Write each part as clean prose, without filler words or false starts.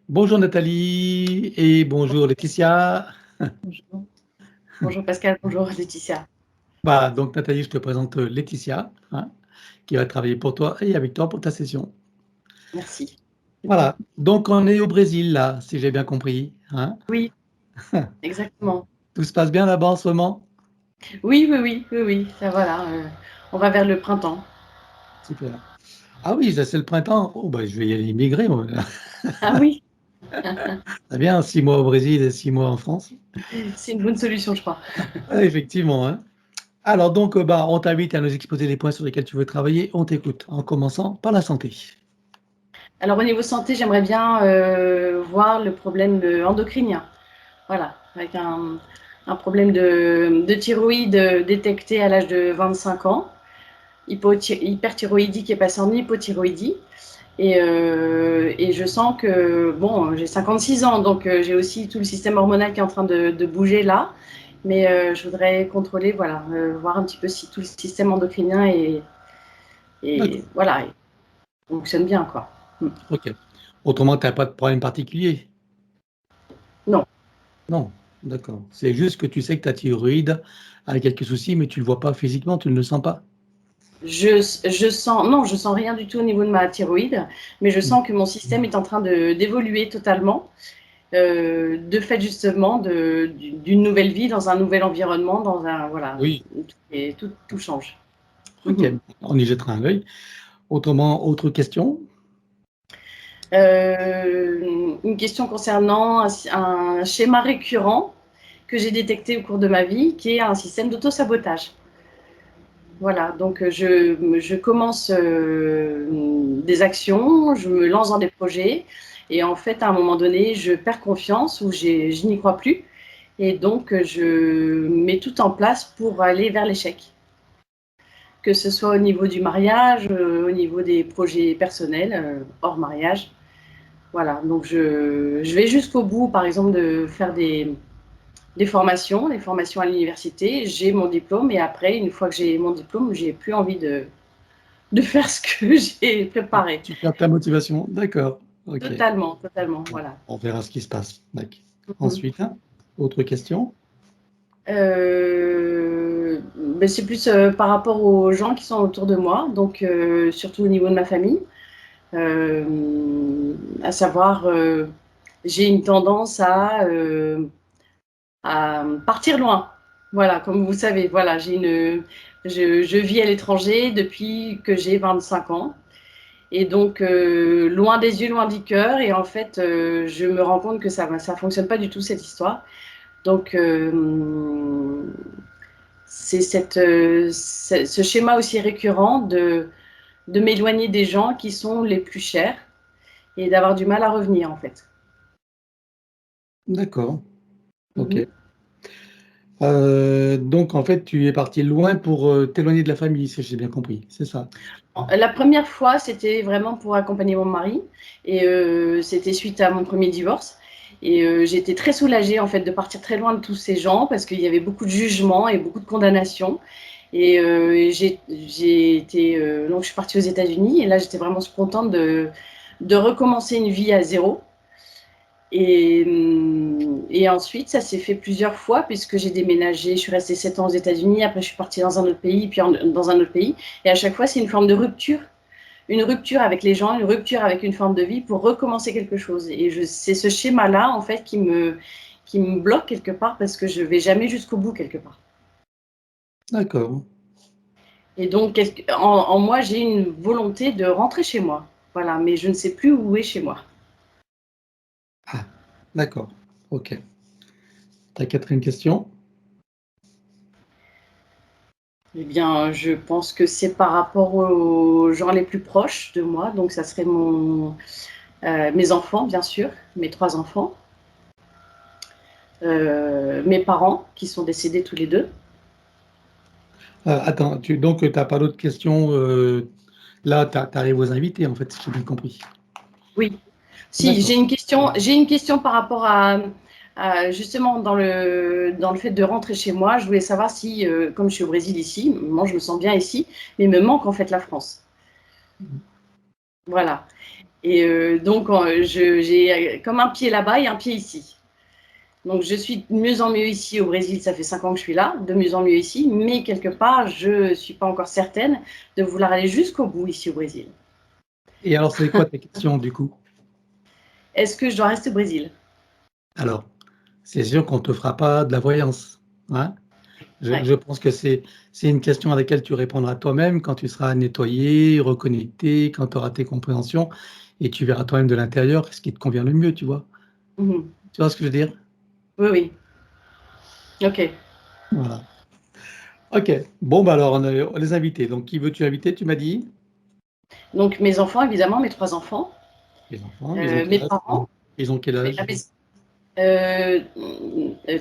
Bonjour Nathalie et bonjour Laetitia. Bonjour. Bonjour Pascal, bonjour Laetitia. Donc Nathalie, je te présente Laetitia, hein, qui va travailler pour toi et avec toi pour ta session. Merci. Voilà, donc on est au Brésil là, si j'ai bien compris, hein. Oui, exactement. Tout se passe bien là-bas en ce moment? Oui, ça voilà. On va vers le printemps. Super. Ah oui, ça c'est le printemps. Oh bah je vais y aller immigrer, moi. Ah oui, Très bien, 6 mois au Brésil et 6 mois en France. c'est une bonne solution, je crois. Ah, effectivement, hein. Alors donc, on t'invite à nous exposer les points sur lesquels tu veux travailler. On t'écoute, en commençant par la santé. Alors au niveau santé, j'aimerais bien voir le problème endocrinien. Voilà, avec un problème de thyroïde détecté à l'âge de 25 ans, hyperthyroïdie qui est passé en hypothyroïdie. Et je sens que, bon, j'ai 56 ans, donc j'ai aussi tout le système hormonal qui est en train de bouger là. Mais je voudrais contrôler, voilà, voir un petit peu si tout le système endocrinien D'accord, voilà, fonctionne bien, quoi. ok. Autrement, tu n'as pas de problème particulier? Non, Non, d'accord. C'est juste que tu sais que ta thyroïde a quelques soucis, mais tu ne le vois pas physiquement, tu ne le sens pas. je sens, non, je sens rien du tout au niveau de ma thyroïde, mais je Mm. sens que mon système est en train d'évoluer totalement, de fait justement d'une nouvelle vie dans un nouvel environnement, dans un, voilà, Oui, et tout change. ok, Mhm. on y jettera un œil. Autrement, autre question? Une question concernant un schéma récurrent que j'ai détecté au cours de ma vie, qui est un système d'auto-sabotage. Voilà, donc je commence des actions, je me lance dans des projets, et en fait, à un moment donné, je perds confiance ou je n'y crois plus, et donc je mets tout en place pour aller vers l'échec. Que ce soit au niveau du mariage, au niveau des projets personnels, hors mariage. Voilà, donc je vais jusqu'au bout, par exemple, de faire des formations à l'université. J'ai mon diplôme et après, une fois que j'ai mon diplôme, j'ai plus envie de faire ce que j'ai préparé. Tu perds ta motivation, d'accord, ok. Totalement, Bon, voilà. on verra ce qui se passe. D'accord. Mhm. Ensuite, hein, autre question? Ben c'est plus par rapport aux gens qui sont autour de moi, donc surtout au niveau de ma famille. À savoir, j'ai une tendance à partir loin. Voilà, comme vous savez, voilà, je vis à l'étranger depuis que j'ai 25 ans. Et donc, loin des yeux, loin du cœur. Et en fait, je me rends compte que ça ne fonctionne pas du tout, cette histoire. Donc, c'est ce schéma aussi récurrent de m'éloigner des gens qui sont les plus chers et d'avoir du mal à revenir, en fait. D'accord, ok. Mhm. Donc, en fait, tu es parti loin pour t'éloigner de la famille, si j'ai bien compris, c'est ça? La première fois, c'était vraiment pour accompagner mon mari et c'était suite à mon premier divorce. Et j'étais très soulagée en fait de partir très loin de tous ces gens parce qu'il y avait beaucoup de jugements et beaucoup de condamnations. Et j'ai été donc je suis partie aux États-Unis et là j'étais vraiment contente de recommencer une vie à zéro. Et ensuite, ça s'est fait plusieurs fois puisque j'ai déménagé. Je suis restée 7 ans aux États-Unis. Après, je suis partie dans un autre pays, puis dans un autre pays. Et à chaque fois, c'est une forme de rupture. Une rupture avec les gens, une rupture avec une forme de vie pour recommencer quelque chose. Et c'est ce schéma-là, en fait, qui me bloque quelque part parce que je ne vais jamais jusqu'au bout quelque part. D'accord. Et donc, en moi, j'ai une volonté de rentrer chez moi. Voilà, mais je ne sais plus où est chez moi. Ah, d'accord, ok. Ta quatrième question? Eh bien, je pense que c'est par rapport aux gens les plus proches de moi. Donc, ça serait mes enfants, bien sûr, mes 3 enfants, mes parents qui sont décédés tous les deux. Attends, donc tu n'as pas d'autres questions là, tu arrives aux invités, en fait, si j'ai bien compris. Oui. Si, D'accord. j'ai une question par rapport justement dans le fait de rentrer chez moi. Je voulais savoir si, comme je suis au Brésil ici, moi je me sens bien ici, mais il me manque en fait la France. Voilà. Et donc, j'ai comme un pied là-bas et un pied ici. Donc, je suis de mieux en mieux ici au Brésil. Ça fait 5 ans que je suis là, de mieux en mieux ici. Mais quelque part, je ne suis pas encore certaine de vouloir aller jusqu'au bout ici au Brésil. Et alors, c'est quoi ta question du coup? Est-ce que je dois rester au Brésil? Alors, c'est sûr qu'on ne te fera pas de la voyance, hein? Ouais. Je pense que c'est une question à laquelle tu répondras toi-même quand tu seras nettoyé, reconnecté, quand tu auras tes compréhensions et tu verras toi-même de l'intérieur ce qui te convient le mieux, tu vois? Mhm. Tu vois ce que je veux dire? Oui, oui. OK. Voilà. OK. Bon, bah alors, on a les invités. Donc, qui veux-tu inviter, tu m'as dit? Donc, mes enfants, évidemment, mes 3 enfants, Les enfants, ils ont quel mes âge? parents, Ils ont quel âge?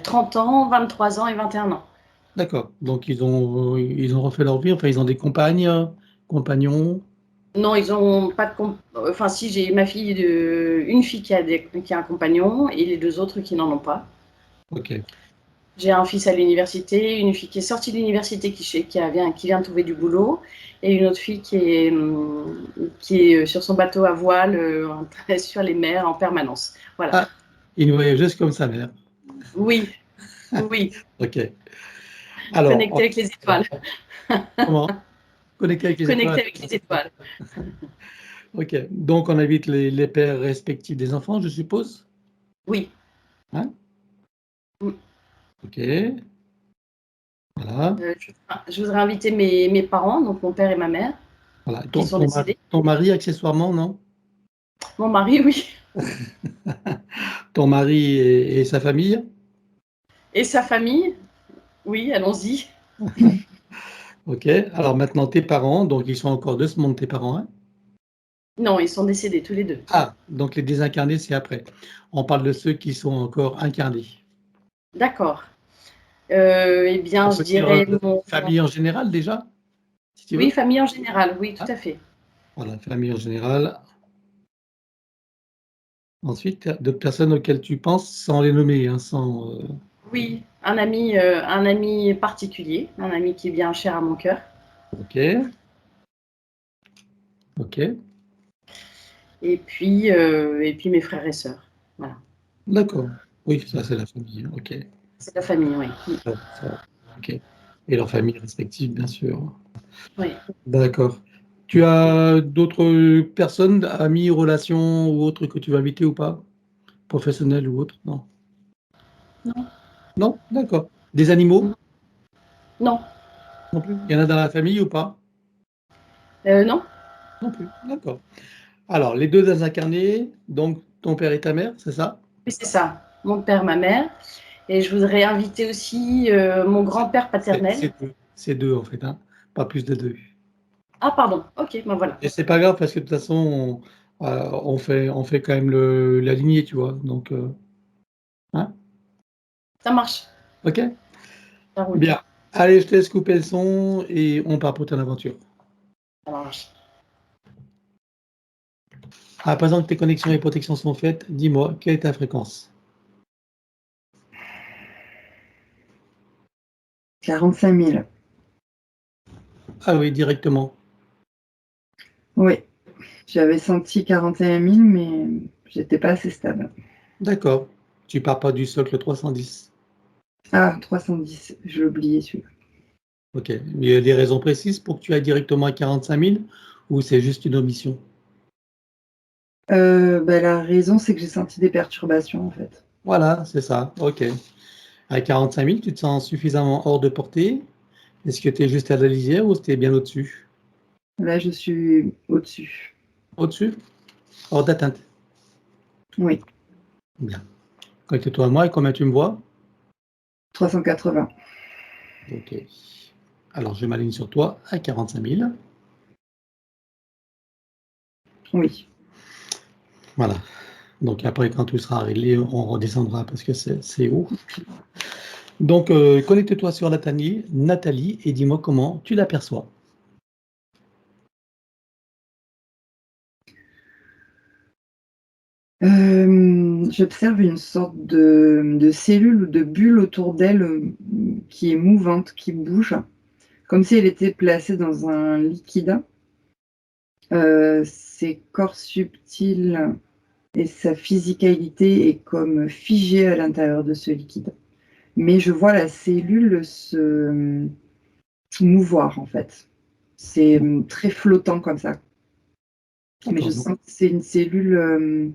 30 ans, 23 ans et 21 ans. D'accord. Donc, ils ont refait leur vie. Enfin, ils ont des compagnes, compagnons. Non, ils ont pas de enfin si, j'ai ma fille une fille qui a un compagnon et les 2 autres qui n'en ont pas. OK. J'ai un fils à l'université, une fille qui est sortie de l'université qui vient de trouver du boulot et une autre fille qui est sur son bateau à voile, sur les mers en permanence. Voilà. Ah, une voyageuse comme sa mère. Oui, oui, OK. Alors, connecté avec les étoiles. comment? Connecté avec les Connecté étoiles. avec les étoiles. OK. Donc, on invite les pères respectifs des enfants, je suppose? Oui. Hein? Mm. OK. Voilà. Je voudrais inviter mes parents, donc mon père et ma mère, Voilà. qui sont décédés. Ton mari, accessoirement, non? Mon mari, oui. Ton mari et sa famille? Et sa famille, oui, allons-y. OK. Alors maintenant, tes parents, donc ils sont encore de ce monde, tes parents, hein? Non, ils sont décédés tous les deux. Ah, donc les désincarnés, c'est après. On parle de ceux qui sont encore incarnés. D'accord. Eh bien, On je peut dire, dirais famille en général déjà, si tu oui, veux? famille en général, oui, tout Hein? à fait. Voilà, famille en général. Ensuite, d'autres personnes auxquelles tu penses sans les nommer, hein, sans, Oui, un ami particulier, un ami qui est bien cher à mon cœur. OK, OK, Et puis mes frères et sœurs. Voilà. d'accord. Oui, ça c'est la famille, hein, OK. C'est la famille, oui. Ça, OK. Et leurs familles respectives, bien sûr. Oui. D'accord. Tu as d'autres personnes, amis, relations ou autres que tu veux inviter ou pas? Professionnels ou autres? Non? Non. Non? D'accord. Des animaux? Non. Non plus? Il y en a dans la famille ou pas? Non. Non plus. D'accord. Alors, les 2 désincarnés, donc ton père et ta mère, c'est ça? Oui, c'est ça. Mon père, ma mère. Et je voudrais inviter aussi mon grand-père paternel. C'est 2 en fait, hein, pas plus de 2. Ah, pardon. Ok, ben voilà. Et c'est pas grave parce que de toute façon, on fait quand même la lignée, tu vois? Donc, hein? Ça marche. OK? Ça roule. Bien. Allez, je te laisse couper le son et on part pour ton aventure. Ça marche. À présent que tes connexions et protections sont faites, dis-moi, quelle est ta fréquence? 45 000. Ah oui, directement. Oui, j'avais senti 41 000, mais j'étais pas assez stable. D'accord. Tu pars pas du socle 310. Ah, 310, j'ai oublié celui-là. OK. Il y a des raisons précises pour que tu ailles directement à 45 000 ou c'est juste une omission? La raison, c'est que j'ai senti des perturbations, en fait. Voilà, c'est ça. OK. À 45 000, tu te sens suffisamment hors de portée? Est-ce que tu es juste à la lisière ou tu es bien au-dessus? Là, je suis au-dessus. Au-dessus? Hors d'atteinte. Oui, Bien. Connecte-toi à moi et combien tu me vois? 380. OK. Alors, je m'aligne sur toi à 45 000. Oui. Voilà. Donc après, quand tout sera réglé, on redescendra parce que c'est haut. Donc, connecte-toi sur Nathalie, et dis-moi comment tu l'aperçois. J'observe une sorte de cellule ou de bulle autour d'elle qui est mouvante, qui bouge, comme si elle était placée dans un liquide. Ses corps subtils et sa physicalité est comme figée à l'intérieur de ce liquide. Mais je vois la cellule se mouvoir, en fait. C'est très flottant comme ça. Mais je D'accord. sens que c'est une cellule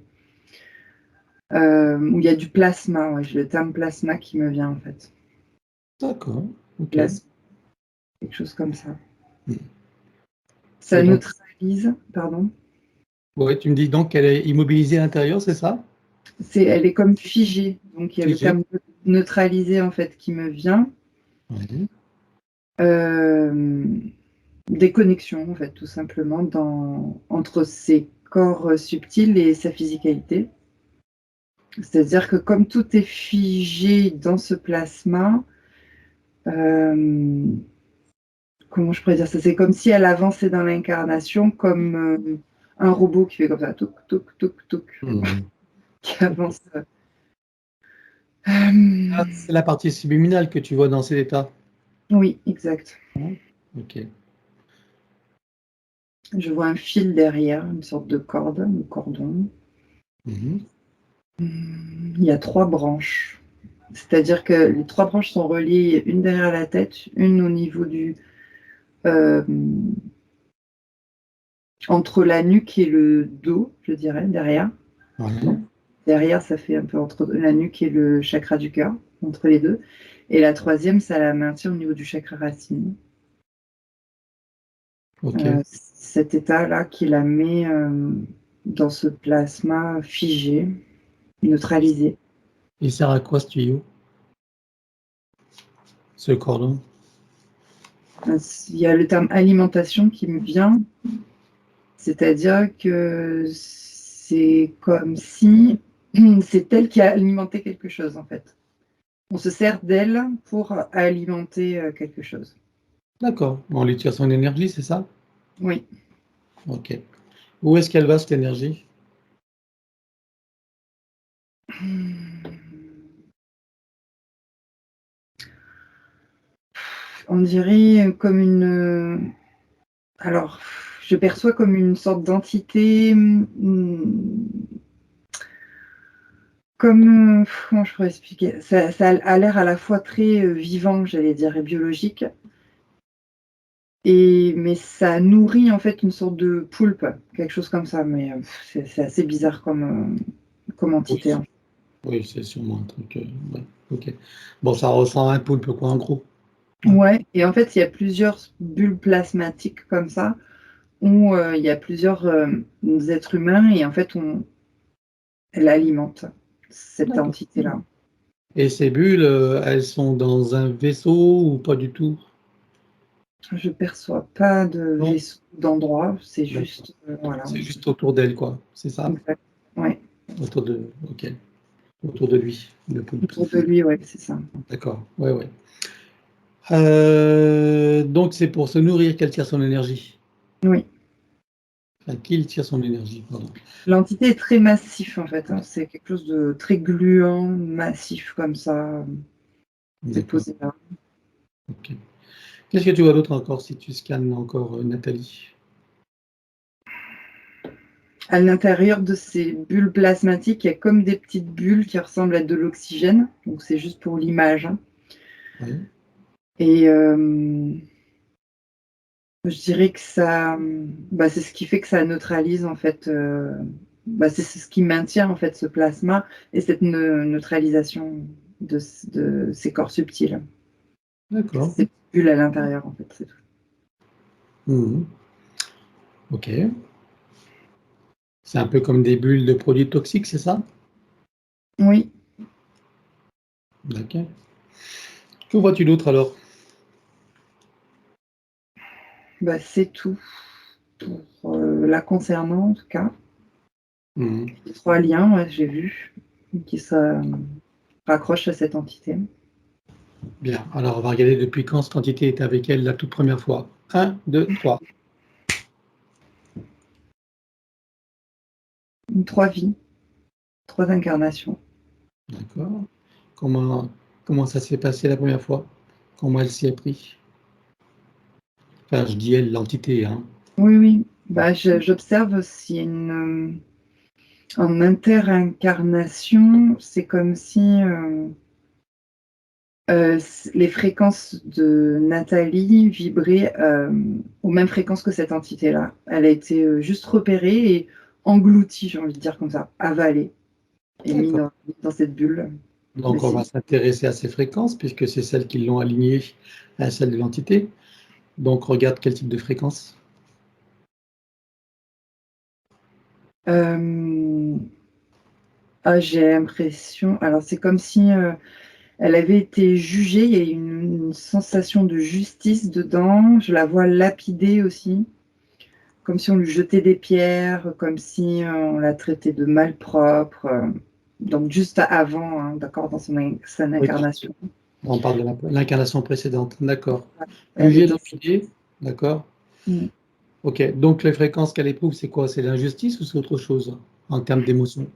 où il y a du plasma. Ouais, j'ai le terme plasma qui me vient, en fait. D'accord. Ok. Plasma, quelque chose comme ça. Mm. Ça Et donc, neutralise, pardon. ouais, tu me dis donc qu'elle est immobilisée à l'intérieur, c'est ça? Elle est comme figée. Donc il y a le Figée. terme neutralisé, en fait, qui me vient. Ouais. Des connexions, en fait, tout simplement, entre ses corps subtils et sa physicalité. C'est-à-dire que comme tout est figé dans ce plasma, comment je pourrais dire ça? C'est comme si elle avançait dans l'incarnation comme un robot qui fait comme ça, toc, toc, toc, toc, Mm. qui avance. Ah, c'est la partie subliminale que tu vois dans cet état. Oui, exact. Ok. Je vois un fil derrière, une sorte de corde, un cordon. Mhm. Il y a 3 branches. C'est-à-dire que les 3 branches sont reliées, une derrière la tête, une au niveau du entre la nuque et le dos, je dirais, derrière. Ouais. Derrière, ça fait un peu entre la nuque et le chakra du cœur, entre les deux. Et la troisième, ça la maintient au niveau du chakra racine. Ok. Cet état-là qui la met dans ce plasma figé, neutralisé. Il sert à quoi ce tuyau? Ce cordon? Il y a le terme alimentation qui me vient, c'est-à-dire que c'est comme si c'est elle qui a alimenté quelque chose en fait. On se sert d'elle pour alimenter quelque chose. D'accord. On lui tire son énergie, c'est ça? Oui. Ok. Où est-ce qu'elle va cette énergie? On dirait comme une. Alors, je perçois comme une sorte d'entité, comme, comment je pourrais expliquer? Ça a l'air à la fois très, vivant, j'allais dire, et biologique mais ça nourrit, en fait, une sorte de poulpe, quelque chose comme ça, mais c'est assez bizarre comme Oui, entité, hein. oui, c'est sûrement un truc. Ouais. Ok. Bon, ça ressemble à un poulpe, quoi, en gros. Ouais. Ouais, et en fait, il y a plusieurs bulles plasmatiques comme ça, où, il y a plusieurs, êtres humains et en fait, elle alimente cette D'accord. entité-là. Et ces bulles, elles sont dans un vaisseau ou pas du tout? Je perçois pas de Non. vaisseau, d'endroit, c'est D'accord. juste, voilà. C'est juste autour d'elle, quoi. C'est ça? Exact. Ouais, Autour de. Ok. Autour de lui, le poulpe. autour de lui, ouais, c'est ça. D'accord. Ouais, ouais. Donc c'est pour se nourrir qu'elle tire son énergie. Oui. Enfin, qu'il tire son énergie, pardon. L'entité est très massif, en fait, hein. C'est quelque chose de très gluant, massif comme ça, c'est D'accord. posé là. Ok. Qu'est-ce que tu vois d'autre encore si tu scannes encore Nathalie? À l'intérieur de ces bulles plasmatiques, il y a comme des petites bulles qui ressemblent à de l'oxygène, donc c'est juste pour l'image, hein. Oui. Et je dirais que ça, c'est ce qui fait que ça neutralise en fait, c'est ce qui maintient en fait ce plasma et cette neutralisation de ces corps subtils. D'accord. Ces bulles à l'intérieur en fait, c'est tout. Mhm. Ok. C'est un peu comme des bulles de produits toxiques, c'est ça? Oui, D'accord. Que vois-tu d'autre alors? c'est tout pour, la concernant en tout cas. Mhm. Les 3 liens, ouais, j'ai vu, qui se raccrochent à cette entité. Bien. Alors on va regarder depuis quand cette entité est avec elle la toute première fois. 1, 2, 3. 3 vies, 3 incarnations. D'accord. Comment, comment ça s'est passé la première fois? Comment elle s'y est pris? Enfin, je dis elle, l'entité, hein. Oui, oui. Bah, j'observe s'il y a en interincarnation, c'est comme si les fréquences de Nathalie vibraient aux mêmes fréquences que cette entité-là. Elle a été juste repérée et engloutie, j'ai envie de dire comme ça, avalée et mise D'accord. dans cette bulle. Donc, on va s'intéresser à ces fréquences, puisque c'est celles qui l'ont alignées à celle de l'entité. Donc, regarde quel type de fréquence. J'ai l'impression. Alors, c'est comme si elle avait été jugée. Il y a une sensation de justice dedans. Je la vois lapidée aussi. Comme si on lui jetait des pierres, comme si on la traitait de malpropre. Donc, juste avant, hein, d'accord, dans son incarnation. On parle de l'incarnation précédente, d'accord. Elle Jugée, était- lapidée, d'accord. Mm. Ok, donc les fréquences qu'elle éprouve, c'est quoi? C'est l'injustice ou c'est autre chose en termes d'émotion?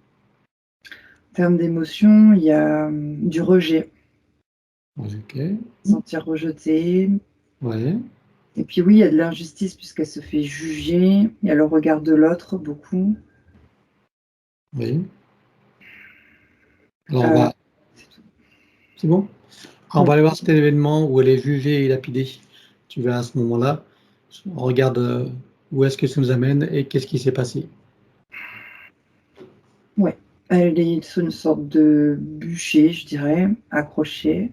En termes d'émotion, il y a du rejet, Ok, sentir rejeté. ouais, Et puis oui, il y a de l'injustice puisqu'elle se fait juger. Il y a le regard de l'autre, beaucoup. oui. Alors on Euh, va, c'est bon? Alors, on va aller voir cet événement où elle est jugée et lapidée. Tu verras à ce moment-là, on regarde où est-ce que ça nous amène et qu'est-ce qui s'est passé. ouais, elle est sur une sorte de bûcher, je dirais, accrochée,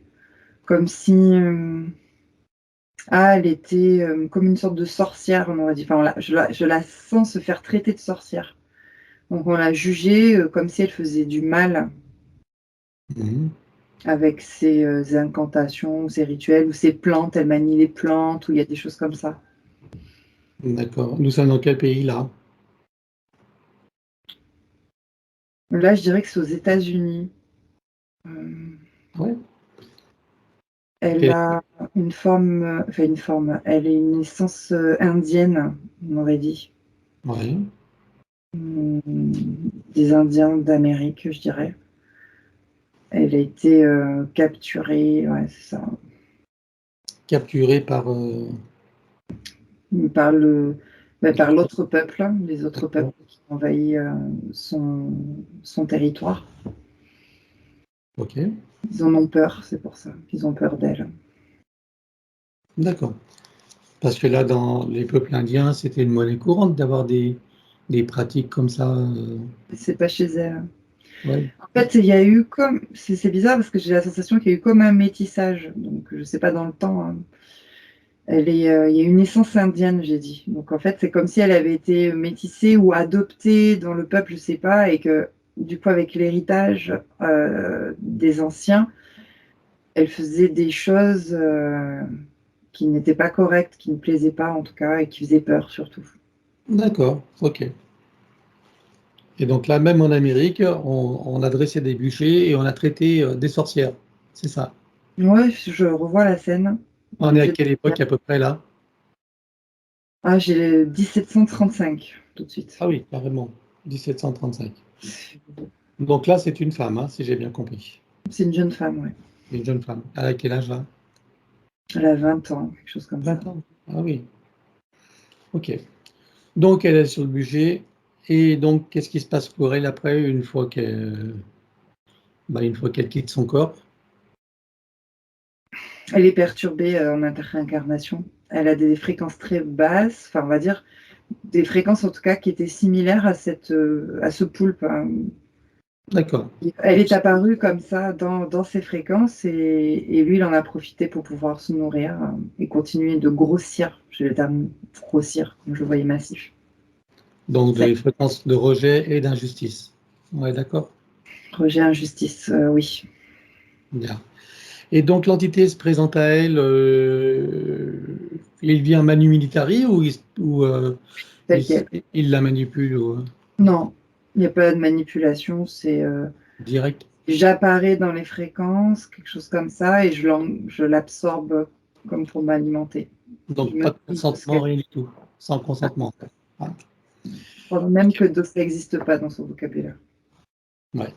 comme si elle était comme une sorte de sorcière, on aurait dit. Enfin, je la sens se faire traiter de sorcière. Donc on l'a jugée comme si elle faisait du mal Mhm. avec ses incantations, ses rituels, ou ses plantes, elle manie les plantes, ou il y a des choses comme ça. D'accord. Nous sommes dans quel pays là? Là, je dirais que c'est aux États-Unis. Euh, Ouais. Elle Ok. a une forme, elle a une naissance indienne, on aurait dit. Ouais. Des Indiens d'Amérique, je dirais. Elle a été capturée, ouais, c'est ça, Capturé par. par par l'autre peuple, hein, les autres D'accord. peuples qui ont envahi son territoire. Ok. Ils en ont peur, c'est pour ça qu'ils ont peur d'elle. D'accord. Parce que là, dans les peuples indiens, c'était une monnaie courante d'avoir des pratiques comme ça. C'est pas chez elle. Ouais. En fait, il y a eu comme, c'est bizarre parce que j'ai la sensation qu'il y a eu comme un métissage. Donc, je sais pas dans le temps, hein. Il y a une naissance indienne, j'ai dit. Donc en fait, c'est comme si elle avait été métissée ou adoptée dans le peuple, je sais pas, et que du coup, avec l'héritage des anciens, elle faisait des choses qui n'étaient pas correctes, qui ne plaisaient pas en tout cas, et qui faisaient peur surtout. D'accord. Ok. Et donc là, même en Amérique, on a dressé des bûchers et on a traité des sorcières. C'est ça. Ouais, je revois la scène dans On est les à yeux de quelle ma mère. époque à peu près là? Ah, j'ai 1735 tout de suite. Ah oui, carrément. 1735. Donc là, c'est une femme, hein, si j'ai bien compris. C'est une jeune femme, ouais. Une jeune femme. À quel âge là? Elle a 20 ans, quelque chose comme ça. 20 ans. Ah oui. Ok. Donc elle est sur le budget. Et donc, qu'est-ce qui se passe pour elle après, une fois qu'elle quitte son corps? Elle est perturbée en interincarnation. Elle a des fréquences très basses, enfin on va dire des fréquences en tout cas qui étaient similaires à à ce poulpe, hein. D'accord. Elle est apparue comme ça dans ces fréquences et lui il en a profité pour pouvoir se nourrir et continuer de grossir. Je le terme grossir, comme je le voyais massif. Donc Ça, des fréquences de rejet et d'injustice. Ouais, d'accord. rejet, injustice, oui. Bien. Et donc l'entité se présente à elle, il vient manu militari ou Tel quel. il la manipule Non, il n'y a pas de manipulation, c'est direct? j'apparais dans les fréquences, quelque chose comme ça, et je l'absorbe comme pour m'alimenter. Je Donc me pas de nourris de ce consentement, qu'elle. rien du tout, sans consentement. Ah, Je crois même que ça n'existe pas dans son vocabulaire. ouais.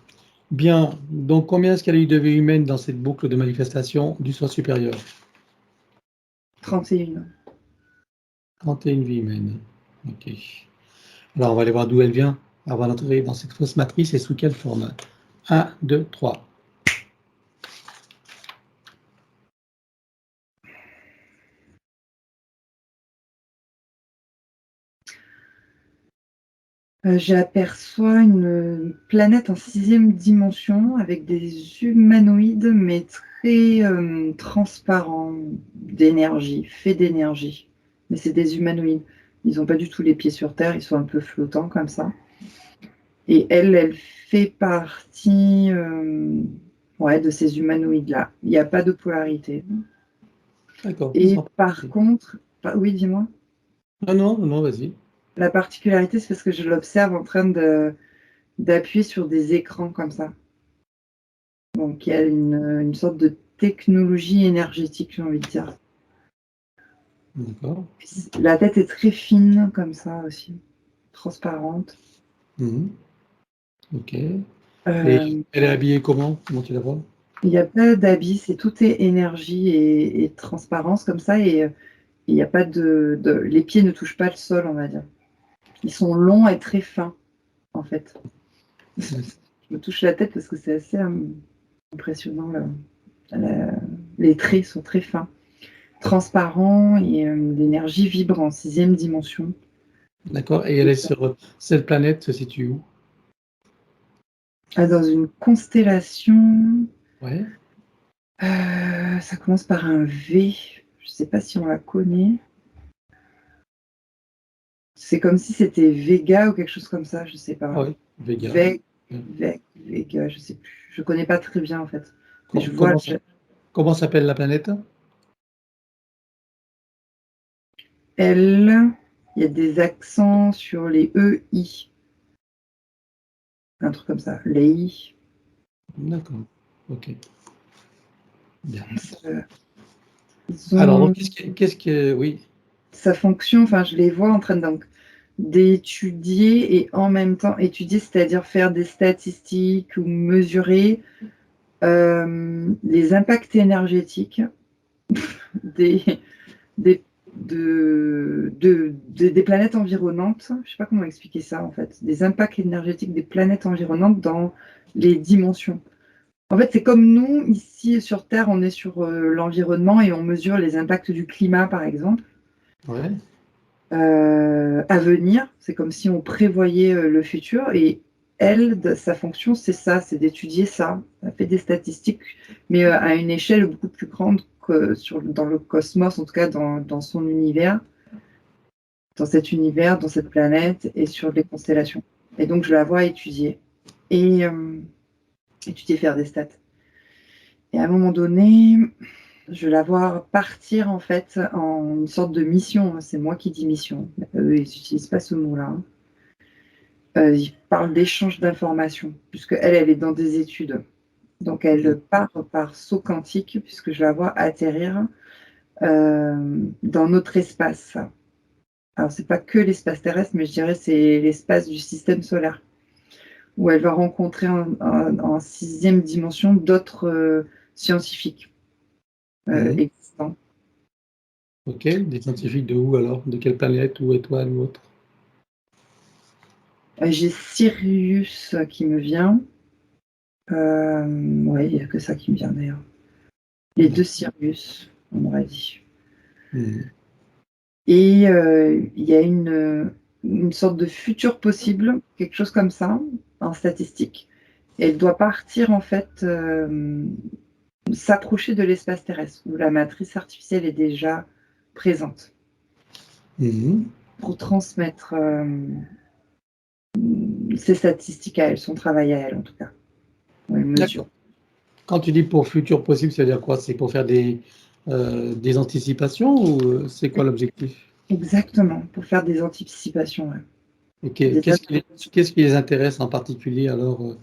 Bien, donc combien est-ce qu'elle a eu de vie humaine dans cette boucle de manifestation du soi supérieur? 31. 31 vies humaines. Ok. Alors, on va aller voir d'où elle vient avant d'entrer dans cette fausse matrice et sous quelle forme. 1, 2, 3. J'aperçois une planète en 6e dimension avec des humanoïdes, mais très transparents d'énergie, faits d'énergie. Mais c'est des humanoïdes. Ils n'ont pas du tout les pieds sur terre, ils sont un peu flottants comme ça. Et elle fait partie ouais, de ces humanoïdes-là. Il n'y a pas de polarité. D'accord. Et Sans par problème. contre, oui, dis-moi. Non, non, non, vas-y. La particularité, c'est parce que je l'observe en train d'appuyer sur des écrans comme ça. Donc, il y a une sorte de technologie énergétique, j'ai envie de dire. D'accord. La tête est très fine, comme ça aussi, transparente. Mhm. Ok. Et Euh, elle est habillée comment? Comment tu la vois? Il n'y a pas d'habit, tout est énergie et transparence comme ça, et il n'y a pas les pieds ne touchent pas le sol, on va dire. Ils sont longs et très fins, en fait. Je me touche la tête parce que c'est assez impressionnant. Les traits sont très fins, transparents et l'énergie vibre en 6e dimension. D'accord. Et elle est sur cette planète se situe où? Ah, dans une constellation, Ouais. ça commence par un V. Je ne sais pas si on la connaît. C'est comme si c'était Vega ou quelque chose comme ça, je ne sais pas. Ah oui, Vega. Vega, je ne sais plus. Je ne connais pas très bien en fait. Mais je vois. Comment, comment s'appelle la planète? Elle, il y a des accents sur les E, I. Un truc comme ça. Les I. D'accord. Ok. Bien. Ils Alors, donc, ont qu'est-ce que, oui. sa fonction, enfin, je les vois en train d'étudier et en même temps étudier, c'est-à-dire faire des statistiques ou mesurer les impacts énergétiques des, des, des planètes environnantes. Je ne sais pas comment expliquer ça en fait. Des impacts énergétiques des planètes environnantes dans les dimensions. En fait, c'est comme nous, ici sur Terre, on est sur l'environnement et on mesure les impacts du climat, par exemple. Ouais. À venir. C'est comme si on prévoyait le futur. Et elle, sa fonction, c'est ça, c'est d'étudier ça. Elle fait des statistiques, mais à une échelle beaucoup plus grande que dans le cosmos, en tout cas dans son univers, dans cet univers, dans cette planète et sur les constellations. Et donc, je la vois étudier et étudier, faire des stats. Et à un moment donné, je vais la voir partir en fait en une sorte de mission. C'est moi qui dis mission. Eux, ils n'utilisent pas ce mot-là. Il parle d'échange d'informations, puisque elle est dans des études. Donc, elle part par saut quantique, puisque je la vois atterrir dans notre espace. Alors, c'est pas que l'espace terrestre, mais je dirais c'est l'espace du système solaire, où elle va rencontrer en 6e dimension d'autres scientifiques Mhm. existants. Ok. Des scientifiques de où alors? De quelle planète ou étoile ou autre? J'ai Sirius qui me vient. Oui, il n'y a que ça qui me vient d'ailleurs. Les 2 Sirius, on aurait dit. Mhm. Et il y a une sorte de futur possible, quelque chose comme ça, en statistique. Et elle doit partir, en fait, s'approcher de l'espace terrestre, où la matrice artificielle est déjà présente, Mhm. pour transmettre ses statistiques à elle, son travail à elle, en tout cas. Ouais, mesure. D'accord. Quand tu dis pour futur possible, c'est-à-dire quoi? C'est pour faire des anticipations ou c'est quoi l'objectif? Exactement, pour faire des anticipations. Ouais. Et Des qu'est-ce qui les intéresse en particulier alors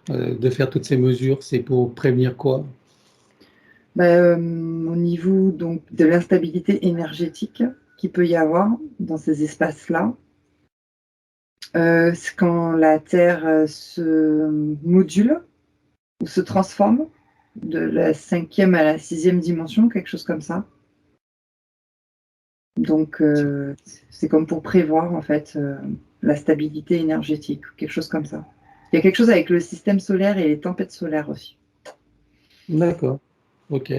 de faire toutes ces mesures? C'est pour prévenir quoi? Au niveau donc, de l'instabilité énergétique qu'il peut y avoir dans ces espaces-là, c'est quand la Terre se module ou se transforme de la 5e à la 6e dimension, quelque chose comme ça. Donc, c'est comme pour prévoir, en fait, la stabilité énergétique, quelque chose comme ça. Il y a quelque chose avec le système solaire et les tempêtes solaires aussi. D'accord. Ok.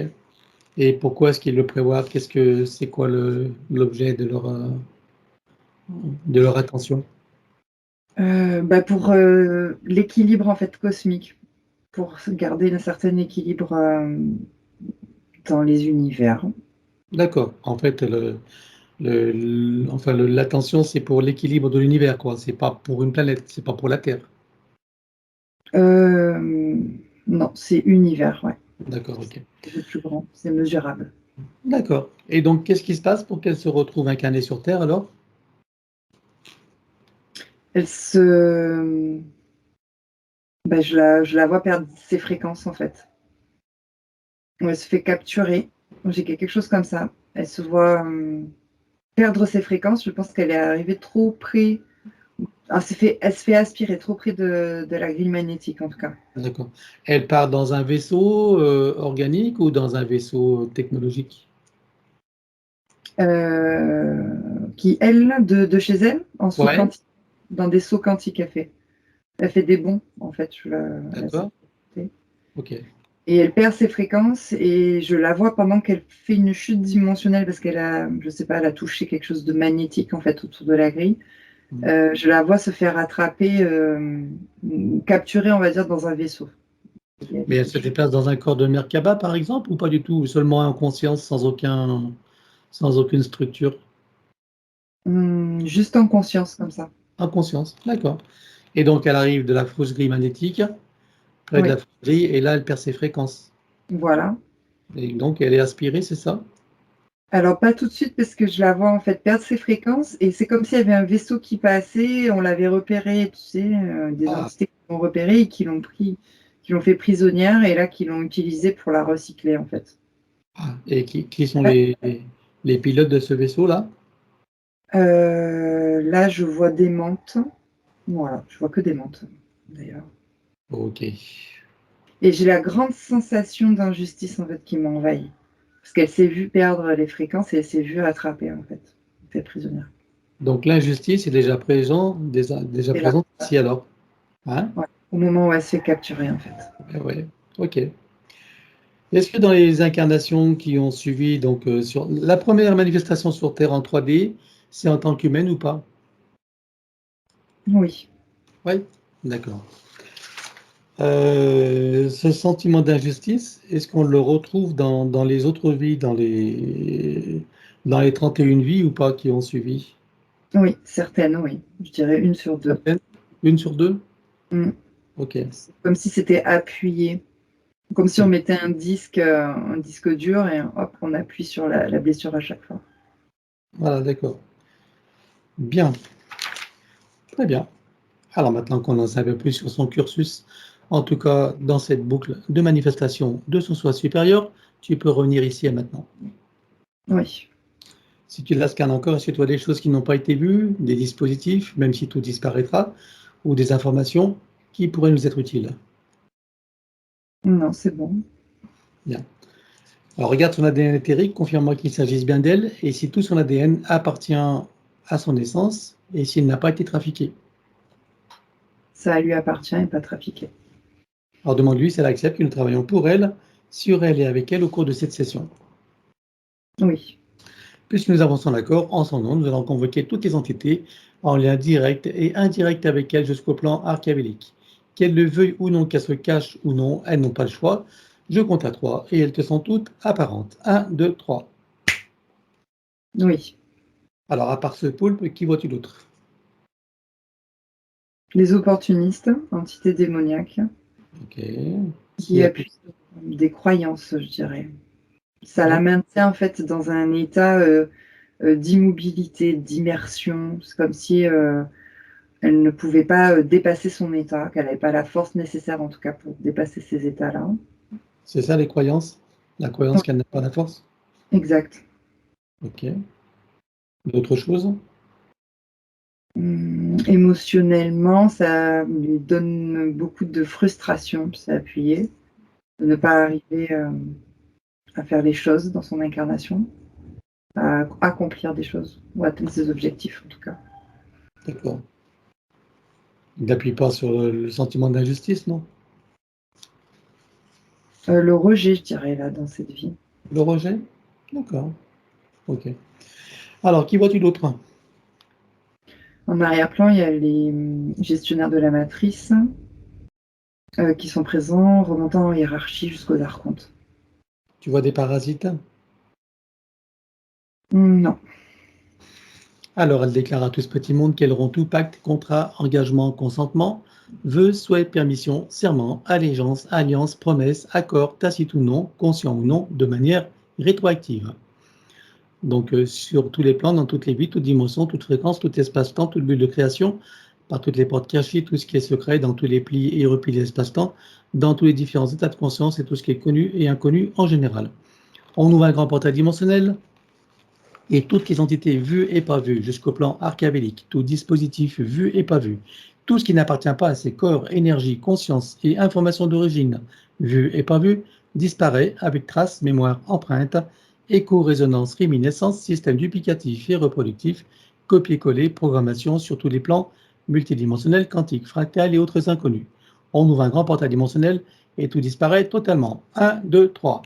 Et pourquoi est-ce qu'ils le prévoient? C'est quoi l'objet de leur attention? Pour l'équilibre, en fait, cosmique, pour garder un certain équilibre dans les univers. D'accord. En fait, l'attention, c'est pour l'équilibre de l'univers, quoi. C'est pas pour une planète, c'est pas pour la Terre. Non, c'est univers, ouais. D'accord, ok. C'est plus grand, c'est mesurable. D'accord. Et donc, qu'est-ce qui se passe pour qu'elle se retrouve incarnée sur Terre alors? Elle se... je la vois perdre ses fréquences, en fait. Elle se fait capturer. J'ai quelque chose comme ça. Elle se voit perdre ses fréquences. Je pense qu'elle est arrivée trop près. Elle se fait aspirer trop près de la grille magnétique, en tout cas. D'accord. Elle part dans un vaisseau organique ou dans un vaisseau technologique? Qui, elle, de chez elle, en saut Ouais, quantique, dans des sauts quantiques, elle fait. Elle fait des bonds, en fait. d'accord. Ok. Et elle perd ses fréquences et je la vois pendant qu'elle fait une chute dimensionnelle parce qu'elle a, je sais pas, elle a touché quelque chose de magnétique en fait autour de la grille. Je la vois se faire attraper, capturer, on va dire, dans un vaisseau. Mais elle se déplace dans un corps de Merkaba, par exemple, ou pas du tout? Ou seulement en conscience, sans aucune structure? Juste en conscience comme ça. En conscience, d'accord. Et donc, elle arrive de la fausse grille magnétique, près de la Oui, fausse grille, et là, elle perd ses fréquences. voilà. Et donc, elle est aspirée, c'est ça? Alors pas tout de suite parce que je la vois en fait perdre ses fréquences et c'est comme s'il y avait un vaisseau qui passait, on l'avait repéré, tu sais, des Ah, entités qui l'ont repéré et qui l'ont pris, qui l'ont fait prisonnière et là qui l'ont utilisée pour la recycler en fait. ah. Et qui sont les pilotes de ce vaisseau-là? Là, je vois des mantes. Voilà, je vois que des mantes, d'ailleurs. Ok. Et j'ai la grande sensation d'injustice, en fait, qui m'envahit. Parce qu'elle s'est vue perdre les fréquences et elle s'est vue attraper, en fait, fait prisonnière. Donc, l'injustice est déjà Et là, présente ici, alors. Hein? ouais, au moment où elle se fait capturer, en fait. Ouais, ok. Est-ce que dans les incarnations qui ont suivi, donc sur la première manifestation sur Terre en 3D, c'est en tant qu'humaine ou pas? Oui. Oui, d'accord. Ce sentiment d'injustice, est-ce qu'on le retrouve dans les autres vies, dans les 31 vies ou pas qui ont suivi? Oui, certaines, oui. Je dirais une sur deux. Certaines? Une sur deux? Mm. Ok. C'est comme si c'était appuyé. Comme si on mettait un disque dur et hop, on appuie sur la blessure à chaque fois. Voilà, d'accord. Bien, très bien. Alors maintenant qu'on en sait un peu plus sur son cursus, en tout cas dans cette boucle de manifestation de son soi supérieur, tu peux revenir ici et maintenant. Oui. Si tu la scannes encore, est-ce que tu vois des choses qui n'ont pas été vues, des dispositifs, même si tout disparaîtra, ou des informations qui pourraient nous être utiles? Non, c'est bon. Bien. Alors regarde son ADN éthérique, confirme-moi qu'il s'agisse bien d'elle, et si tout son ADN appartient à son essence, et s'il n'a pas été trafiqué. Ça lui appartient et pas trafiqué. Alors demande-lui si elle accepte que nous travaillons pour elle, sur elle et avec elle au cours de cette session. Oui. Puisque nous avons son accord, en son nom, nous allons convoquer toutes les entités en lien direct et indirect avec elles jusqu'au plan archavélique. Qu'elles le veuillent ou non, qu'elles se cachent ou non, elles n'ont pas le choix. Je compte à 3 et elles te sont toutes apparentes. 1, 2, 3. Oui. Alors, à part ce poulpe, qui vois-tu d'autre? Les opportunistes, entités démoniaques, Ok. qui Qui a appuient sur des croyances, je dirais. Ça la ouais. maintient en fait dans un état d'immobilité, d'immersion. C'est comme si elle ne pouvait pas dépasser son état, qu'elle n'avait pas la force nécessaire en tout cas pour dépasser ces états-là. C'est ça les croyances? La croyance Oui, qu'elle n'a pas la force? exact. Ok. D'autres choses? Émotionnellement, ça lui donne beaucoup de frustration, c'est appuyé, de ne pas arriver à faire les choses dans son incarnation. à accomplir des choses, ou atteindre ses objectifs en tout cas. D'accord. Il n'appuie pas sur le sentiment d'injustice, non? Le rejet, je dirais, là, dans cette vie. Le rejet? D'accord. Ok. Alors, qui vois-tu d'autre? En arrière-plan, il y a les gestionnaires de la matrice qui sont présents, remontant en hiérarchie jusqu'aux archontes. Tu vois des parasites? Non. Alors, elle déclare à tout ce petit monde qu'elles auront tout pacte, contrat, engagement, consentement, vœux, souhaits, permission, serment, allégeance, alliance, promesse, accord, tacite ou non, conscient ou non, de manière rétroactive. Donc, sur tous les plans, dans toutes les vies, toute dimension, toute fréquence, tout espace-temps, toute bulle de création, par toutes les portes cachées, tout ce qui est secret, dans tous les plis et replis de l'espace-temps, dans tous les différents états de conscience et tout ce qui est connu et inconnu en général. On ouvre un grand portail dimensionnel et toutes les entités vues et pas vues, jusqu'au plan archavélique, tout dispositif vu et pas vu, tout ce qui n'appartient pas à ces corps, énergie, conscience et information d'origine, vu et pas vu, disparaît avec traces, mémoire, empreinte, écho-résonance, réminiscence, système duplicatif et reproductif, copier-coller, programmation sur tous les plans multidimensionnels, quantiques, fractales et autres inconnus. On ouvre un grand portail dimensionnel et tout disparaît totalement. 1, 2, 3.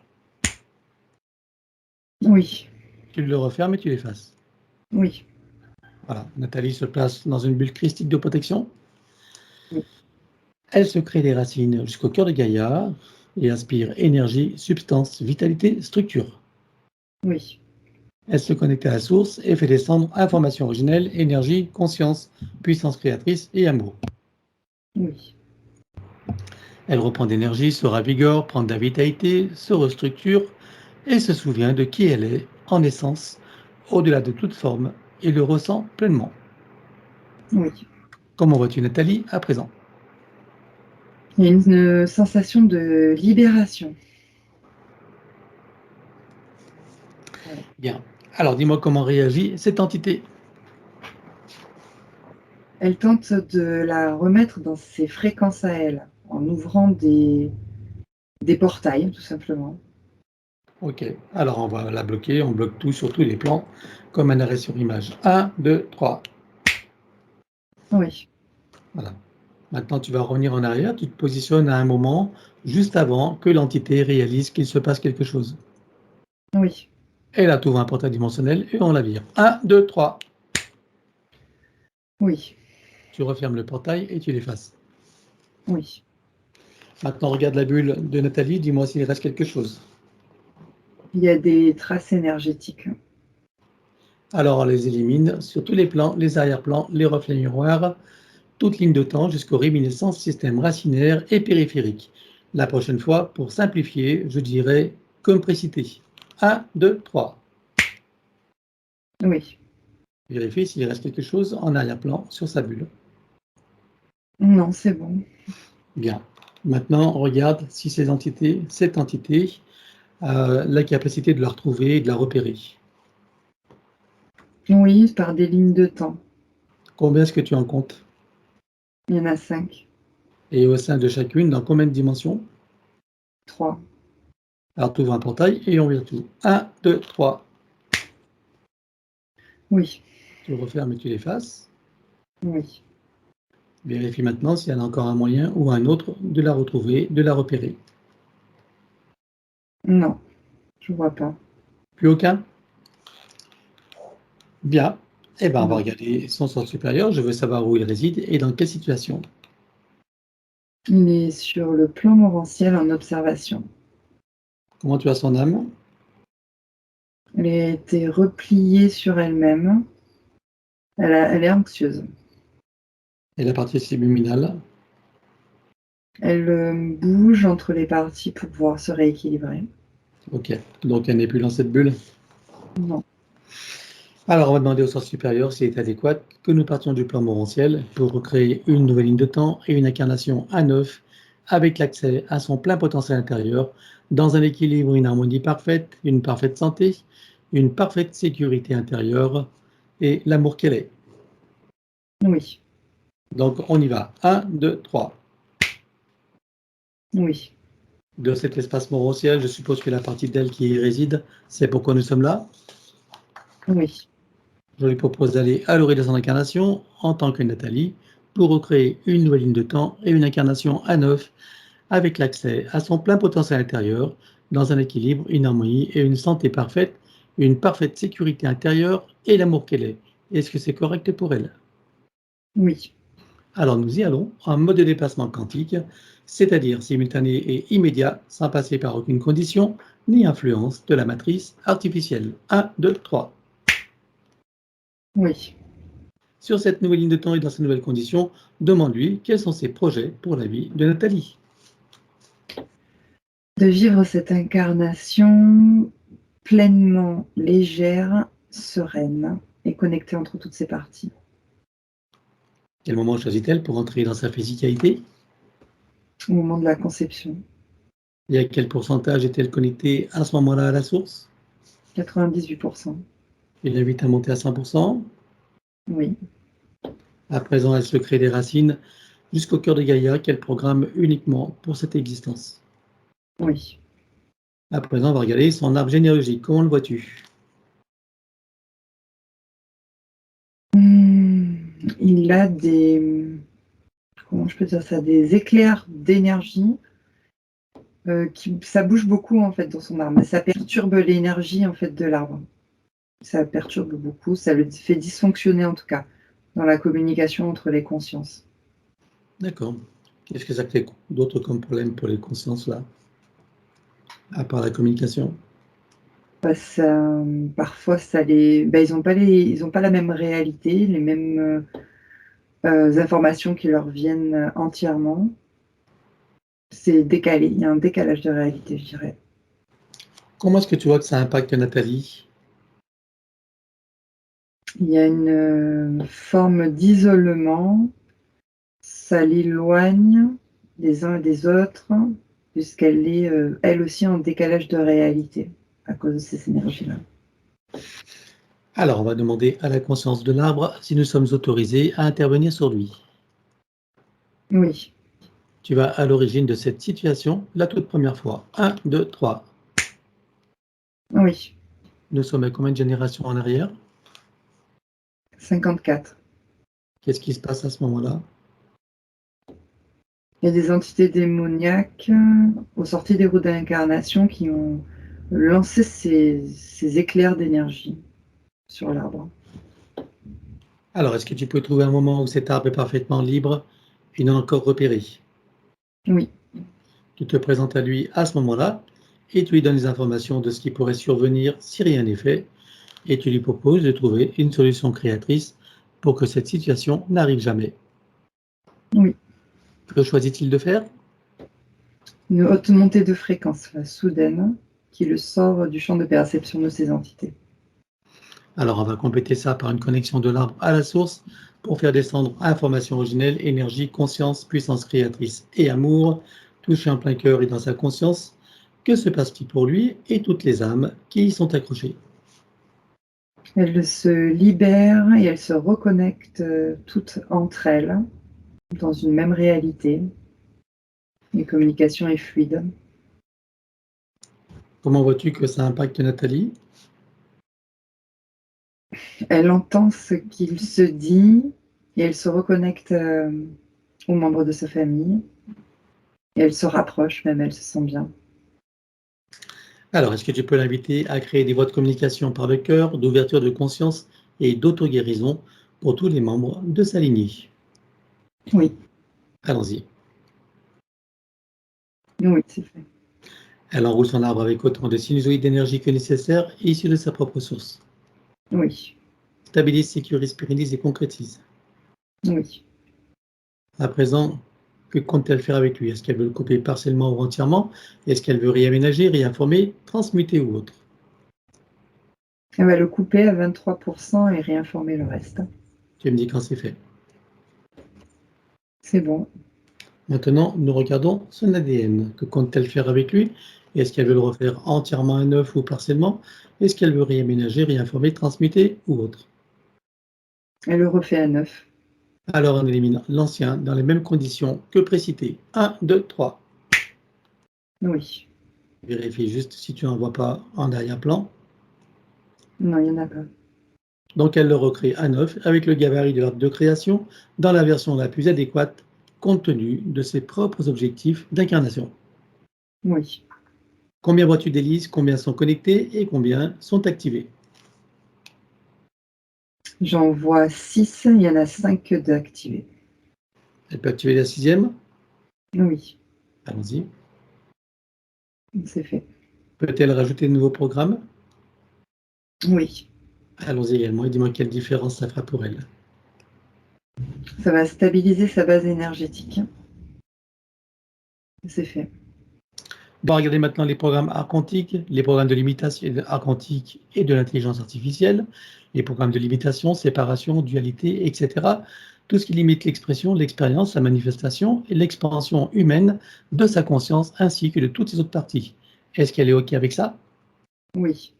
Oui. Tu le refermes et tu l'effaces. Oui. Voilà, Nathalie se place dans une bulle christique de protection. Oui. Elle se crée des racines jusqu'au cœur de Gaïa et aspire énergie, substance, vitalité, structure. Oui. Elle se connecte à la source et fait descendre information originelle, énergie, conscience, puissance créatrice et amour. Oui. Elle reprend d'énergie, se ravigore, prend de la vitalité, se restructure et se souvient de qui elle est en essence, au-delà de toute forme, et le ressent pleinement. Oui. Comment vois-tu Nathalie à présent? Il y a une sensation de libération. Voilà. Bien. Alors dis-moi comment réagit cette entité. Elle tente de la remettre dans ses fréquences à elle, en ouvrant des portails, tout simplement. Ok, alors on va la bloquer, on bloque tout sur tous les plans, comme un arrêt sur image. 1, 2, 3. Oui. Voilà. Maintenant, tu vas revenir en arrière, tu te positionnes à un moment juste avant que l'entité réalise qu'il se passe quelque chose. Oui. Et là, tu ouvres un portail dimensionnel et on la vire. 1, 2, 3. Oui. Tu refermes le portail et tu l'effaces. Oui. Maintenant, regarde la bulle de Nathalie, dis-moi s'il reste quelque chose. Il y a des traces énergétiques. Alors, on les élimine sur tous les plans, les arrière-plans, les reflets miroirs, toute ligne de temps jusqu'aux réminiscences, système racinaire et périphérique. La prochaine fois, pour simplifier, je dirais compressité. 1, 2, 3. Oui. Vérifie s'il reste quelque chose en arrière-plan sur sa bulle. Non, c'est bon. Bien. Maintenant, on regarde si cette entité a la capacité de la retrouver et de la repérer. Oui, par des lignes de temps. Combien est-ce que tu en comptes? Il y en a 5. Et au sein de chacune, dans combien de dimensions? 3. Alors, tu ouvres un portail et on vire tout. 1, 2, 3. Oui. Tu le refermes et tu l'effaces. Oui. Vérifie maintenant s'il y en a encore un moyen ou un autre de la retrouver, de la repérer. Non, je vois pas. Plus aucun? Bien. Eh bien, on va Non. regarder son sort supérieur. Je veux savoir où il réside et dans quelle situation. Il est sur le plan morantiel en observation. Comment tu as son âme? Elle a été repliée sur elle-même. Elle est anxieuse. Et la partie subliminale? Elle bouge entre les parties pour pouvoir se rééquilibrer. Ok. Donc, elle n'est plus dans cette bulle. Non. Alors, on va demander au sort supérieur s'il est adéquat que nous partions du plan morantiel pour recréer une nouvelle ligne de temps et une incarnation à neuf avec l'accès à son plein potentiel intérieur dans un équilibre, une harmonie parfaite, une parfaite santé, une parfaite sécurité intérieure et l'amour qu'elle est. Oui. Donc, on y va. 1, 2, 3. Oui. De cet espace morantiel, je suppose que la partie d'elle qui y réside, c'est pourquoi nous sommes là. Oui. Je lui propose d'aller à l'orée de son incarnation en tant que Nathalie pour recréer une nouvelle ligne de temps et une incarnation à neuf avec l'accès à son plein potentiel intérieur dans un équilibre, une harmonie et une santé parfaite, une parfaite sécurité intérieure et l'amour qu'elle est. Est-ce que c'est correct pour elle? Oui. Alors nous y allons en mode de déplacement quantique, c'est-à-dire simultané et immédiat, sans passer par aucune condition ni influence de la matrice artificielle. 1, 2, 3. Oui. Sur cette nouvelle ligne de temps et dans ces nouvelles conditions, demande-lui quels sont ses projets pour la vie de Nathalie. De vivre cette incarnation pleinement légère, sereine et connectée entre toutes ses parties. Quel moment choisit-elle pour entrer dans sa physicalité? Au moment de la conception, Et à quel pourcentage est-elle connectée à ce moment-là à la source? 98%. Il l'invite à monter à 100%. Oui. À présent, elle se crée des racines jusqu'au cœur de Gaïa qu'elle programme uniquement pour cette existence. Oui. À présent, on va regarder son arbre généalogique. Comment le vois-tu? Il a des, comment je peux dire ça, des éclairs d'énergie ça bouge beaucoup en fait dans son arbre. Ça perturbe l'énergie en fait de l'arbre. Ça perturbe beaucoup, ça le fait dysfonctionner en tout cas dans la communication entre les consciences. D'accord. Qu'est-ce que ça crée d'autre comme problème pour les consciences là, à part la communication? Parfois, ils ont pas la même réalité, les mêmes informations qui leur viennent entièrement. C'est décalé, il y a un décalage de réalité, je dirais. Comment est-ce que tu vois que ça impacte Nathalie? Il y a une forme d'isolement, ça l'éloigne des uns et des autres, puisqu'elle est elle aussi en décalage de réalité à cause de ces énergies-là. Alors, on va demander à la conscience de l'arbre si nous sommes autorisés à intervenir sur lui. Oui, Tu vas à l'origine de cette situation la toute première fois. 1, 2, 3. oui, Nous sommes à combien de générations en arrière? 54. Qu'est-ce qui se passe à ce moment-là? Il y a des entités démoniaques aux sorties des routes d'incarnation qui ont lancé ces éclairs d'énergie sur l'arbre. Alors, est-ce que tu peux trouver un moment où cet arbre est parfaitement libre et non encore repéré? Oui, Tu te présentes à lui à ce moment-là et tu lui donnes les informations de ce qui pourrait survenir si rien n'est fait et tu lui proposes de trouver une solution créatrice pour que cette situation n'arrive jamais. oui. Que choisit-il de faire? Une haute montée de fréquence soudaine qui le sort du champ de perception de ces entités. Alors, on va compléter ça par une connexion de l'arbre à la source pour faire descendre information originelle, énergie, conscience, puissance créatrice et amour, touché en plein cœur et dans sa conscience. Que se passe-t-il pour lui et toutes les âmes qui y sont accrochées? Elles se libèrent et elles se reconnectent toutes entre elles dans une même réalité. Les communications est fluide. Comment vois-tu que ça impacte Nathalie? Elle entend ce qu'il se dit et elle se reconnecte aux membres de sa famille. Et elle se rapproche même, elle se sent bien. Alors, est-ce que tu peux l'inviter à créer des voies de communication par le cœur, d'ouverture de conscience et d'auto-guérison pour tous les membres de sa lignée? Oui, Allons-y. oui, c'est fait. Elle enroule son arbre avec autant de sinusoïdes d'énergie que nécessaire, issus de sa propre source. Oui, Stabilise, sécurise, pérennise et concrétise. oui. À présent, que compte-t-elle faire avec lui? Est-ce qu'elle veut le couper partiellement ou entièrement? Est-ce qu'elle veut réaménager, réinformer, transmuter ou autre? Elle va le couper à 23% et réinformer le reste. Tu me dis quand c'est fait. C'est bon. Maintenant, nous regardons son ADN. Que compte-t-elle faire avec lui? Est-ce qu'elle veut le refaire entièrement à neuf ou partiellement? Est-ce qu'elle veut réaménager, réinformer, transmuter ou autre? Elle le refait à 9. Alors on élimine l'ancien dans les mêmes conditions que précité. 1, 2, 3. Oui. Vérifie juste si tu n'en vois pas en arrière-plan. Non, il n'y en a pas. Donc elle le recrée à neuf avec le gabarit de l'ordre de création dans la version la plus adéquate compte tenu de ses propres objectifs d'incarnation. Oui. Combien vois-tu d'hélices, combien sont connectés et combien sont activés? J'en vois 6, il y en a 5 d'activés. Elle peut activer la sixième? Oui, Allons-y. c'est fait. Peut-elle rajouter de nouveaux programmes? Oui, Allons-y également et dis-moi quelle différence ça fera pour elle. ça va stabiliser sa base énergétique. C'est fait. On va regarder maintenant les programmes art quantique, les programmes de limitation art quantique et de l'intelligence artificielle, les programmes de limitation, séparation, dualité, etc. Tout ce qui limite l'expression, l'expérience, la manifestation et l'expansion humaine de sa conscience ainsi que de toutes ses autres parties. Est-ce qu'elle est OK avec ça? Oui,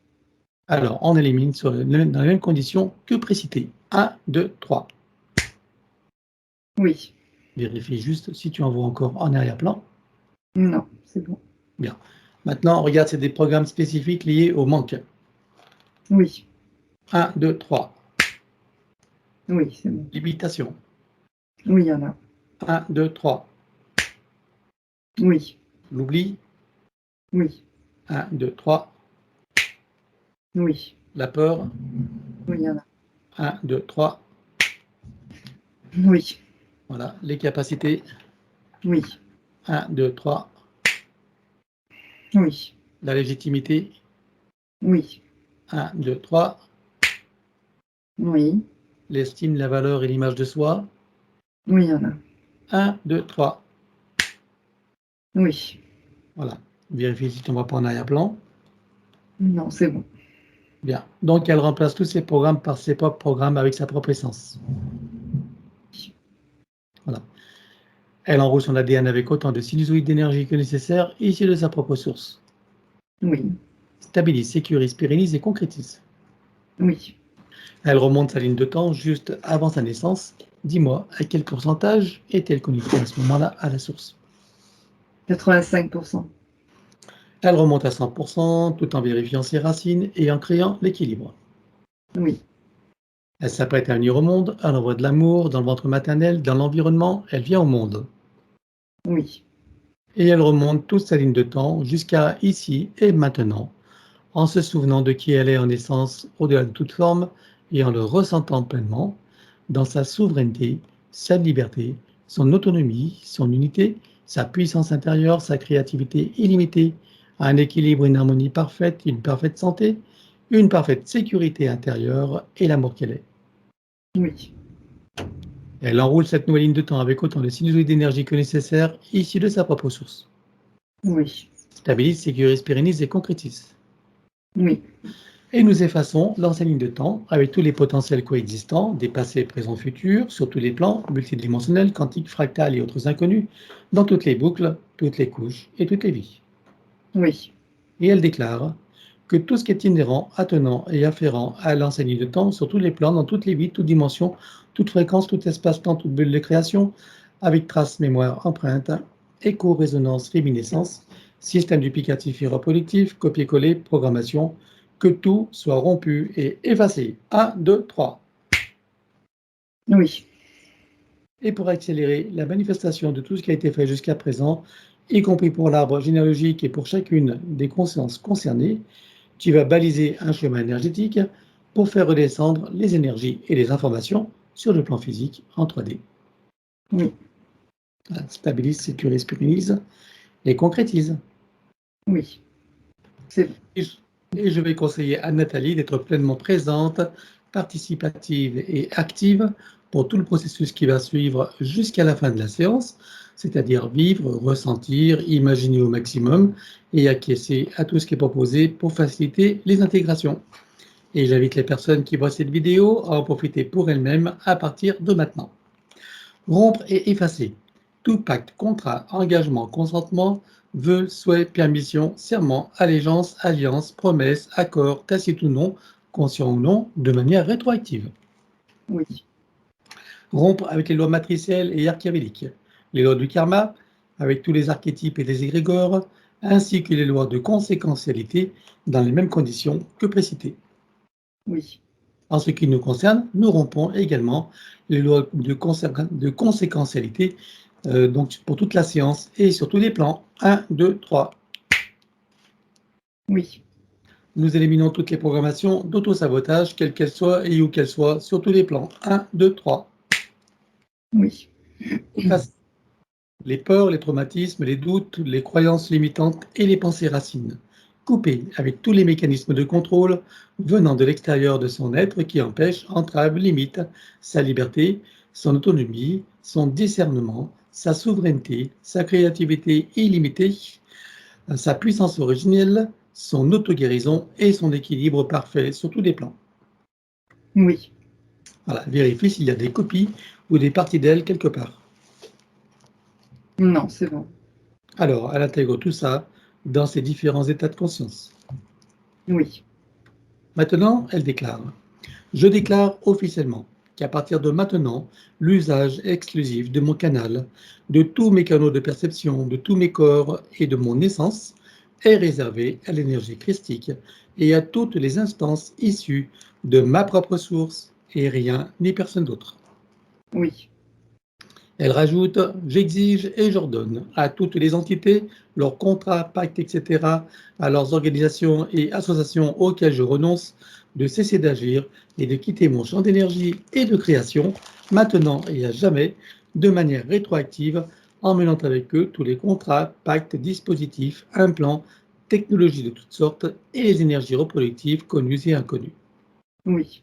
Alors, on élimine dans les mêmes conditions que précité. 1, 2, 3. oui. Vérifie juste si tu en vois encore en arrière-plan. Non, c'est bon. Bien. Maintenant, regarde, c'est des programmes spécifiques liés au manque. Oui, 1, 2, 3. oui, c'est bon. Limitation. Oui, il y en a. 1, 2, 3. Oui, L'oubli. oui, 1, 2, 3. oui, La peur. oui, il y en a. 1, 2, 3. Oui, Voilà. Les capacités. oui, 1, 2, 3. oui, La légitimité. oui, 1, 2, 3. oui, L'estime, la valeur et l'image de soi. oui, il y en a. 1, 2, 3. Oui. Voilà. Vérifie si tu ne vois pas en arrière-plan. Non, c'est bon. Bien. Donc, elle remplace tous ses programmes par ses propres programmes avec sa propre essence. Voilà. Elle enroule son ADN avec autant de sinusoïdes d'énergie que nécessaire, issus de sa propre source. Oui, Stabilise, sécurise, pérennise et concrétise. oui. Elle remonte sa ligne de temps juste avant sa naissance. Dis-moi, à quel pourcentage est-elle connectée à ce moment-là à la source? 85%. Elle remonte à 100% tout en vérifiant ses racines et en créant l'équilibre. Oui, Elle s'apprête à venir au monde, elle envoie de l'amour dans le ventre maternel, dans l'environnement, elle vient au monde. oui, Et elle remonte toute sa ligne de temps jusqu'à ici et maintenant, en se souvenant de qui elle est en essence au-delà de toute forme et en le ressentant pleinement dans sa souveraineté, sa liberté, son autonomie, son unité, sa puissance intérieure, sa créativité illimitée, un équilibre, une harmonie parfaite, une parfaite santé, une parfaite sécurité intérieure et l'amour qu'elle est. oui, Elle enroule cette nouvelle ligne de temps avec autant de sinusoïdes d'énergie que nécessaire, issus de sa propre source. oui, Stabilise, sécurise, pérennise et concrétise. oui, Et nous effaçons l'ancienne ligne de temps avec tous les potentiels coexistants, des passés, présents, futurs, sur tous les plans, multidimensionnels, quantiques, fractales et autres inconnus, dans toutes les boucles, toutes les couches et toutes les vies. oui, Et elle déclare que tout ce qui est inhérent, attenant et afférent à l'ancienne ligne de temps, sur tous les plans, dans toutes les vies, toutes dimensions, toute fréquence, tout espace-temps, toute bulle de création, avec traces, mémoire, empreinte, écho, résonance, réminiscence, système duplicatif et reproductif, copier-coller, programmation, que tout soit rompu et effacé. 1, 2, 3. oui, Et pour accélérer la manifestation de tout ce qui a été fait jusqu'à présent, y compris pour l'arbre généalogique et pour chacune des consciences concernées, tu vas baliser un chemin énergétique pour faire redescendre les énergies et les informations sur le plan physique en 3D. oui, Stabilise, sécurise, pérennise et concrétise. oui. C'est bon. Et je vais conseiller à Nathalie d'être pleinement présente, participative et active pour tout le processus qui va suivre jusqu'à la fin de la séance, c'est-à-dire vivre, ressentir, imaginer au maximum et acquiescer à tout ce qui est proposé pour faciliter les intégrations. Et j'invite les personnes qui voient cette vidéo à en profiter pour elles-mêmes à partir de maintenant. Rompre et effacer tout pacte, contrat, engagement, consentement, vœu, souhait, permission, serment, allégeance, alliance, promesse, accord, tacite ou non, conscient ou non, de manière rétroactive. Oui, Rompre avec les lois matricielles et archaïques, les lois du karma, avec tous les archétypes et les égrégores, ainsi que les lois de conséquentialité dans les mêmes conditions que précitées. oui, En ce qui nous concerne, nous rompons également les lois de conséquentialité donc pour toute la science et sur tous les plans. 1, 2, 3. Oui. Nous éliminons toutes les programmations d'auto-sabotage, quelles qu'elles soient et où qu'elles soient, sur tous les plans. 1, 2, 3. Oui. Les peurs, les traumatismes, les doutes, les croyances limitantes et les pensées racines. Coupé avec tous les mécanismes de contrôle venant de l'extérieur de son être qui empêchent, entravent, limitent sa liberté, son autonomie, son discernement, sa souveraineté, sa créativité illimitée, sa puissance originelle, son auto-guérison et son équilibre parfait sur tous les plans. Oui. Voilà, vérifie s'il y a des copies ou des parties d'elle quelque part. Non, c'est bon. Alors, elle intègre tout ça dans ses différents états de conscience. Oui. Maintenant, elle déclare « Je déclare officiellement qu'à partir de maintenant, l'usage exclusif de mon canal, de tous mes canaux de perception, de tous mes corps et de mon essence est réservé à l'énergie christique et à toutes les instances issues de ma propre source et rien ni personne d'autre. » Oui. Elle rajoute « J'exige et j'ordonne à toutes les entités, leurs contrats, pactes, etc., à leurs organisations et associations auxquelles je renonce, de cesser d'agir et de quitter mon champ d'énergie et de création, maintenant et à jamais, de manière rétroactive, en menant avec eux tous les contrats, pactes, dispositifs, implants, technologies de toutes sortes et les énergies reproductives connues et inconnues. » Oui.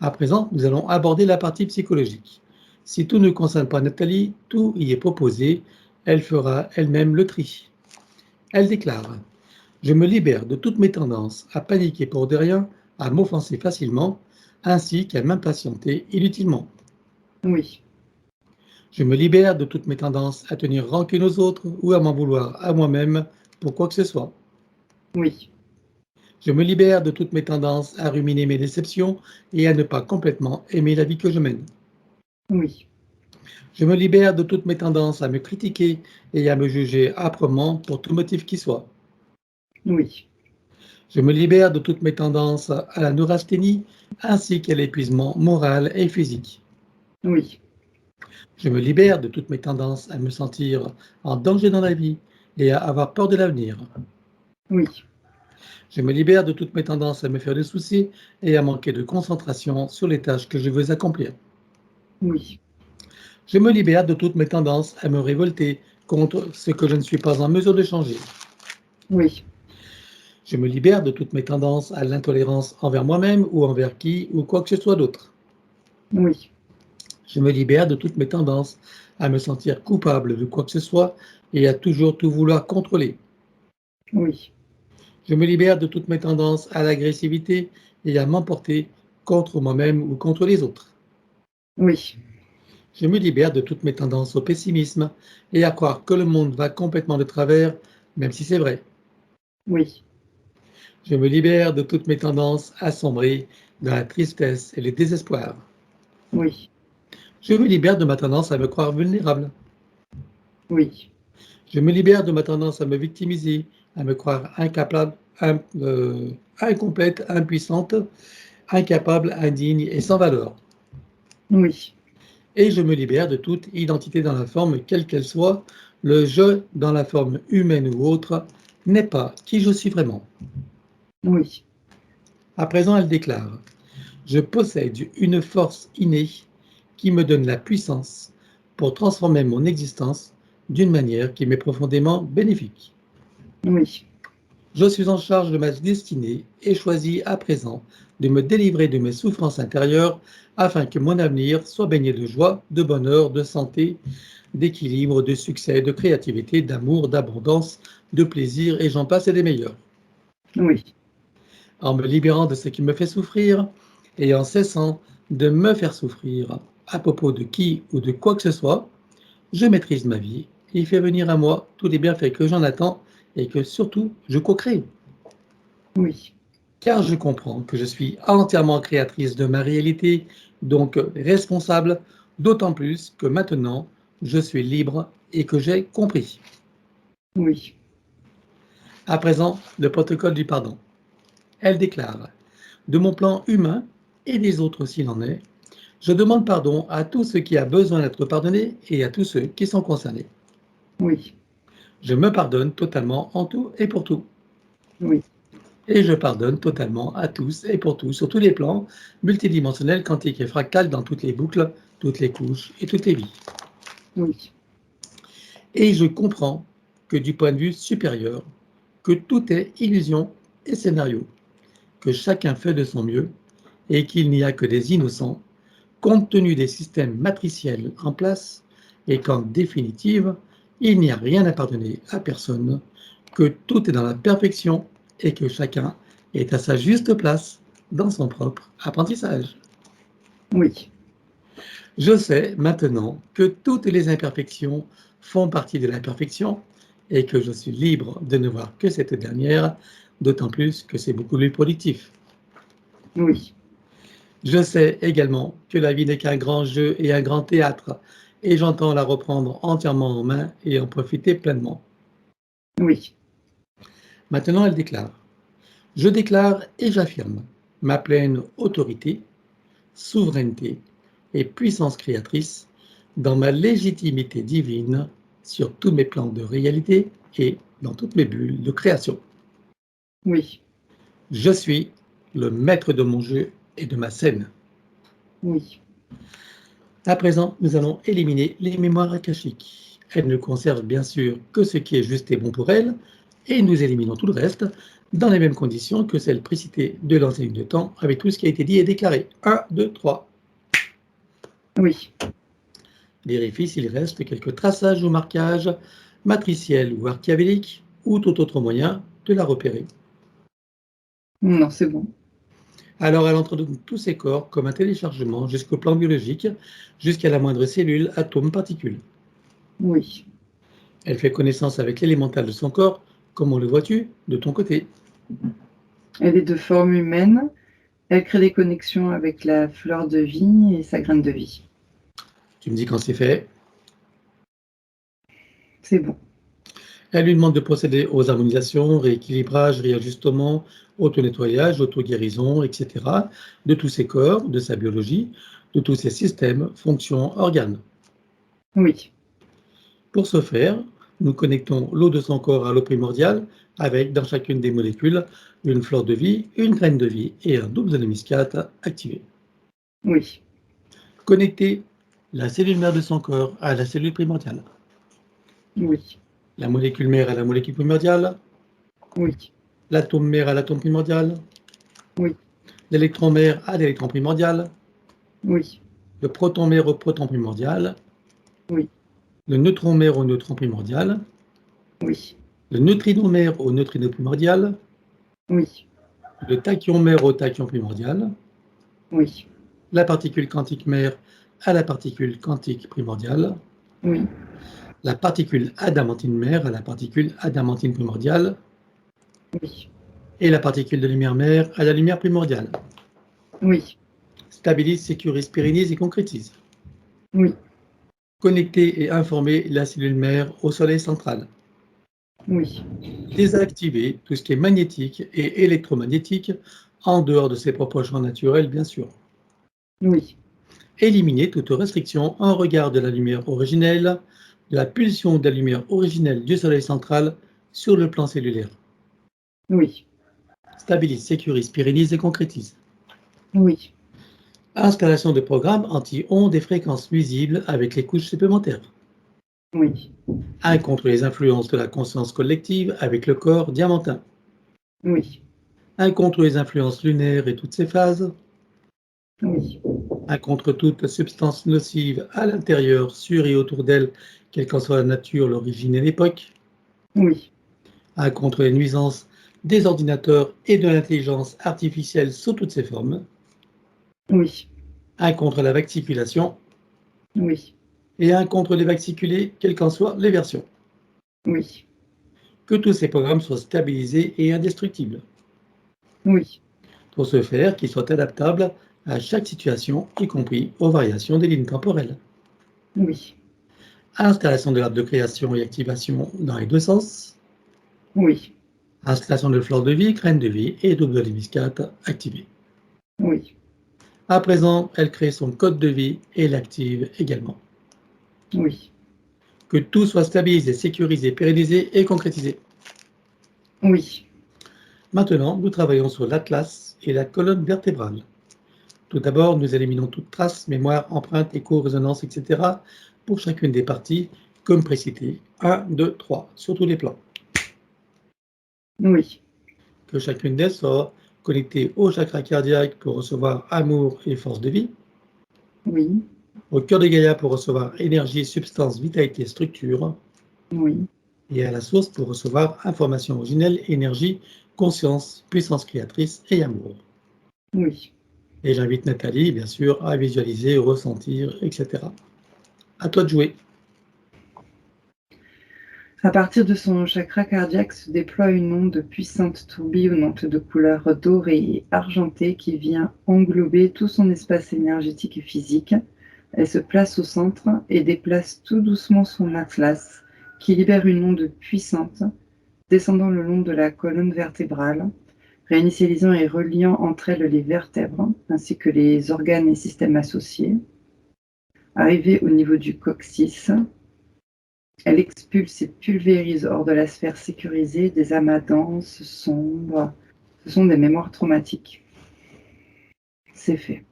À présent, nous allons aborder la partie psychologique. Si tout ne concerne pas Nathalie, tout y est proposé, elle fera elle-même le tri. Elle déclare « Je me libère de toutes mes tendances à paniquer pour de rien, à m'offenser facilement, ainsi qu'à m'impatienter inutilement. Oui. Je me libère de toutes mes tendances à tenir rancune aux autres ou à m'en vouloir à moi-même pour quoi que ce soit. Oui. Je me libère de toutes mes tendances à ruminer mes déceptions et à ne pas complètement aimer la vie que je mène. Oui. Je me libère de toutes mes tendances à me critiquer et à me juger âprement pour tout motif qui soit. Oui. Je me libère de toutes mes tendances à la neurasthénie ainsi qu'à l'épuisement moral et physique. Oui. Je me libère de toutes mes tendances à me sentir en danger dans la vie et à avoir peur de l'avenir. Oui. Je me libère de toutes mes tendances à me faire des soucis et à manquer de concentration sur les tâches que je veux accomplir. Oui. Je me libère de toutes mes tendances à me révolter contre ce que je ne suis pas en mesure de changer. Oui. Je me libère de toutes mes tendances à l'intolérance envers moi-même ou envers qui ou quoi que ce soit d'autre. Oui. Je me libère de toutes mes tendances à me sentir coupable de quoi que ce soit et à toujours tout vouloir contrôler. Oui. Je me libère de toutes mes tendances à l'agressivité et à m'emporter contre moi-même ou contre les autres. Oui. Je me libère de toutes mes tendances au pessimisme et à croire que le monde va complètement de travers, même si c'est vrai. Oui. Je me libère de toutes mes tendances à sombrer dans la tristesse et le désespoir. Oui. Je me libère de ma tendance à me croire vulnérable. Oui. Je me libère de ma tendance à me victimiser, à me croire incapable, incomplète, impuissante, incapable, indigne et sans valeur. Oui. Et je me libère de toute identité dans la forme, quelle qu'elle soit. Le je, dans la forme humaine ou autre, n'est pas qui je suis vraiment. Oui. À présent, elle déclare « Je possède une force innée qui me donne la puissance pour transformer mon existence d'une manière qui m'est profondément bénéfique. Oui. Je suis en charge de ma destinée et choisis à présent de me délivrer de mes souffrances intérieures afin que mon avenir soit baigné de joie, de bonheur, de santé, d'équilibre, de succès, de créativité, d'amour, d'abondance, de plaisir et j'en passe et des meilleurs. Oui. En me libérant de ce qui me fait souffrir et en cessant de me faire souffrir à propos de qui ou de quoi que ce soit, je maîtrise ma vie et fait venir à moi tous les bienfaits que j'en attends et que surtout je co-crée. Oui. Car je comprends que je suis entièrement créatrice de ma réalité, donc responsable, d'autant plus que maintenant je suis libre et que j'ai compris. Oui. À présent, le protocole du pardon. Elle déclare « De mon plan humain et des autres s'il en est. Je demande pardon à tout ce qui a besoin d'être pardonné et à tous ceux qui sont concernés. Oui. Je me pardonne totalement en tout et pour tout. Oui. Et je pardonne totalement à tous et pour tout, sur tous les plans, multidimensionnels, quantiques et fractales, dans toutes les boucles, toutes les couches et toutes les vies. Oui. Et je comprends que du point de vue supérieur, que tout est illusion et scénario, que chacun fait de son mieux et qu'il n'y a que des innocents, compte tenu des systèmes matriciels en place, et qu'en définitive, il n'y a rien à pardonner à personne, que tout est dans la perfection et que chacun est à sa juste place dans son propre apprentissage. Oui. Je sais maintenant que toutes les imperfections font partie de l'imperfection et que je suis libre de ne voir que cette dernière, d'autant plus que c'est beaucoup plus productif. Oui. Je sais également que la vie n'est qu'un grand jeu et un grand théâtre, et j'entends la reprendre entièrement en main et en profiter pleinement. Oui. Maintenant, elle déclare. Je déclare et j'affirme ma pleine autorité, souveraineté et puissance créatrice dans ma légitimité divine sur tous mes plans de réalité et dans toutes mes bulles de création. Oui. Je suis le maître de mon jeu et de ma scène. Oui. À présent, nous allons éliminer les mémoires akashiques. Elles ne conservent bien sûr que ce qui est juste et bon pour elles, et nous éliminons tout le reste dans les mêmes conditions que celles précitées de l'enseigne de temps, avec tout ce qui a été dit et déclaré. 1, 2, 3. Oui. Vérifie s'il reste quelques traçages ou marquages matriciels ou archiavéliques, ou tout autre moyen de la repérer. Non, c'est bon. Alors elle entre dans tous ces corps comme un téléchargement jusqu'au plan biologique, jusqu'à la moindre cellule, atome, particule. Oui. Elle fait connaissance avec l'élémental de son corps. Comment le vois-tu de ton côté? Elle est de forme humaine. Elle crée des connexions avec la fleur de vie et sa graine de vie. Tu me dis quand c'est fait. C'est bon. Elle lui demande de procéder aux harmonisations, rééquilibrages, réajustements, auto-nettoyage, auto-guérison, etc. de tous ses corps, de sa biologie, de tous ses systèmes, fonctions, organes. Oui. Pour ce faire, nous connectons l'eau de son corps à l'eau primordiale avec, dans chacune des molécules, une fleur de vie, une graine de vie et un double zélémiscate activé. Oui. Connecter la cellule mère de son corps à la cellule primordiale. Oui. La molécule mère à la molécule primordiale. Oui. L'atome mère à l'atome primordial. Oui. L'électron mère à l'électron primordial. Oui. Le proton mère au proton primordial. Oui. Le neutron mère au neutron primordial. Oui. Le neutrino mère au neutrino primordial. Oui. Le tachyon mère au tachyon primordial. Oui. La particule quantique mère à la particule quantique primordiale. Oui. La particule adamantine mère à la particule adamantine primordiale. Oui. Et la particule de lumière mère à la lumière primordiale. Oui. Stabilise, sécurise, pérennise et concrétise. Oui. Connecter et informer la cellule mère au soleil central. Oui. Désactiver tout ce qui est magnétique et électromagnétique en dehors de ses propres champs naturels, bien sûr. Oui. Éliminer toute restriction en regard de la lumière originelle, de la pulsion de la lumière originelle du soleil central sur le plan cellulaire. Oui. Stabilise, sécurise, pérennise et concrétise. Oui. Installation de programmes anti-ondes et fréquences nuisibles avec les couches supplémentaires. Oui. 1 contre les influences de la conscience collective avec le corps diamantin. Oui. 1 contre les influences lunaires et toutes ses phases. Oui. 1 contre toute substance nocive à l'intérieur, sur et autour d'elle, quelle qu'en soit la nature, l'origine et l'époque. Oui. 1 contre les nuisances des ordinateurs et de l'intelligence artificielle sous toutes ses formes. Oui. 1 contre la vacciculation. Oui. Et 1 contre les vacciculés, quelles qu'en soient les versions. Oui. Que tous ces programmes soient stabilisés et indestructibles. Oui. Pour ce faire, qu'ils soient adaptables à chaque situation, y compris aux variations des lignes temporelles. Oui. Installation de l'arbre de création et activation dans les deux sens. Oui. Installation de fleur de vie, graine de vie et double hémiscate activée. Oui. À présent, elle crée son code de vie et l'active également. Oui. Que tout soit stabilisé, sécurisé, pérennisé et concrétisé. Oui. Maintenant, nous travaillons sur l'atlas et la colonne vertébrale. Tout d'abord, nous éliminons toute trace, mémoire, empreinte, écho, résonance, etc. pour chacune des parties, comme précité. 1, 2, 3, sur tous les plans. Oui. Que chacune d'elles soit connectée au chakra cardiaque pour recevoir amour et force de vie, Oui. au cœur de Gaïa pour recevoir énergie, substance, vitalité, structure, Oui. et à la source pour recevoir information originelle, énergie, conscience, puissance créatrice et amour. Oui. Et j'invite Nathalie, bien sûr, à visualiser, ressentir, etc. À toi de jouer. À partir de son chakra cardiaque se déploie une onde puissante tourbillonnante de couleur dorée et argentée qui vient englober tout son espace énergétique et physique. Elle se place au centre et déplace tout doucement son atlas, qui libère une onde puissante, descendant le long de la colonne vertébrale, réinitialisant et reliant entre elles les vertèbres, ainsi que les organes et systèmes associés. Arrivée au niveau du coccyx, elle expulse et pulvérise hors de la sphère sécurisée des amas denses, sombres. Ce sont des mémoires traumatiques. C'est fait.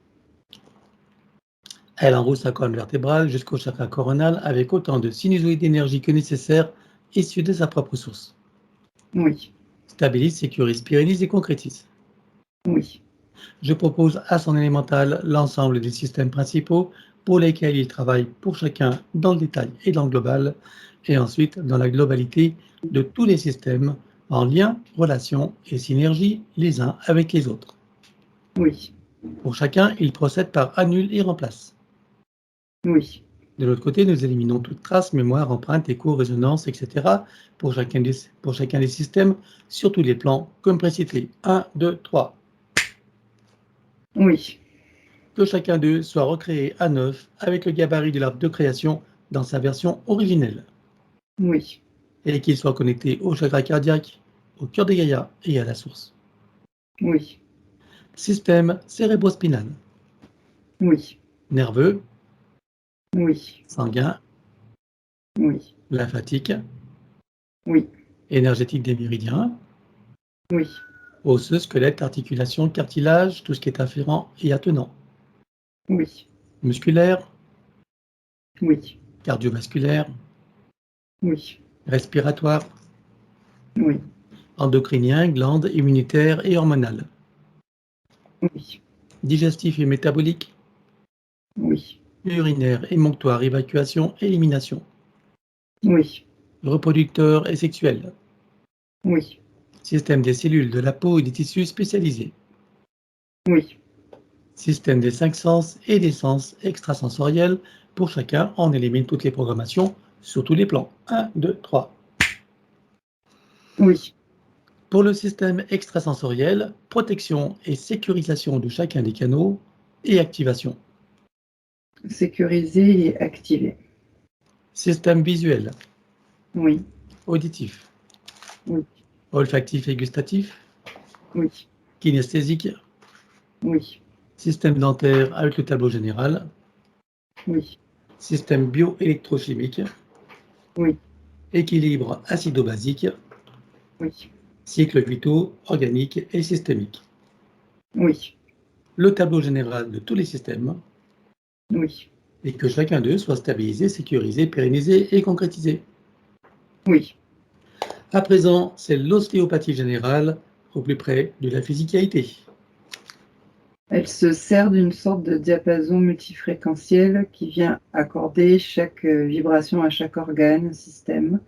Elle enroule sa colonne vertébrale jusqu'au chakra coronal avec autant de sinusoïdes d'énergie que nécessaire issus de sa propre source. Oui. Stabilise, sécurise, pérennise et concrétise. Oui. Je propose à son élémental l'ensemble des systèmes principaux pour lesquels il travaille pour chacun dans le détail et dans le global, et ensuite dans la globalité de tous les systèmes en lien, relation et synergie les uns avec les autres. Oui. Pour chacun, il procède par annule et remplace. Oui. De l'autre côté, nous éliminons toute trace, mémoire, empreinte, écho, résonance, etc. pour chacun des systèmes sur tous les plans, comme précité. 1, 2, 3. Oui. Que chacun d'eux soit recréé à neuf avec le gabarit de l'arbre de création dans sa version originelle. Oui. Et qu'il soit connecté au chakra cardiaque, au cœur des Gaïa et à la source. Oui. Système cérébrospinal, Oui. nerveux, Oui. sanguin, Oui. lymphatique, Oui. énergétique des méridiens, Oui. osseux, squelette, articulation, cartilage, tout ce qui est afférent et attenant. Oui. Musculaire, Oui. cardiovasculaire, Oui. respiratoire, Oui. endocrinien, glandes, immunitaire et hormonal, Oui. digestif et métabolique, Oui. urinaire, émonctoire, évacuation, élimination, Oui. reproducteur et sexuel, Oui. système des cellules, de la peau et des tissus spécialisés, Oui. système des 5 sens et des sens extrasensoriels. Pour chacun, on élimine toutes les programmations sur tous les plans. 1, 2, 3. Oui. Pour le système extrasensoriel, protection et sécurisation de chacun des canaux et activation. Sécuriser et activer. Système visuel, Oui. auditif, Oui. olfactif et gustatif, Oui. kinesthésique, Oui. système dentaire avec le tableau général, Oui. système bioélectrochimique, Oui. équilibre acido-basique, Oui. cycle vitaux, organique et systémique. Oui. Le tableau général de tous les systèmes Oui. et que chacun d'eux soit stabilisé, sécurisé, pérennisé et concrétisé. Oui. À présent, c'est l'ostéopathie générale au plus près de la physicalité. Elle se sert d'une sorte de diapason multifréquentiel qui vient accorder chaque vibration à chaque organe, système,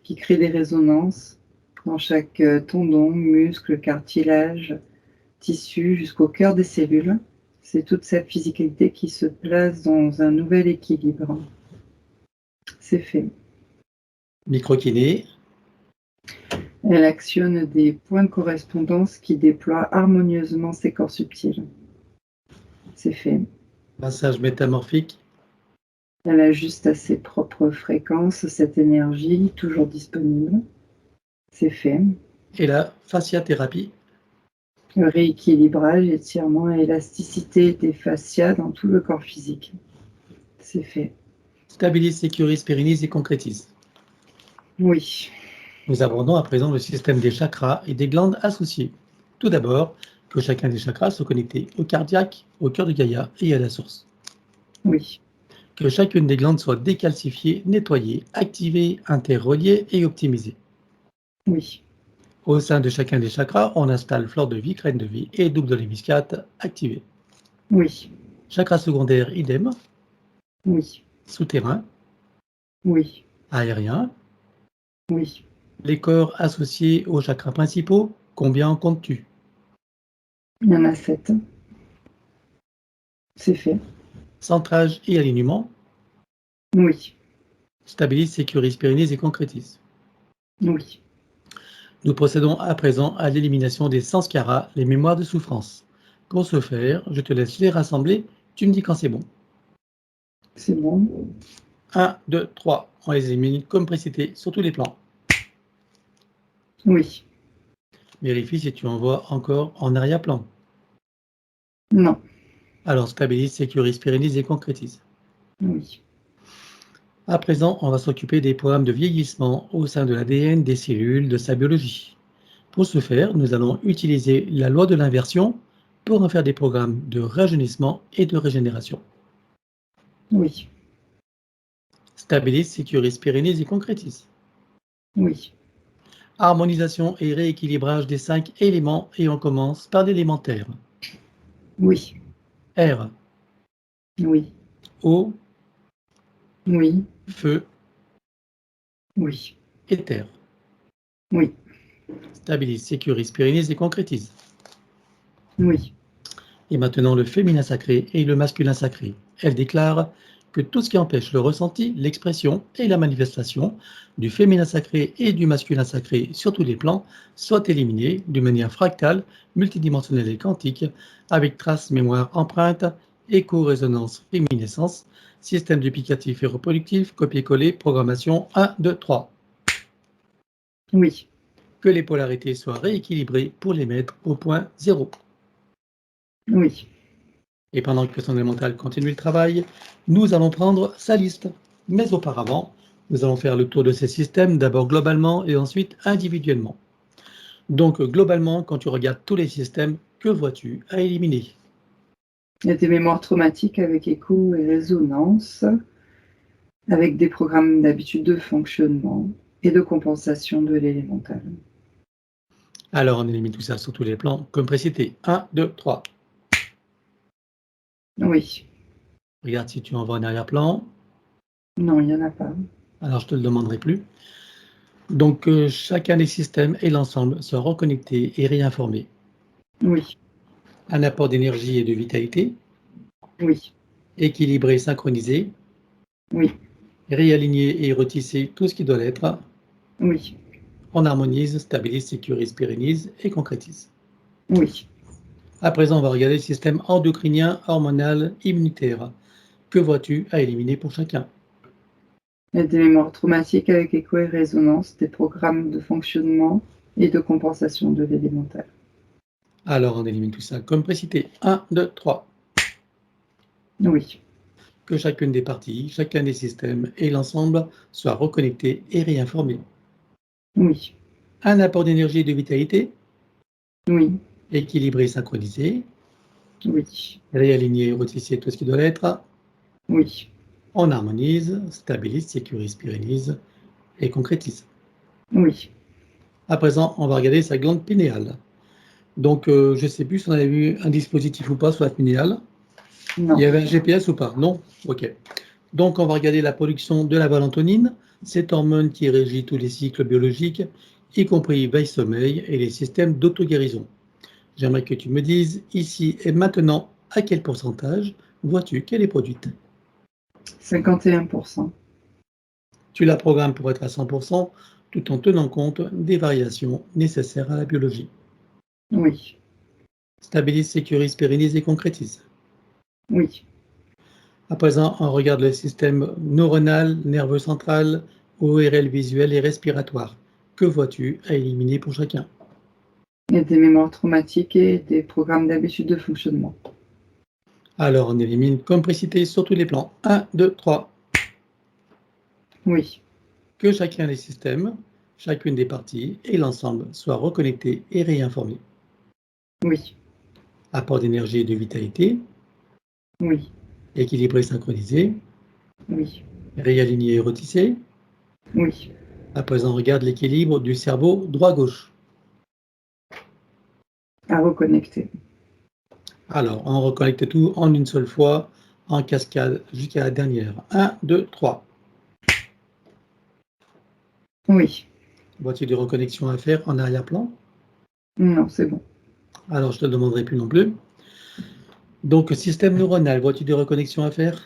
qui crée des résonances dans chaque tendon, muscle, cartilage, tissu, jusqu'au cœur des cellules. C'est toute sa physicalité qui se place dans un nouvel équilibre. C'est fait. Microkiné, Elle actionne des points de correspondance qui déploient harmonieusement ses corps subtils. C'est fait. massage métamorphique, Elle ajuste à ses propres fréquences cette énergie toujours disponible. C'est fait. et la fasciathérapie. Rééquilibrage, étirement et élasticité des fascias dans tout le corps physique. C'est fait. Stabilise, sécurise, pérennise et concrétise. Oui. Nous abordons à présent le système des chakras et des glandes associées. Tout d'abord, que chacun des chakras soit connecté au cardiaque, au cœur de Gaïa et à la source. Oui. Que chacune des glandes soit décalcifiée, nettoyée, activée, interreliée et optimisée. Oui. Au sein de chacun des chakras, on installe fleur de vie, graine de vie et double de l'hémiscate activée. Oui. Chakra secondaire, idem. Oui. Souterrain, Oui. aérien. Oui. Les corps associés aux chakras principaux, combien en comptes-tu? Il y en a 7. C'est fait. Centrage et alignement. Oui. Stabilise, sécurise, pérennise et concrétise. Oui. Nous procédons à présent à l'élimination des sanskaras, les mémoires de souffrance. Pour ce faire, je te laisse les rassembler, tu me dis quand c'est bon. C'est bon. 1, 2, 3, on les élimine comme précité sur tous les plans. Oui. Vérifie si tu en vois encore en arrière-plan. Non. Alors stabilise, sécurise, pérennise et concrétise. Oui. À présent, on va s'occuper des programmes de vieillissement au sein de l'ADN des cellules de sa biologie. Pour ce faire, nous allons utiliser la loi de l'inversion pour en faire des programmes de rajeunissement et de régénération. Oui. Stabilise, sécurise, pérennise et concrétise. Oui. Harmonisation et rééquilibrage des 5 éléments et on commence par l'élémentaire. Oui. Air, Oui. eau, Oui. feu, Oui. éther. Oui. Stabilise, sécurise, pérennise et concrétise. Oui. Et maintenant le féminin sacré et le masculin sacré. Elle déclare que tout ce qui empêche le ressenti, l'expression et la manifestation du féminin sacré et du masculin sacré sur tous les plans soit éliminé d'une manière fractale, multidimensionnelle et quantique, avec traces, mémoire, empreinte, écho-résonance, réminiscence, système duplicatif et reproductif, copier-coller, programmation 1, 2, 3. Oui. Que les polarités soient rééquilibrées pour les mettre au point zéro. Oui. Et pendant que son élémental continue le travail, nous allons prendre sa liste. Mais auparavant, nous allons faire le tour de ces systèmes, d'abord globalement et ensuite individuellement. Donc globalement, quand tu regardes tous les systèmes, que vois-tu à éliminer? Il y a des mémoires traumatiques avec écho et résonance, avec des programmes d'habitude de fonctionnement et de compensation de l'élémental. Alors on élimine tout ça sur tous les plans, comme précité. 1, 2, 3. Oui. Regarde si tu en vois en arrière-plan. Non, il n'y en a pas. Alors je ne te le demanderai plus. Donc chacun des systèmes et l'ensemble soient reconnectés et réinformés. Oui. Un apport d'énergie et de vitalité, Oui. équilibré, synchronisé, Oui. réaligner et retisser tout ce qui doit l'être. Oui. On harmonise, stabilise, sécurise, pérennise et concrétise. Oui. À présent, on va regarder le système endocrinien, hormonal, immunitaire. Que vois-tu à éliminer pour chacun? Il y a des mémoires traumatiques avec écho et résonance, des programmes de fonctionnement et de compensation de l'élémental. Alors, on élimine tout ça comme précité. 1, 2, 3. Oui. Que chacune des parties, chacun des systèmes et l'ensemble soient reconnectés et réinformés. Oui. Un apport d'énergie et de vitalité, Oui. équilibré, synchronisé, Oui. réaligné, retisser tout ce qui doit l'être. Oui. On harmonise, stabilise, sécurise, pérennise et concrétise. Oui. À présent, on va regarder sa glande pinéale. Donc, je ne sais plus si on avait vu un dispositif ou pas sur la pinéale. Il Non. y avait un GPS ou pas? Non? Ok. Donc, on va regarder la production de la valentonine, cette hormone qui régit tous les cycles biologiques, y compris veille-sommeil et les systèmes d'auto-guérison. J'aimerais que tu me dises ici et maintenant à quel pourcentage vois-tu qu'elle est produite. 51%. Tu la programmes pour être à 100% tout en tenant compte des variations nécessaires à la biologie. Oui. Stabilise, sécurise, pérennise et concrétise. Oui. À présent, on regarde le système neuronal, nerveux central, ORL visuel et respiratoire. Que vois-tu à éliminer pour chacun? Et des mémoires traumatiques et des programmes d'habitude de fonctionnement. Alors, on élimine complexité sur tous les plans. 1, 2, 3. Oui, Que chacun des systèmes, chacune des parties et l'ensemble soient reconnectés et réinformés. oui, Apport d'énergie et de vitalité, oui, équilibré, synchronisé, oui, réaligné et retissé. oui. À présent, on regarde l'équilibre du cerveau droit-gauche. À reconnecter. Alors, on reconnecte tout en une seule fois, en cascade, jusqu'à la dernière. 1, 2, 3. Oui. Vois-tu des reconnexions à faire en arrière-plan? Non, c'est bon. Alors, je ne te demanderai plus non plus. Donc, système neuronal, vois-tu des reconnexions à faire?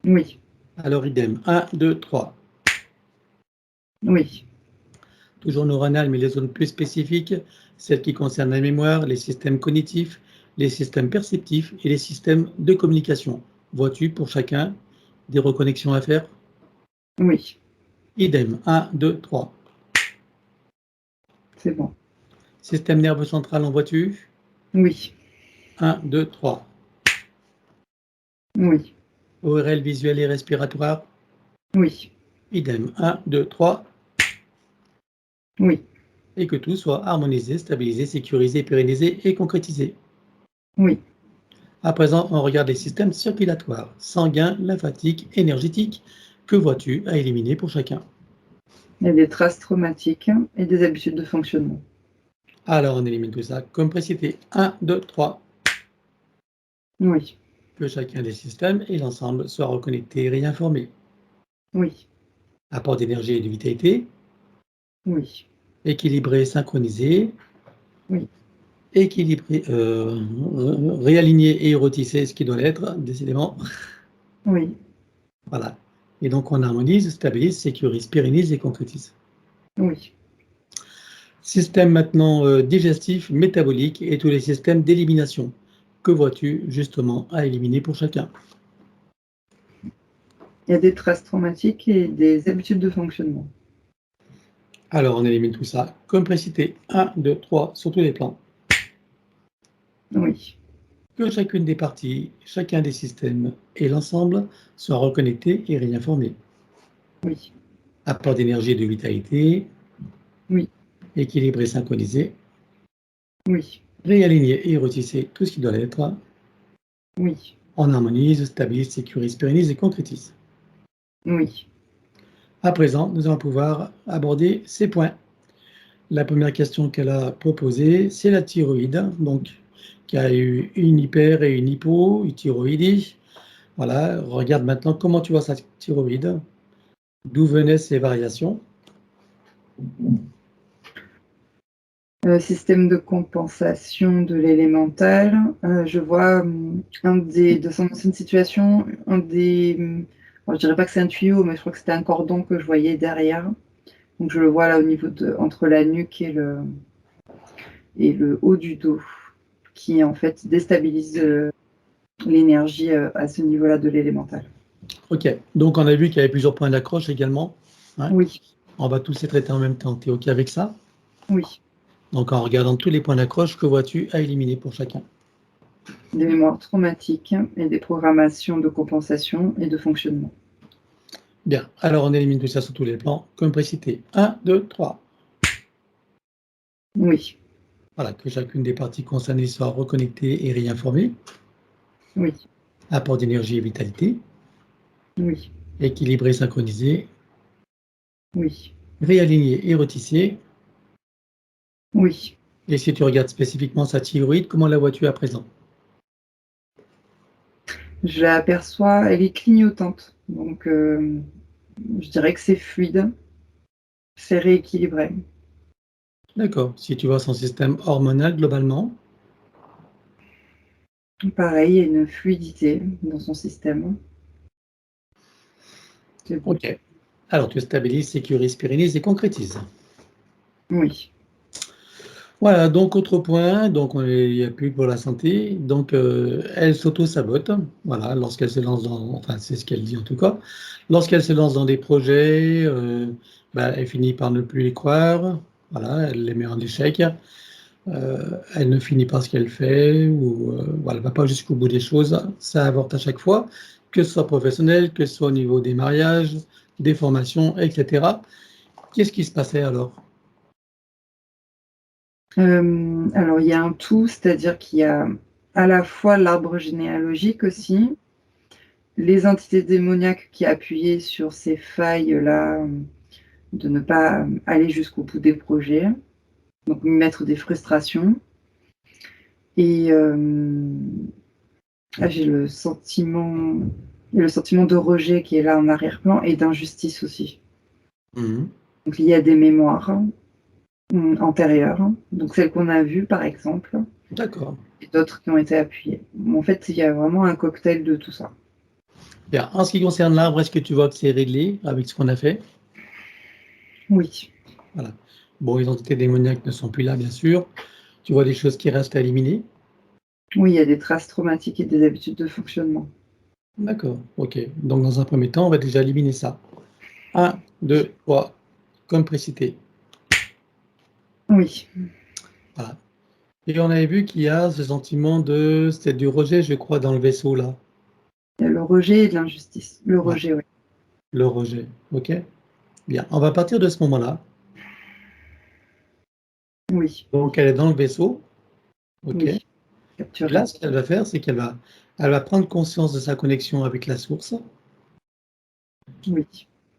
Oui, Alors, idem. 1, 2, 3. oui, Toujours neuronal, mais les zones plus spécifiques, celles qui concernent la mémoire, les systèmes cognitifs, les systèmes perceptifs et les systèmes de communication. Vois-tu pour chacun des reconnexions à faire? oui, Idem. 1, 2, 3. c'est bon. Système nerveux central, en vois-tu? Oui, 1, 2, 3. oui, ORL visuel et respiratoire, oui, idem. 1, 2, 3. oui, Et que tout soit harmonisé, stabilisé, sécurisé, pérennisé et concrétisé. oui. À présent, on regarde les systèmes circulatoires, sanguins, lymphatiques, énergétiques. Que vois-tu à éliminer pour chacun? Il y a des traces traumatiques et des habitudes de fonctionnement. Alors, on élimine tout ça comme précité. 1, 2, 3. Oui, Que chacun des systèmes et l'ensemble soient reconnectés et réinformés. oui, Apport d'énergie et de vitalité, oui, équilibré, synchronisé, oui, équilibré, réaligné et retissé, ce qui doit l'être, décidément. oui, Voilà. Et donc, on harmonise, stabilise, sécurise, pérennise et concrétise. oui. Système maintenant digestif, métabolique et tous les systèmes d'élimination. Que vois-tu justement à éliminer pour chacun? Il y a des traces traumatiques et des habitudes de fonctionnement. Alors, on élimine tout ça comme précité. 1, 2, 3 sur tous les plans. Oui, Que chacune des parties, chacun des systèmes et l'ensemble soient reconnectés et réinformés. oui, Apport d'énergie et de vitalité, oui, équilibré, synchronisé, oui, réaligné et retissé tout ce qui doit l'être. oui, On harmonise, stabilise, sécurise, pérennise et concrétise. oui, À présent, nous allons pouvoir aborder ces points. La première question qu'elle a proposée, c'est la thyroïde, donc qui a eu une hyper et une hypothyroïdie. Voilà, regarde maintenant comment tu vois sa thyroïde, d'où venaient ces variations. Système de compensation de l'élémental. Je vois de son ancienne situation, bon, je dirais pas que c'est un tuyau, mais je crois que c'était un cordon que je voyais derrière. Donc je le vois là au niveau entre la nuque et le haut du dos, qui en fait déstabilise l'énergie à ce niveau-là de l'élémental. Ok, donc on a vu qu'il y avait plusieurs points d'accroche également, hein. Oui, On va tous les traiter en même temps. Tu es ok avec ça? oui. Donc en regardant tous les points d'accroche, que vois-tu à éliminer pour chacun? Des mémoires traumatiques et des programmations de compensation et de fonctionnement. Bien, alors on élimine tout ça sur tous les plans, comme précité. 1, 2, 3. Oui, Voilà, que chacune des parties concernées soit reconnectée et réinformée. oui, Apport d'énergie et vitalité, oui, équilibré, synchronisé, oui, réaligné et retissé. oui. Et si tu regardes spécifiquement sa thyroïde, comment la vois-tu à présent? Je l'aperçois, elle est clignotante. Donc, je dirais que c'est fluide, c'est rééquilibré. D'accord. Si tu vois son système hormonal globalement, Pareil, il y a une fluidité dans son système. C'est bon. ok. Alors tu stabilises, sécurises, pérennises et concrétises. Oui, Voilà, donc autre point, donc il n'y a plus que pour la santé, donc elle s'auto-sabote, voilà, lorsqu'elle se lance dans, enfin c'est ce qu'elle dit en tout cas, lorsqu'elle se lance dans des projets, elle finit par ne plus y croire, voilà, elle les met en échec, elle ne finit pas ce qu'elle fait ou voilà, elle ne va pas jusqu'au bout des choses. Ça avorte à chaque fois, que ce soit professionnel, que ce soit au niveau des mariages, des formations, etc. Qu'est-ce qui se passait alors? Alors, il y a un tout, c'est-à-dire qu'il y a à la fois l'arbre généalogique aussi, les entités démoniaques qui appuyaient sur ces failles-là, de ne pas aller jusqu'au bout des projets, donc mettre des frustrations. Et j'ai le sentiment de rejet qui est là en arrière-plan et d'injustice aussi. Mmh. Donc il y a des mémoires antérieures, donc celles qu'on a vues par exemple, D'accord. et d'autres qui ont été appuyées. En fait, il y a vraiment un cocktail de tout ça. Bien. En ce qui concerne l'arbre, est-ce que tu vois que c'est réglé avec ce qu'on a fait? Oui, Voilà. Bon, les entités démoniaques ne sont plus là, bien sûr. Tu vois des choses qui restent à éliminer? oui, il y a des traces traumatiques et des habitudes de fonctionnement. D'accord, OK. Donc dans un premier temps, on va déjà éliminer ça. 1, 2, 3, comme précité. Oui, Voilà. Et on avait vu qu'il y a ce sentiment de c'était du rejet, je crois, dans le vaisseau là. il y a le rejet et de l'injustice. Le Ouais, rejet, oui. le rejet. OK? Bien. On va partir de ce moment-là. Oui, Donc elle est dans le vaisseau. OK? oui, Et capturé. là, ce qu'elle va faire, c'est qu'elle va prendre conscience de sa connexion avec la source. Oui,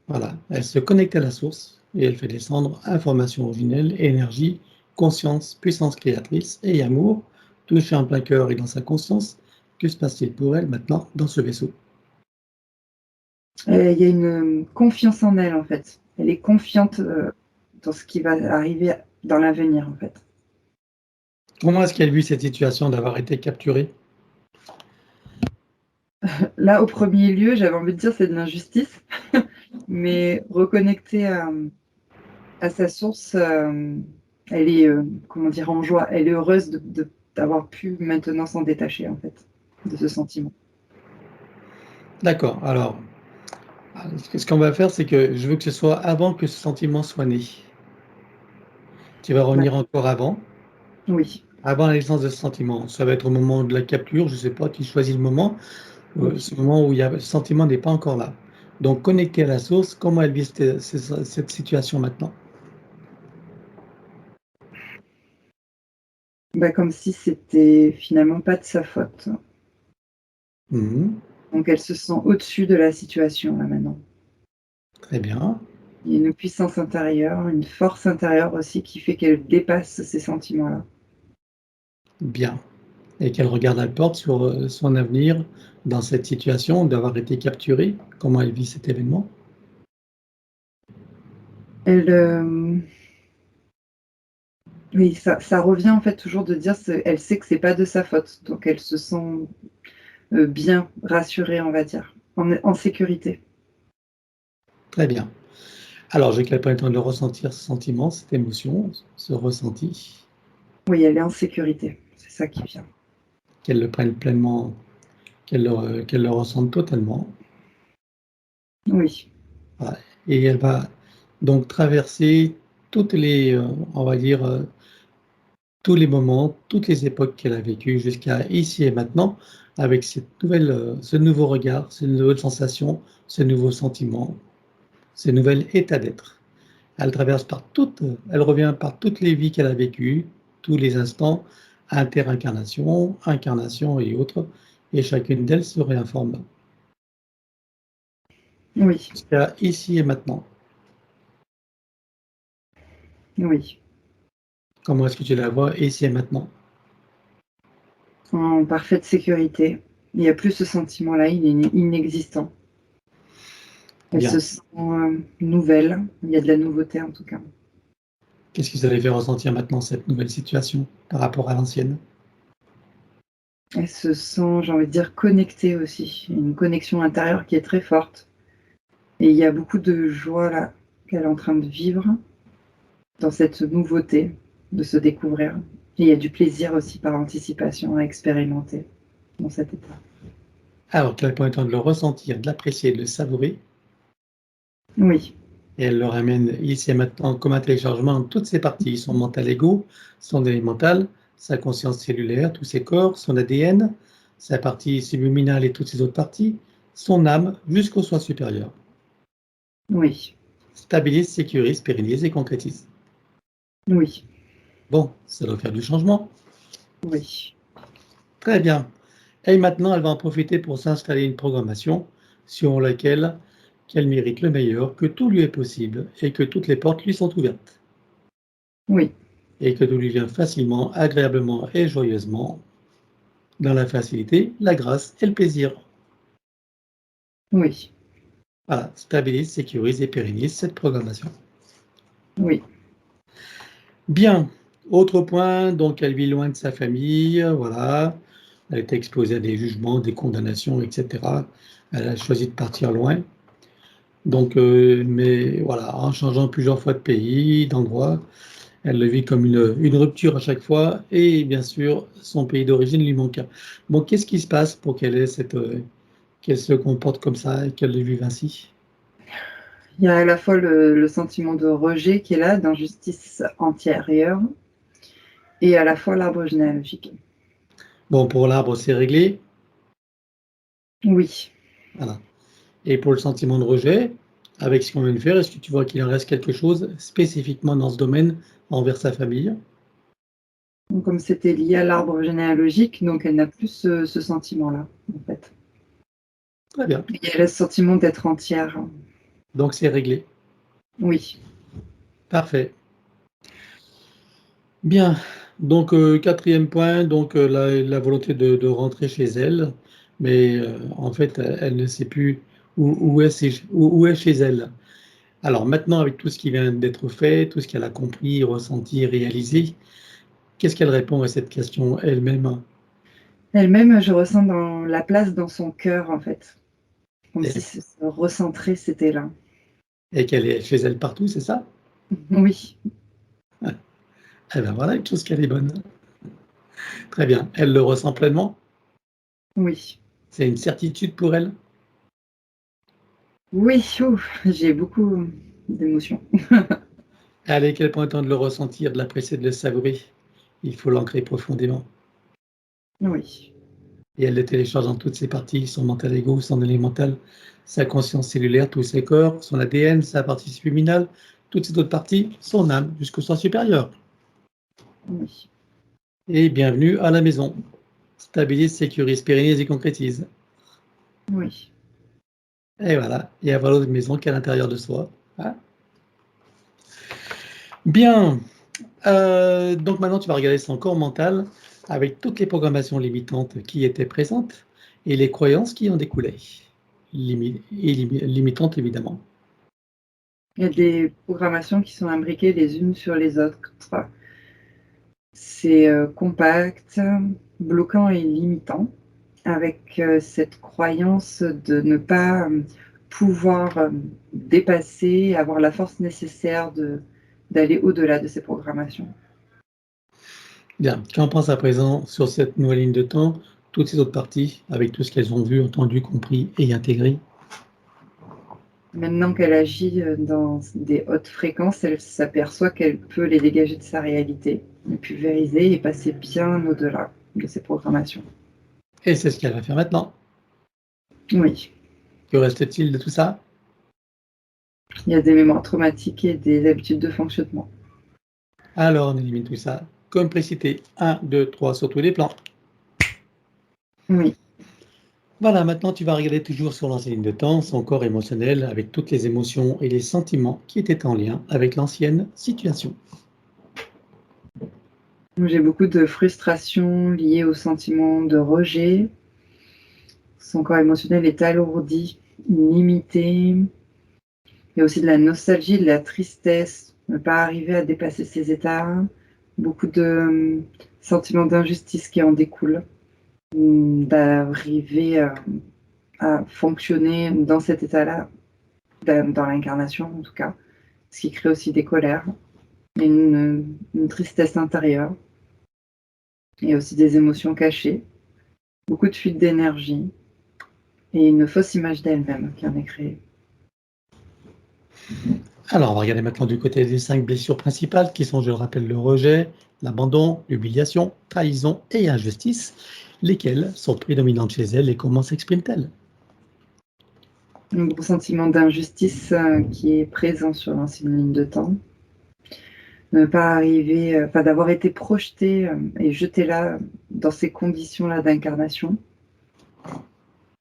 Voilà. Elle se connecte à la source et elle fait descendre information originelle, énergie, conscience, puissance créatrice et amour, touché en plein cœur et dans sa conscience. Que se passe-t-il pour elle maintenant dans ce vaisseau? il y a une confiance en elle en fait. Elle est confiante dans ce qui va arriver dans l'avenir en fait. Comment est-ce qu'elle vit cette situation d'avoir été capturée? Là, au premier lieu, j'avais envie de dire c'est de l'injustice, mais reconnecter à sa source, elle est, comment dire, en joie. Elle est heureuse d'avoir pu maintenant s'en détacher en fait, de ce sentiment. D'accord. Alors, ce qu'on va faire, c'est que je veux que ce soit avant que ce sentiment soit né. Tu vas revenir D'accord. encore Oui, avant la naissance de ce sentiment. Ça va être au moment de la capture, je ne sais pas, tu choisis le moment. oui. Ce moment où il y a le sentiment n'est pas encore là. Donc connecté à la source, comment elle vit cette situation maintenant? Bah, comme si c'était finalement pas de sa faute. Mmh. Donc elle se sent au-dessus de la situation là maintenant. Très bien, Il y a une puissance intérieure, une force intérieure aussi qui fait qu'elle dépasse ces sentiments-là. bien. Et qu'elle regarde la porte sur, son avenir dans cette situation d'avoir été capturée, comment elle vit cet événement? Elle, oui, ça revient en fait toujours de dire elle sait que c'est pas de sa faute, donc elle se sent, bien, rassurée, on va dire, en sécurité. Très bien. Alors je qu'elle prenne le temps de le ressentir, ce sentiment, cette émotion, ce ressenti, Oui, elle est en sécurité, c'est ça qui vient. qu'elle le prenne pleinement, qu'elle le ressente totalement. Oui, Voilà, et elle va donc traverser toutes les, on va dire, tous les moments, toutes les époques qu'elle a vécues jusqu'à ici et maintenant avec cette nouvelle, ce nouveau regard, ces nouvelles sensations, ces nouveaux sentiments, ces nouvel état d'être. Elle traverse par toutes, elle revient par toutes les vies qu'elle a vécues, tous les instants, interincarnation, incarnation et autres, et chacune d'elles se réinforme oui, jusqu'à ici et maintenant. oui, Comment est-ce que tu la vois ici et maintenant? en parfaite sécurité. Il y a plus ce sentiment-là, il est inexistant. Elle se Bien. sent, nouvelle, il y a de la nouveauté en tout cas. Qu'est-ce qui ça les fait ressentir maintenant cette nouvelle situation par rapport à l'ancienne? Elle se sent, j'ai envie de dire, connectée aussi, une connexion intérieure qui est très forte et il y a beaucoup de joie là, qu'elle est en train de vivre dans cette nouveauté, de se découvrir et il y a du plaisir aussi par anticipation à expérimenter dans cet état. Alors qu'elle prend le temps de le ressentir, de l'apprécier, de le savourer, Oui, Et elle le ramène ici et maintenant comme un téléchargement de toutes ses parties, son mental ego, son élémental, sa conscience cellulaire, tous ses corps, son ADN, sa partie subliminale et toutes ses autres parties, son âme jusqu'au soi supérieur. Oui, Stabilise, sécurise, pérennise et concrétise. oui, Bon, ça doit faire du changement. oui. Très bien. Et maintenant, elle va en profiter pour s'installer une programmation sur laquelle qu'elle mérite le meilleur, que tout lui est possible et que toutes les portes lui sont ouvertes. Oui, Et que tout lui vient facilement, agréablement et joyeusement, dans la facilité, la grâce et le plaisir. oui, Voilà, stabilise, sécurise et pérennise cette programmation. oui, Bien, autre point, donc elle vit loin de sa famille, voilà, elle était exposée à des jugements, des condamnations, etc. Elle a choisi de partir loin. Donc, mais voilà, en changeant plusieurs fois de pays, d'endroit, elle le vit comme une rupture à chaque fois et bien sûr, son pays d'origine lui manqua. Bon, qu'est-ce qui se passe pour qu'elle ait qu'elle se comporte comme ça et qu'elle le vive ainsi? il y a à la fois le sentiment de rejet qui est là, d'injustice antérieure, et à la fois l'arbre généalogique. Bon, pour l'arbre, c'est réglé, Oui. voilà. Et pour le sentiment de rejet, avec ce qu'on vient de faire, est-ce que tu vois qu'il en reste quelque chose spécifiquement dans ce domaine envers sa famille? Donc, comme c'était lié à l'arbre généalogique, donc elle n'a plus ce sentiment-là, en fait. Très bien, Et elle a le sentiment d'être entière. donc c'est réglé. Oui, Parfait. Bien, donc 4e point, donc la volonté de rentrer chez elle, mais en fait, elle ne sait plus où est chez elle. Alors maintenant, avec tout ce qui vient d'être fait, tout ce qu'elle a compris, ressenti, réalisé, qu'est-ce qu'elle répond à cette question elle-même? elle-même, je ressens dans la place dans son cœur, en fait. Comme si Et se recentrer, c'était là. et qu'elle est chez elle partout, c'est ça? Oui, Eh bien voilà une chose qu'elle est bonne. Très bien, elle le ressent pleinement? oui. C'est une certitude pour elle? Oui, ouf, j'ai beaucoup d'émotions. Allez, qu'elle prend le temps de le ressentir, de l'apprécier, de le savourer. Il faut l'ancrer profondément. Oui, Et elle le télécharge dans toutes ses parties, son mental ego, son élémental, sa conscience cellulaire, tous ses corps, son ADN, sa partie subliminale, toutes ses autres parties, son âme, jusqu'au soi supérieur. oui, Et bienvenue à la maison. Stabilise, sécurise, pérennise et concrétise. oui. Et voilà, et avoir l'autre maison qu'à l'intérieur de soi. Hein. Bien, donc maintenant tu vas regarder son corps mental avec toutes les programmations limitantes qui étaient présentes et les croyances qui en découlaient. Limitantes évidemment. Il y a des programmations qui sont imbriquées les unes sur les autres. C'est compact, bloquant et limitant, avec cette croyance de ne pas pouvoir dépasser, avoir la force nécessaire d'aller au-delà de ces programmations. Bien, tu en penses à présent sur cette nouvelle ligne de temps, toutes ces autres parties, avec tout ce qu'elles ont vu, entendu, compris et intégré. Maintenant qu'elle agit dans des hautes fréquences, elle s'aperçoit qu'elle peut les dégager de sa réalité, les pulvériser et passer bien au-delà de ces programmations. Et c'est ce qu'elle va faire maintenant. Oui, Que reste-t-il de tout ça? il y a des mémoires traumatiques et des habitudes de fonctionnement. Alors on élimine tout ça. Comme précité, 1, 2, 3 sur tous les plans. Oui, Voilà, maintenant tu vas regarder toujours sur l'ancienne ligne de temps, son corps émotionnel, avec toutes les émotions et les sentiments qui étaient en lien avec l'ancienne situation. j'ai beaucoup de frustration liée au sentiment de rejet. Son corps émotionnel est alourdi, limité. Il y a aussi de la nostalgie, de la tristesse, ne pas arriver à dépasser ces états. Beaucoup de sentiments d'injustice qui en découlent. D'arriver à fonctionner dans cet état-là, dans l'incarnation en tout cas, ce qui crée aussi des colères et une tristesse intérieure et aussi des émotions cachées, beaucoup de fuite d'énergie et une fausse image d'elle-même qui en est créée. Alors, on va regarder maintenant du côté des 5 blessures principales qui sont, je le rappelle, le rejet, l'abandon, l'humiliation, trahison et injustice. Lesquelles sont prédominantes chez elle et comment s'expriment-elles? Un gros sentiment d'injustice qui est présent sur l'ancienne ligne de temps. Ne pas arriver, d'avoir été projeté et jeté là, dans ces conditions-là d'incarnation,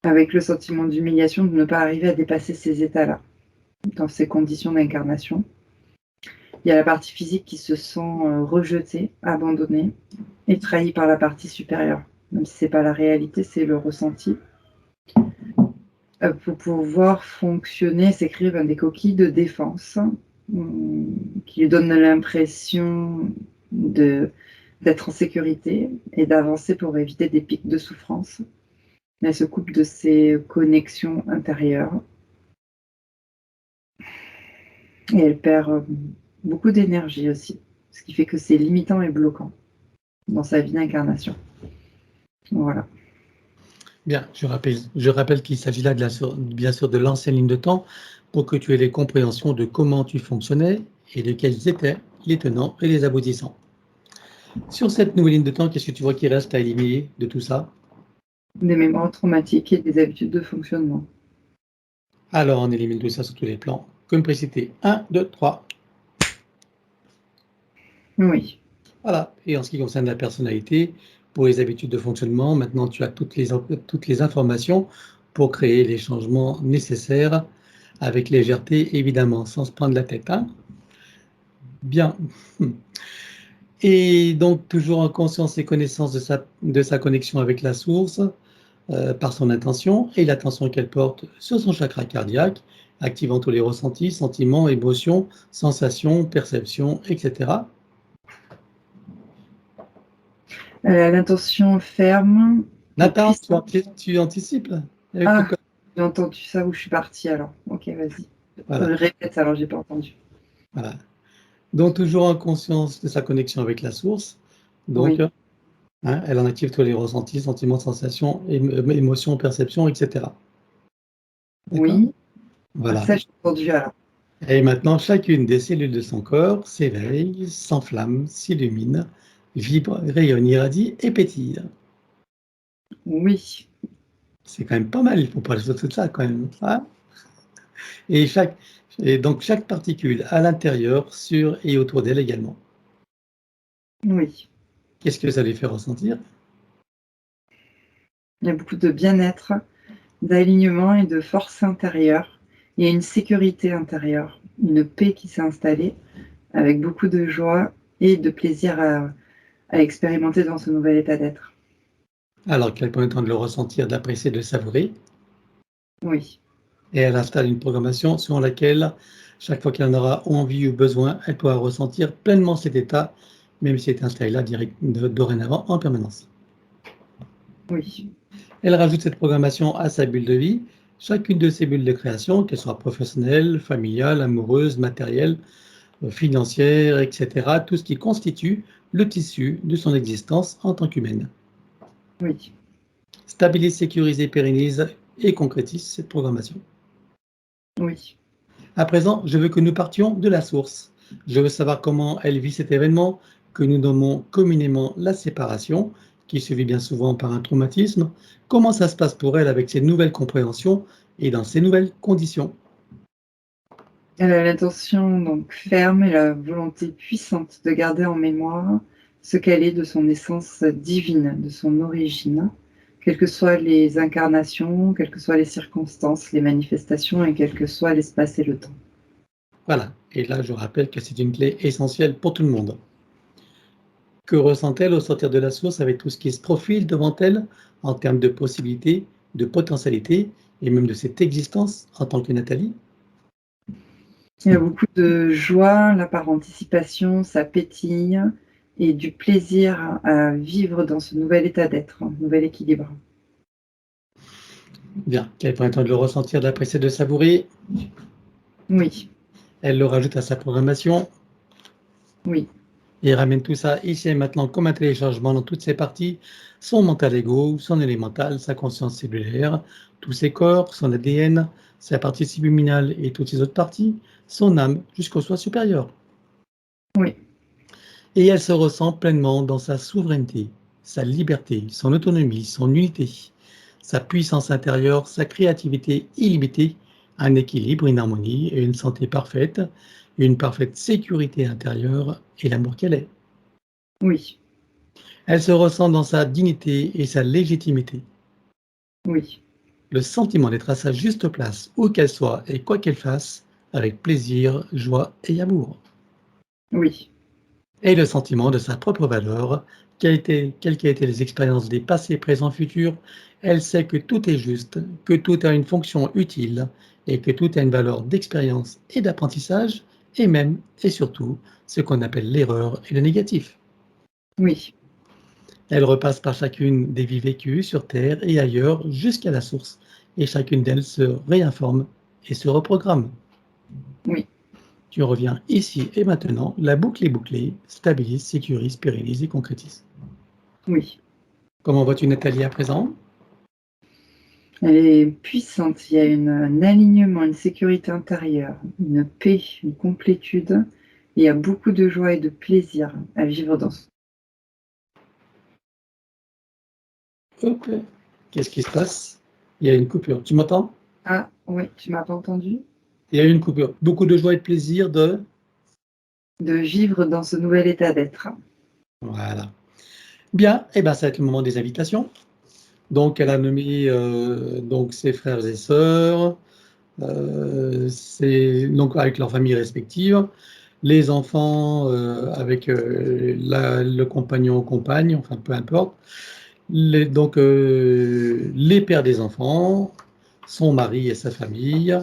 avec le sentiment d'humiliation de ne pas arriver à dépasser ces états-là, dans ces conditions d'incarnation. Il y a la partie physique qui se sent rejetée, abandonnée et trahie par la partie supérieure. Même si ce n'est pas la réalité, c'est le ressenti. Pour pouvoir fonctionner, s'écrire des coquilles de défense qui lui donnent l'impression d'être en sécurité et d'avancer pour éviter des pics de souffrance. Elle se coupe de ses connexions intérieures et elle perd beaucoup d'énergie aussi, ce qui fait que c'est limitant et bloquant dans sa vie d'incarnation. Voilà. Bien, je rappelle qu'il s'agit là bien sûr de l'ancienne ligne de temps pour que tu aies les compréhensions de comment tu fonctionnais et de quels étaient les tenants et les aboutissants. Sur cette nouvelle ligne de temps, qu'est-ce que tu vois qui reste à éliminer de tout ça? Des mémoires traumatiques et des habitudes de fonctionnement. Alors, on élimine tout ça sur tous les plans. Comme précité, 1, 2, 3. Oui. Voilà. Et en ce qui concerne la personnalité, pour les habitudes de fonctionnement, maintenant tu as toutes les informations pour créer les changements nécessaires avec légèreté, évidemment, sans se prendre la tête. Hein? Bien. Et donc, toujours en conscience et connaissance de sa connexion avec la source, par son intention et l'attention qu'elle porte sur son chakra cardiaque, activant tous les ressentis, sentiments, émotions, sensations, perceptions, etc. L'intention ferme. Nathan, tu anticipes là, avec ton code. J'ai entendu ça où je suis partie alors. Ok, vas-y. Voilà. Répète, alors j'ai pas entendu. Voilà. Donc, toujours en conscience de sa connexion avec la source. Donc, Oui. Elle en active tous les ressentis, sentiments, sensations, émotions, perceptions, etc. Oui. Voilà. Ça, j'ai entendu alors. Et maintenant, chacune des cellules de son corps s'éveille, s'enflamme, s'illumine, vibre, rayonne, irradie et pétille. Oui. C'est quand même pas mal, il ne faut pas ajouter tout ça quand même. Hein? Et donc chaque particule à l'intérieur, sur et autour d'elle également. Oui. Qu'est-ce que ça lui fait ressentir? Il y a beaucoup de bien-être, d'alignement et de force intérieure. Il y a une sécurité intérieure, une paix qui s'est installée avec beaucoup de joie et de plaisir à expérimenter dans ce nouvel état d'être. Alors qu'elle prend le temps de le ressentir, de l'apprécier, de le savourer. Oui. Et elle installe une programmation selon laquelle, chaque fois qu'elle en aura envie ou besoin, elle pourra ressentir pleinement cet état, même s'il est installé là dorénavant en permanence. Oui. Elle rajoute cette programmation à sa bulle de vie, chacune de ses bulles de création, qu'elles soient professionnelles, familiales, amoureuses, matérielles, financières, etc., tout ce qui constitue le tissu de son existence en tant qu'humaine. Oui. Stabilise, sécurise, pérennise et concrétise cette programmation. Oui. À présent, je veux que nous partions de la source. Je veux savoir comment elle vit cet événement que nous nommons communément la séparation, qui se vit bien souvent par un traumatisme. Comment ça se passe pour elle avec ces nouvelles compréhensions et dans ces nouvelles conditions? Elle a l'intention donc ferme et la volonté puissante de garder en mémoire ce qu'elle est de son essence divine, de son origine, quelles que soient les incarnations, quelles que soient les circonstances, les manifestations et quel que soit l'espace et le temps. Voilà, et là je rappelle que c'est une clé essentielle pour tout le monde. Que ressent-elle au sortir de la source avec tout ce qui se profile devant elle en termes de possibilités, de potentialités et même de cette existence en tant que Nathalie? Il y a beaucoup de joie, là par anticipation, ça pétille et du plaisir à vivre dans ce nouvel état d'être, un nouvel équilibre. Bien, qu'elle prend le temps de le ressentir, de l'apprécier, de le savourer. Oui. Elle le rajoute à sa programmation. Oui. Et ramène tout ça ici et maintenant comme un téléchargement dans toutes ses parties, son mental égo, son élémental, sa conscience cellulaire, tous ses corps, son ADN, sa partie subliminale et toutes ses autres parties, son âme jusqu'au soi supérieur. Oui. Et elle se ressent pleinement dans sa souveraineté, sa liberté, son autonomie, son unité, sa puissance intérieure, sa créativité illimitée, un équilibre, une harmonie et une santé parfaite, une parfaite sécurité intérieure et l'amour qu'elle est. Oui. Elle se ressent dans sa dignité et sa légitimité. Oui. Le sentiment d'être à sa juste place, où qu'elle soit et quoi qu'elle fasse, avec plaisir, joie et amour. Oui. Et le sentiment de sa propre valeur, quelles qu'aient été les expériences des passés, présents, futurs, elle sait que tout est juste, que tout a une fonction utile et que tout a une valeur d'expérience et d'apprentissage, et même et surtout ce qu'on appelle l'erreur et le négatif. Oui. Elle repasse par chacune des vies vécues sur Terre et ailleurs jusqu'à la source, et chacune d'elles se réinforme et se reprogramme. Oui. Tu reviens ici et maintenant, la boucle est bouclée, stabilise, sécurise, pérennise et concrétise. Oui. Comment vois-tu Nathalie à présent? Elle est puissante, il y a un alignement, une sécurité intérieure, une paix, une complétude. Et il y a beaucoup de joie et de plaisir à vivre dans ce... Hop, qu'est-ce qui se passe? Il y a une coupure. Tu m'entends? Ah, oui, tu m'as pas entendu? Il y a eu une coupure. Beaucoup de joie et de plaisir de... De vivre dans ce nouvel état d'être. Voilà. Bien, et ben ça va être le moment des invitations. Donc elle a nommé donc ses frères et sœurs, donc avec leurs familles respectives, les enfants avec le compagnon ou compagne, enfin peu importe, donc les pères des enfants, son mari et sa famille,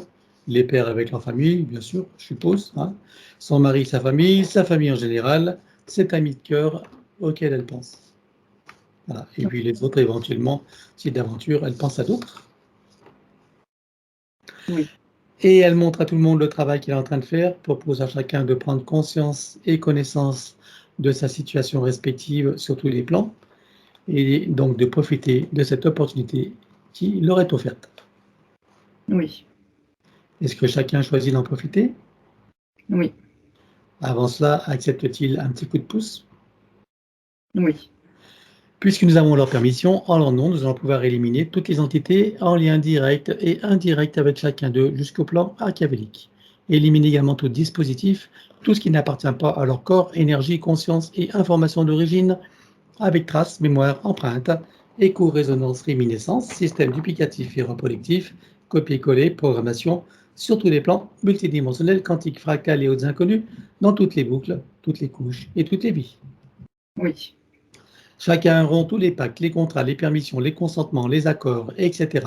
les pères avec leur famille, bien sûr, je suppose, hein, son mari, sa famille en général, cet ami de cœur auquel elle pense. Voilà. Et puis les autres, éventuellement, si d'aventure, elle pense à d'autres. Oui. Et elle montre à tout le monde le travail qu'elle est en train de faire, propose à chacun de prendre conscience et connaissance de sa situation respective sur tous les plans, et donc de profiter de cette opportunité qui leur est offerte. Oui. Est-ce que chacun choisit d'en profiter? Oui. Avant cela, accepte-t-il un petit coup de pouce? Oui. Puisque nous avons leur permission, en leur nom, nous allons pouvoir éliminer toutes les entités en lien direct et indirect avec chacun d'eux jusqu'au plan archiavélique. Éliminer également tout dispositif, tout ce qui n'appartient pas à leur corps, énergie, conscience et information d'origine, avec traces, mémoire, empreinte, écho, résonance, réminiscence, système duplicatif et reproductif, copier-coller, programmation, sur tous les plans, multidimensionnels, quantiques, fractales et autres inconnus, dans toutes les boucles, toutes les couches et toutes les vies. Oui. Chacun rompt tous les pactes, les contrats, les permissions, les consentements, les accords, etc.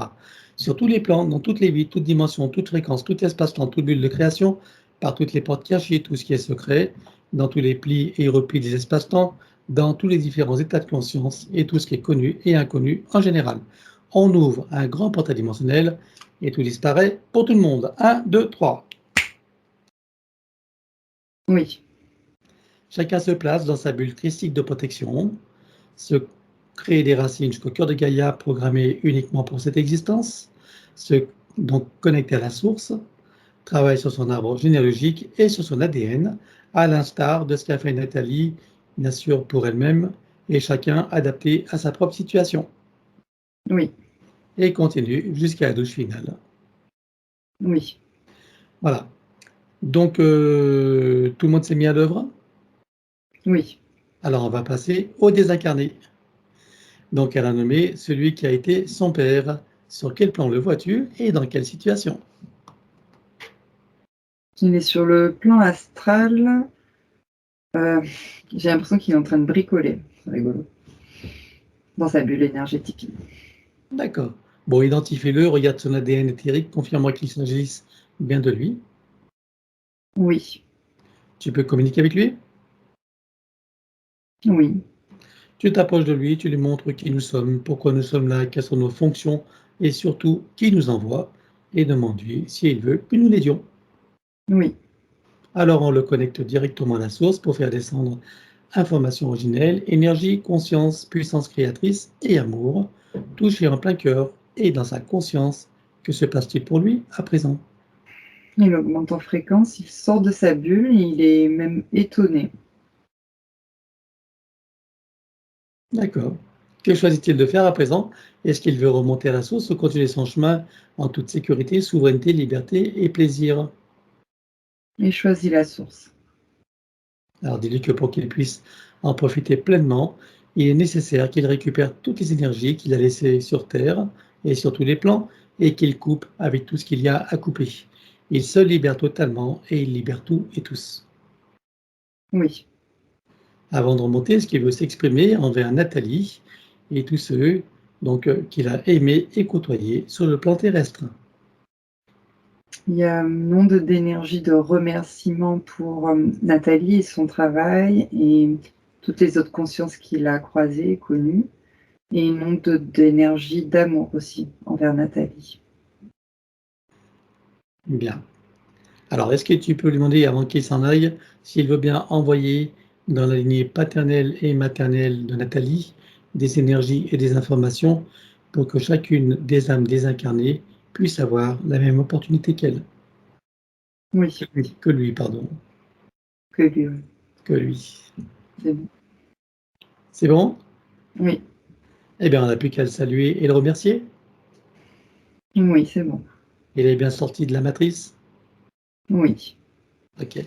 Sur tous les plans, dans toutes les vies, toutes dimensions, toutes fréquences, tout espace-temps, toute bulle de création, par toutes les portes cachées, tout ce qui est secret, dans tous les plis et replis des espaces-temps, dans tous les différents états de conscience et tout ce qui est connu et inconnu en général. On ouvre un grand portail dimensionnel et tout disparaît pour tout le monde. 1, 2, 3. Oui. Chacun se place dans sa bulle christique de protection, se créer des racines jusqu'au cœur de Gaïa, programmées uniquement pour cette existence, se donc connecter à la source, travaille sur son arbre généalogique et sur son ADN, à l'instar de ce qu'a fait Nathalie, bien sûr pour elle-même, et chacun adapté à sa propre situation. Oui. Et continue jusqu'à la douche finale. Oui. Voilà. Donc, tout le monde s'est mis à l'œuvre. Oui. Alors, on va passer au désincarné. Donc, elle a nommé celui qui a été son père. Sur quel plan le vois-tu et dans quelle situation? Il est sur le plan astral. J'ai l'impression qu'il est en train de bricoler. C'est rigolo. Dans sa bulle énergétique. D'accord. Bon, identifie-le, regarde son ADN éthérique, confirme-moi qu'il s'agisse bien de lui. Oui. Tu peux communiquer avec lui? Oui. Tu t'approches de lui, tu lui montres qui nous sommes, pourquoi nous sommes là, quelles sont nos fonctions et surtout qui nous envoie et demande-lui s'il veut que nous l'aidions. Oui. Alors on le connecte directement à la source pour faire descendre information originelle, énergie, conscience, puissance créatrice et amour, touché en plein cœur et dans sa conscience Que se passe-t-il pour lui à présent? Il augmente en fréquence, il sort de sa bulle, il est même étonné. D'accord. Que choisit-il de faire à présent? Est-ce qu'il veut remonter à la source ou continuer son chemin en toute sécurité, souveraineté, liberté et plaisir? Il choisit la source. Alors dis-lui que pour qu'il puisse en profiter pleinement, il est nécessaire qu'il récupère toutes les énergies qu'il a laissées sur Terre et sur tous les plans et qu'il coupe avec tout ce qu'il y a à couper. Il se libère totalement et il libère tout et tous. Oui, Avant de remonter, est-ce qu'il veut s'exprimer envers Nathalie et tous ceux qu'il a aimés et côtoyés sur le plan terrestre? il y a une onde d'énergie de remerciement pour Nathalie et son travail et toutes les autres consciences qu'il a croisées et connues. Et une onde d'énergie d'amour aussi envers Nathalie. Bien. Alors, est-ce que tu peux lui demander, avant qu'il s'en aille, s'il veut bien envoyer dans la lignée paternelle et maternelle de Nathalie des énergies et des informations pour que chacune des âmes désincarnées puisse avoir la même opportunité qu'elle? Oui, Que lui, pardon. que lui, oui. Que lui. C'est bon. C'est bon? Oui, Eh bien, on n'a plus qu'à le saluer et le remercier. oui, c'est bon. Il est bien sorti de la matrice. Oui. OK.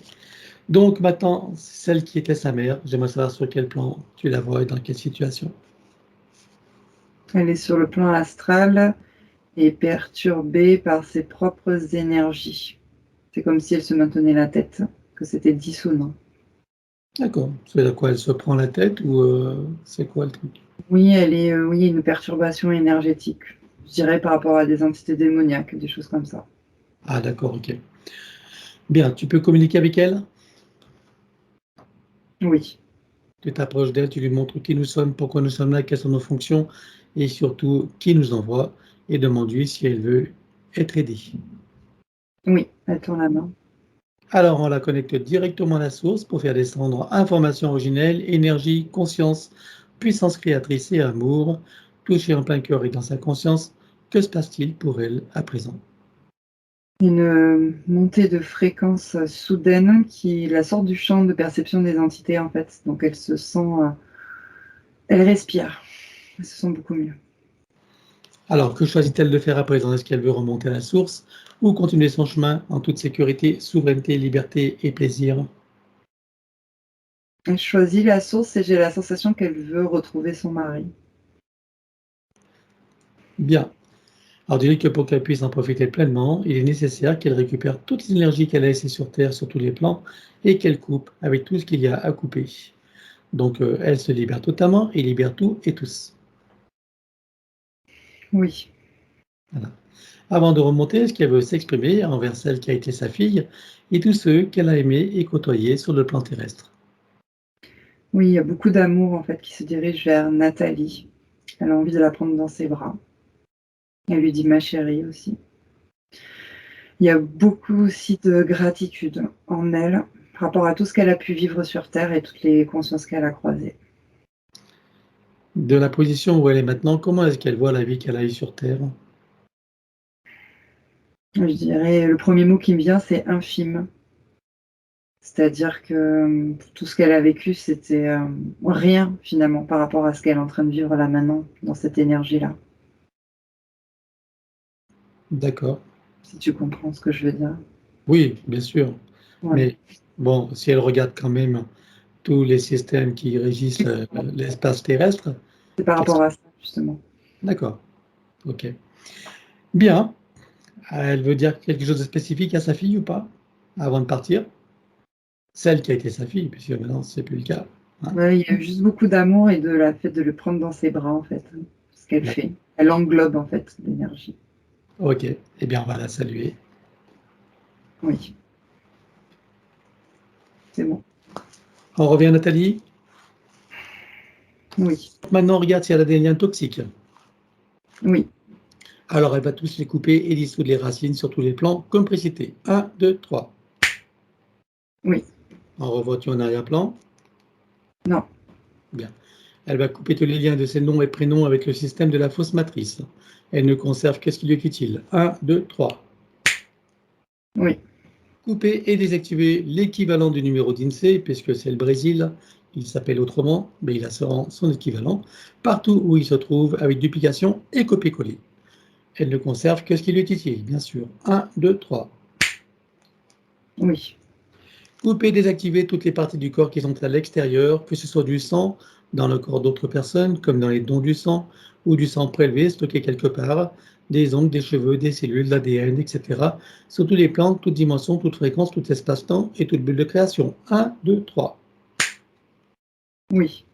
Donc maintenant, celle qui était sa mère, j'aimerais savoir sur quel plan tu la vois et dans quelle situation. Elle est sur le plan astral et perturbée par ses propres énergies. C'est comme si elle se maintenait la tête, que c'était dissonant. D'accord. C'est à quoi elle se prend la tête ou c'est quoi le truc? Oui, elle est, oui, une perturbation énergétique. Je dirais par rapport à des entités démoniaques, des choses comme ça. Ah d'accord, OK. Bien, tu peux communiquer avec elle? Oui, Tu t'approches d'elle, tu lui montres qui nous sommes, pourquoi nous sommes là, quelles sont nos fonctions et surtout qui nous envoie et demande-lui si elle veut être aidée. oui, elle tend la main. Alors on la connecte directement à la source pour faire descendre information originelle, énergie, conscience, puissance créatrice et amour, touchée en plein cœur et dans sa conscience. Que se passe-t-il pour elle à présent? Une montée de fréquence soudaine qui la sort du champ de perception des entités, en fait. Donc elle se sent, elle respire, elle se sent beaucoup mieux. Alors, que choisit-elle de faire à présent? Est-ce qu'elle veut remonter à la source ou continuer son chemin en toute sécurité, souveraineté, liberté et plaisir? Elle choisit la source et j'ai la sensation qu'elle veut retrouver son mari. Bien. Alors, dis-lui que pour qu'elle puisse en profiter pleinement, il est nécessaire qu'elle récupère toutes les énergies qu'elle a laissées sur Terre, sur tous les plans, et qu'elle coupe avec tout ce qu'il y a à couper. Donc, elle se libère totalement et libère tout et tous. Oui, Voilà. Avant de remonter, est-ce qu'elle veut s'exprimer envers celle qui a été sa fille et tous ceux qu'elle a aimés et côtoyés sur le plan terrestre? oui, il y a beaucoup d'amour, en fait, qui se dirige vers Nathalie. Elle a envie de la prendre dans ses bras. Elle lui dit: «Ma chérie» aussi. Il y a beaucoup aussi de gratitude en elle, par rapport à tout ce qu'elle a pu vivre sur terre et toutes les consciences qu'elle a croisées. De la position où elle est maintenant, comment est-ce qu'elle voit la vie qu'elle a eue sur Terre? Je dirais, le premier mot qui me vient, c'est infime. C'est-à-dire que, tout ce qu'elle a vécu, c'était, rien finalement par rapport à ce qu'elle est en train de vivre là maintenant, dans cette énergie-là. D'accord. Si tu comprends ce que je veux dire? Oui, bien sûr. Voilà. Mais bon, si elle regarde quand même tous les systèmes qui régissent l'espace terrestre, C'est par qu'est-ce rapport à ça justement. d'accord, OK. Bien. Elle veut dire quelque chose de spécifique à sa fille ou pas? Avant de partir? Celle qui a été sa fille, puisque maintenant c'est plus le cas, hein? Ouais, il y a eu juste beaucoup d'amour et de la fait de le prendre dans ses bras en fait, ce qu'elle D'accord. fait. Elle englobe en fait l'énergie. OK. Eh bien, on va la saluer. Oui, c'est bon. On revient à Nathalie. Oui, Maintenant, on regarde si elle a des liens toxiques. oui, Alors, elle va tous les couper et dissoudre les racines sur tous les plans, comme précité. 1, 2, 3. oui. En revois-tu en arrière-plan? Non, Bien. Elle va couper tous les liens de ses noms et prénoms avec le système de la fausse matrice. Elle ne conserve que ce qui lui est utile. 1, 2, 3. Oui. Couper et désactiver l'équivalent du numéro d'INSEE, puisque c'est le Brésil, il s'appelle autrement, mais il a son équivalent, partout où il se trouve avec duplication et copier-coller. Elle ne conserve que ce qui lui est utile, bien sûr. 1, 2, 3. Oui. Couper et désactiver toutes les parties du corps qui sont à l'extérieur, que ce soit du sang dans le corps d'autres personnes, comme dans les dons du sang, ou du sang prélevé, stocké quelque part, des ongles, des cheveux, des cellules, l'ADN, etc. Sur tous les plans, toutes dimensions, toute fréquence, tout espace-temps et toute bulle de création. 1, 2, 3. Oui.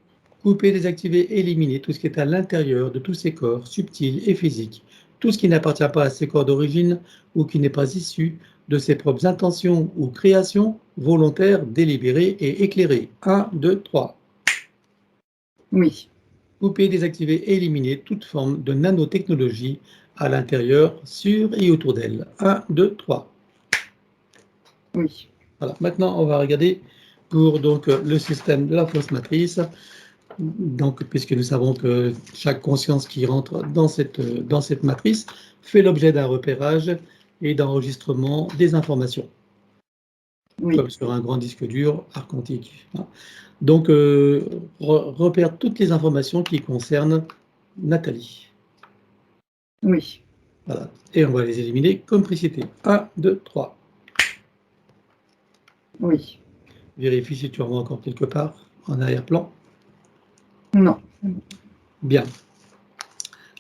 Couper, désactiver, éliminer tout ce qui est à l'intérieur de tous ces corps, subtils et physiques, tout ce qui n'appartient pas à ces corps d'origine ou qui n'est pas issu de ses propres intentions ou créations volontaires, délibérées et éclairées. 1, 2, 3. Oui. Couper, désactiver, éliminer toute forme de nanotechnologie à l'intérieur, sur et autour d'elle. 1, 2, 3. Oui. Voilà. Maintenant, on va regarder pour donc, le système de la fausse matrice. Donc, puisque nous savons que chaque conscience qui rentre dans cette matrice fait l'objet d'un repérage et d'enregistrement des informations, Oui. comme sur un grand disque dur archontique. Donc, repère toutes les informations qui concernent Nathalie. Oui. Voilà. Et on va les éliminer comme précité. 1, 2, 3. Oui. Vérifie si tu en vois encore quelque part en arrière-plan. Non. Bien.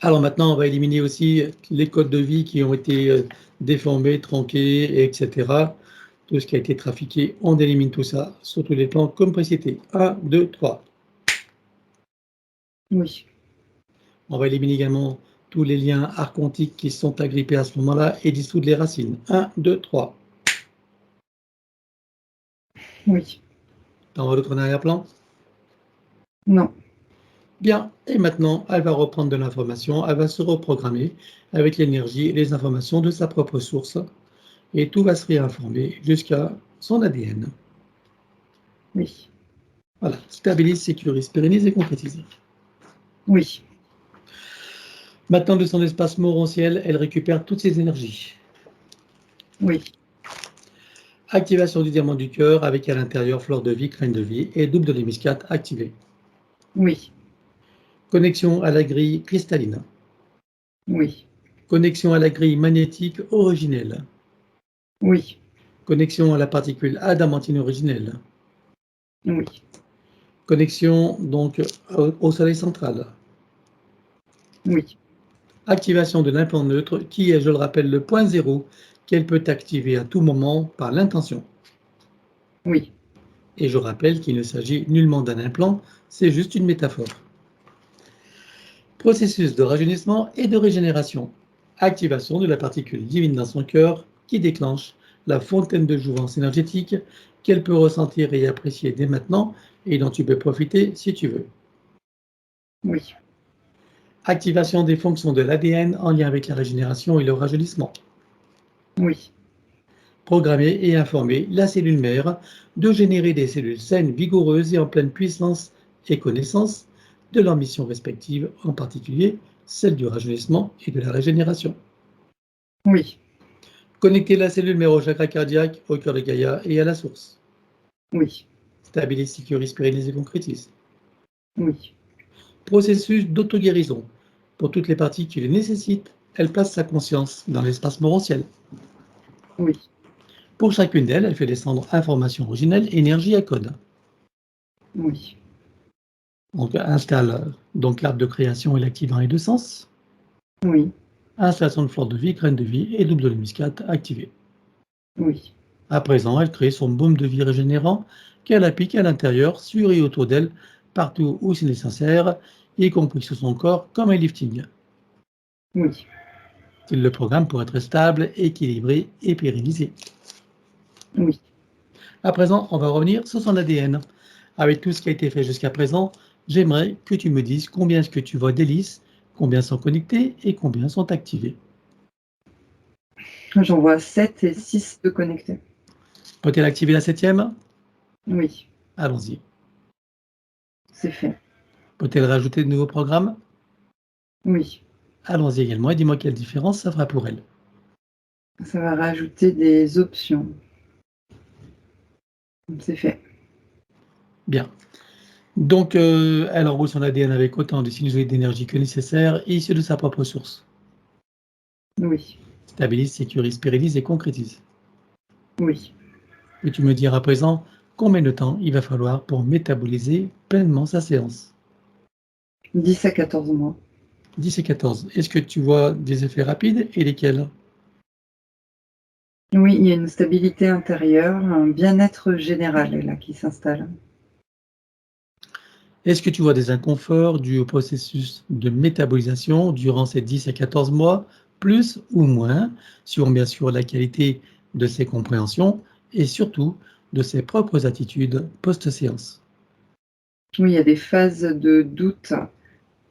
Alors maintenant, on va éliminer aussi les codes de vie qui ont été déformés, tronqués, etc. Tout ce qui a été trafiqué, on élimine tout ça sur tous les plans comme précité. 1, 2, 3. Oui. On va éliminer également tous les liens archontiques qui sont agrippés à ce moment-là et dissoudre les racines. 1, 2, 3. Oui. T'en vois d'autres en arrière-plan? Non. Bien, et maintenant, elle va reprendre de l'information, elle va se reprogrammer avec l'énergie et les informations de sa propre source, et tout va se réinformer jusqu'à son ADN. Oui. Voilà, stabilise, sécurise, pérennise et concrétise. Oui. Maintenant, de son espace morontiel, elle récupère toutes ses énergies. Oui. Activation du diamant du cœur avec à l'intérieur fleur de vie, graine de vie et double de l'hémiscate activé. Oui. Connexion à la grille cristalline. Oui. Connexion à la grille magnétique originelle. Oui. Connexion à la particule adamantine originelle. Oui. Connexion donc au soleil central. Oui. Activation de l'implant neutre qui est, je le rappelle, le point zéro qu'elle peut activer à tout moment par l'intention. Oui. Et je rappelle qu'il ne s'agit nullement d'un implant, c'est juste une métaphore. Processus de rajeunissement et de régénération. Activation de la particule divine dans son cœur qui déclenche la fontaine de jouvence énergétique qu'elle peut ressentir et apprécier dès maintenant et dont tu peux profiter si tu veux. Oui. Activation des fonctions de l'ADN en lien avec la régénération et le rajeunissement. Oui. Programmer et informer la cellule mère de générer des cellules saines, vigoureuses et en pleine puissance et connaissance de leurs missions respectives, en particulier celle du rajeunissement et de la régénération. Oui. Connecter la cellule mère au chakra cardiaque, au cœur de Gaïa et à la source. Oui. Stabilise, sécurise, pérennise et concrétise. Oui. Processus d'auto-guérison. Pour toutes les parties qui le nécessitent, elle place sa conscience dans l'espace morontiel. Oui. Pour chacune d'elles, elle fait descendre information originelle, énergie à code. Oui. On installe donc l'arbre de création et l'active dans les deux sens. Oui. Installation de fleur de vie, graine de vie et double de l'hémiscate activée. Oui. À présent, elle crée son baume de vie régénérant qu'elle applique à l'intérieur, sur et autour d'elle, partout où c'est nécessaire, y compris sur son corps, comme un lifting. Oui. Il le programme pour être stable, équilibré et pérennisé. Oui. À présent, on va revenir sur son ADN. Avec tout ce qui a été fait jusqu'à présent, j'aimerais que tu me dises combien est-ce que tu vois d'hélices, combien sont connectées et combien sont activées. J'en vois 7 et 6 de connectés. Peut-elle activer la septième? Oui. Allons-y. C'est fait. Peut-elle rajouter de nouveaux programmes? Oui, Allons-y également et dis-moi quelle différence ça fera pour elle. ça va rajouter des options. C'est fait. Bien. Donc, elle enroule son ADN avec autant de sinusoïdes d'énergie que nécessaire, issus de sa propre source. Oui, Stabilise, sécurise, pérennise et concrétise. oui. Peux-tu me dire à présent combien de temps il va falloir pour métaboliser pleinement sa séance? 10 à 14 mois. 10 et 14. Est-ce que tu vois des effets rapides et lesquels? Oui, il y a une stabilité intérieure, un bien-être général là qui s'installe. Est-ce que tu vois des inconforts dus au processus de métabolisation durant ces 10 à 14 mois, plus ou moins, suivant bien sûr la qualité de ses compréhensions et surtout de ses propres attitudes post-séance? Oui, il y a des phases de doute,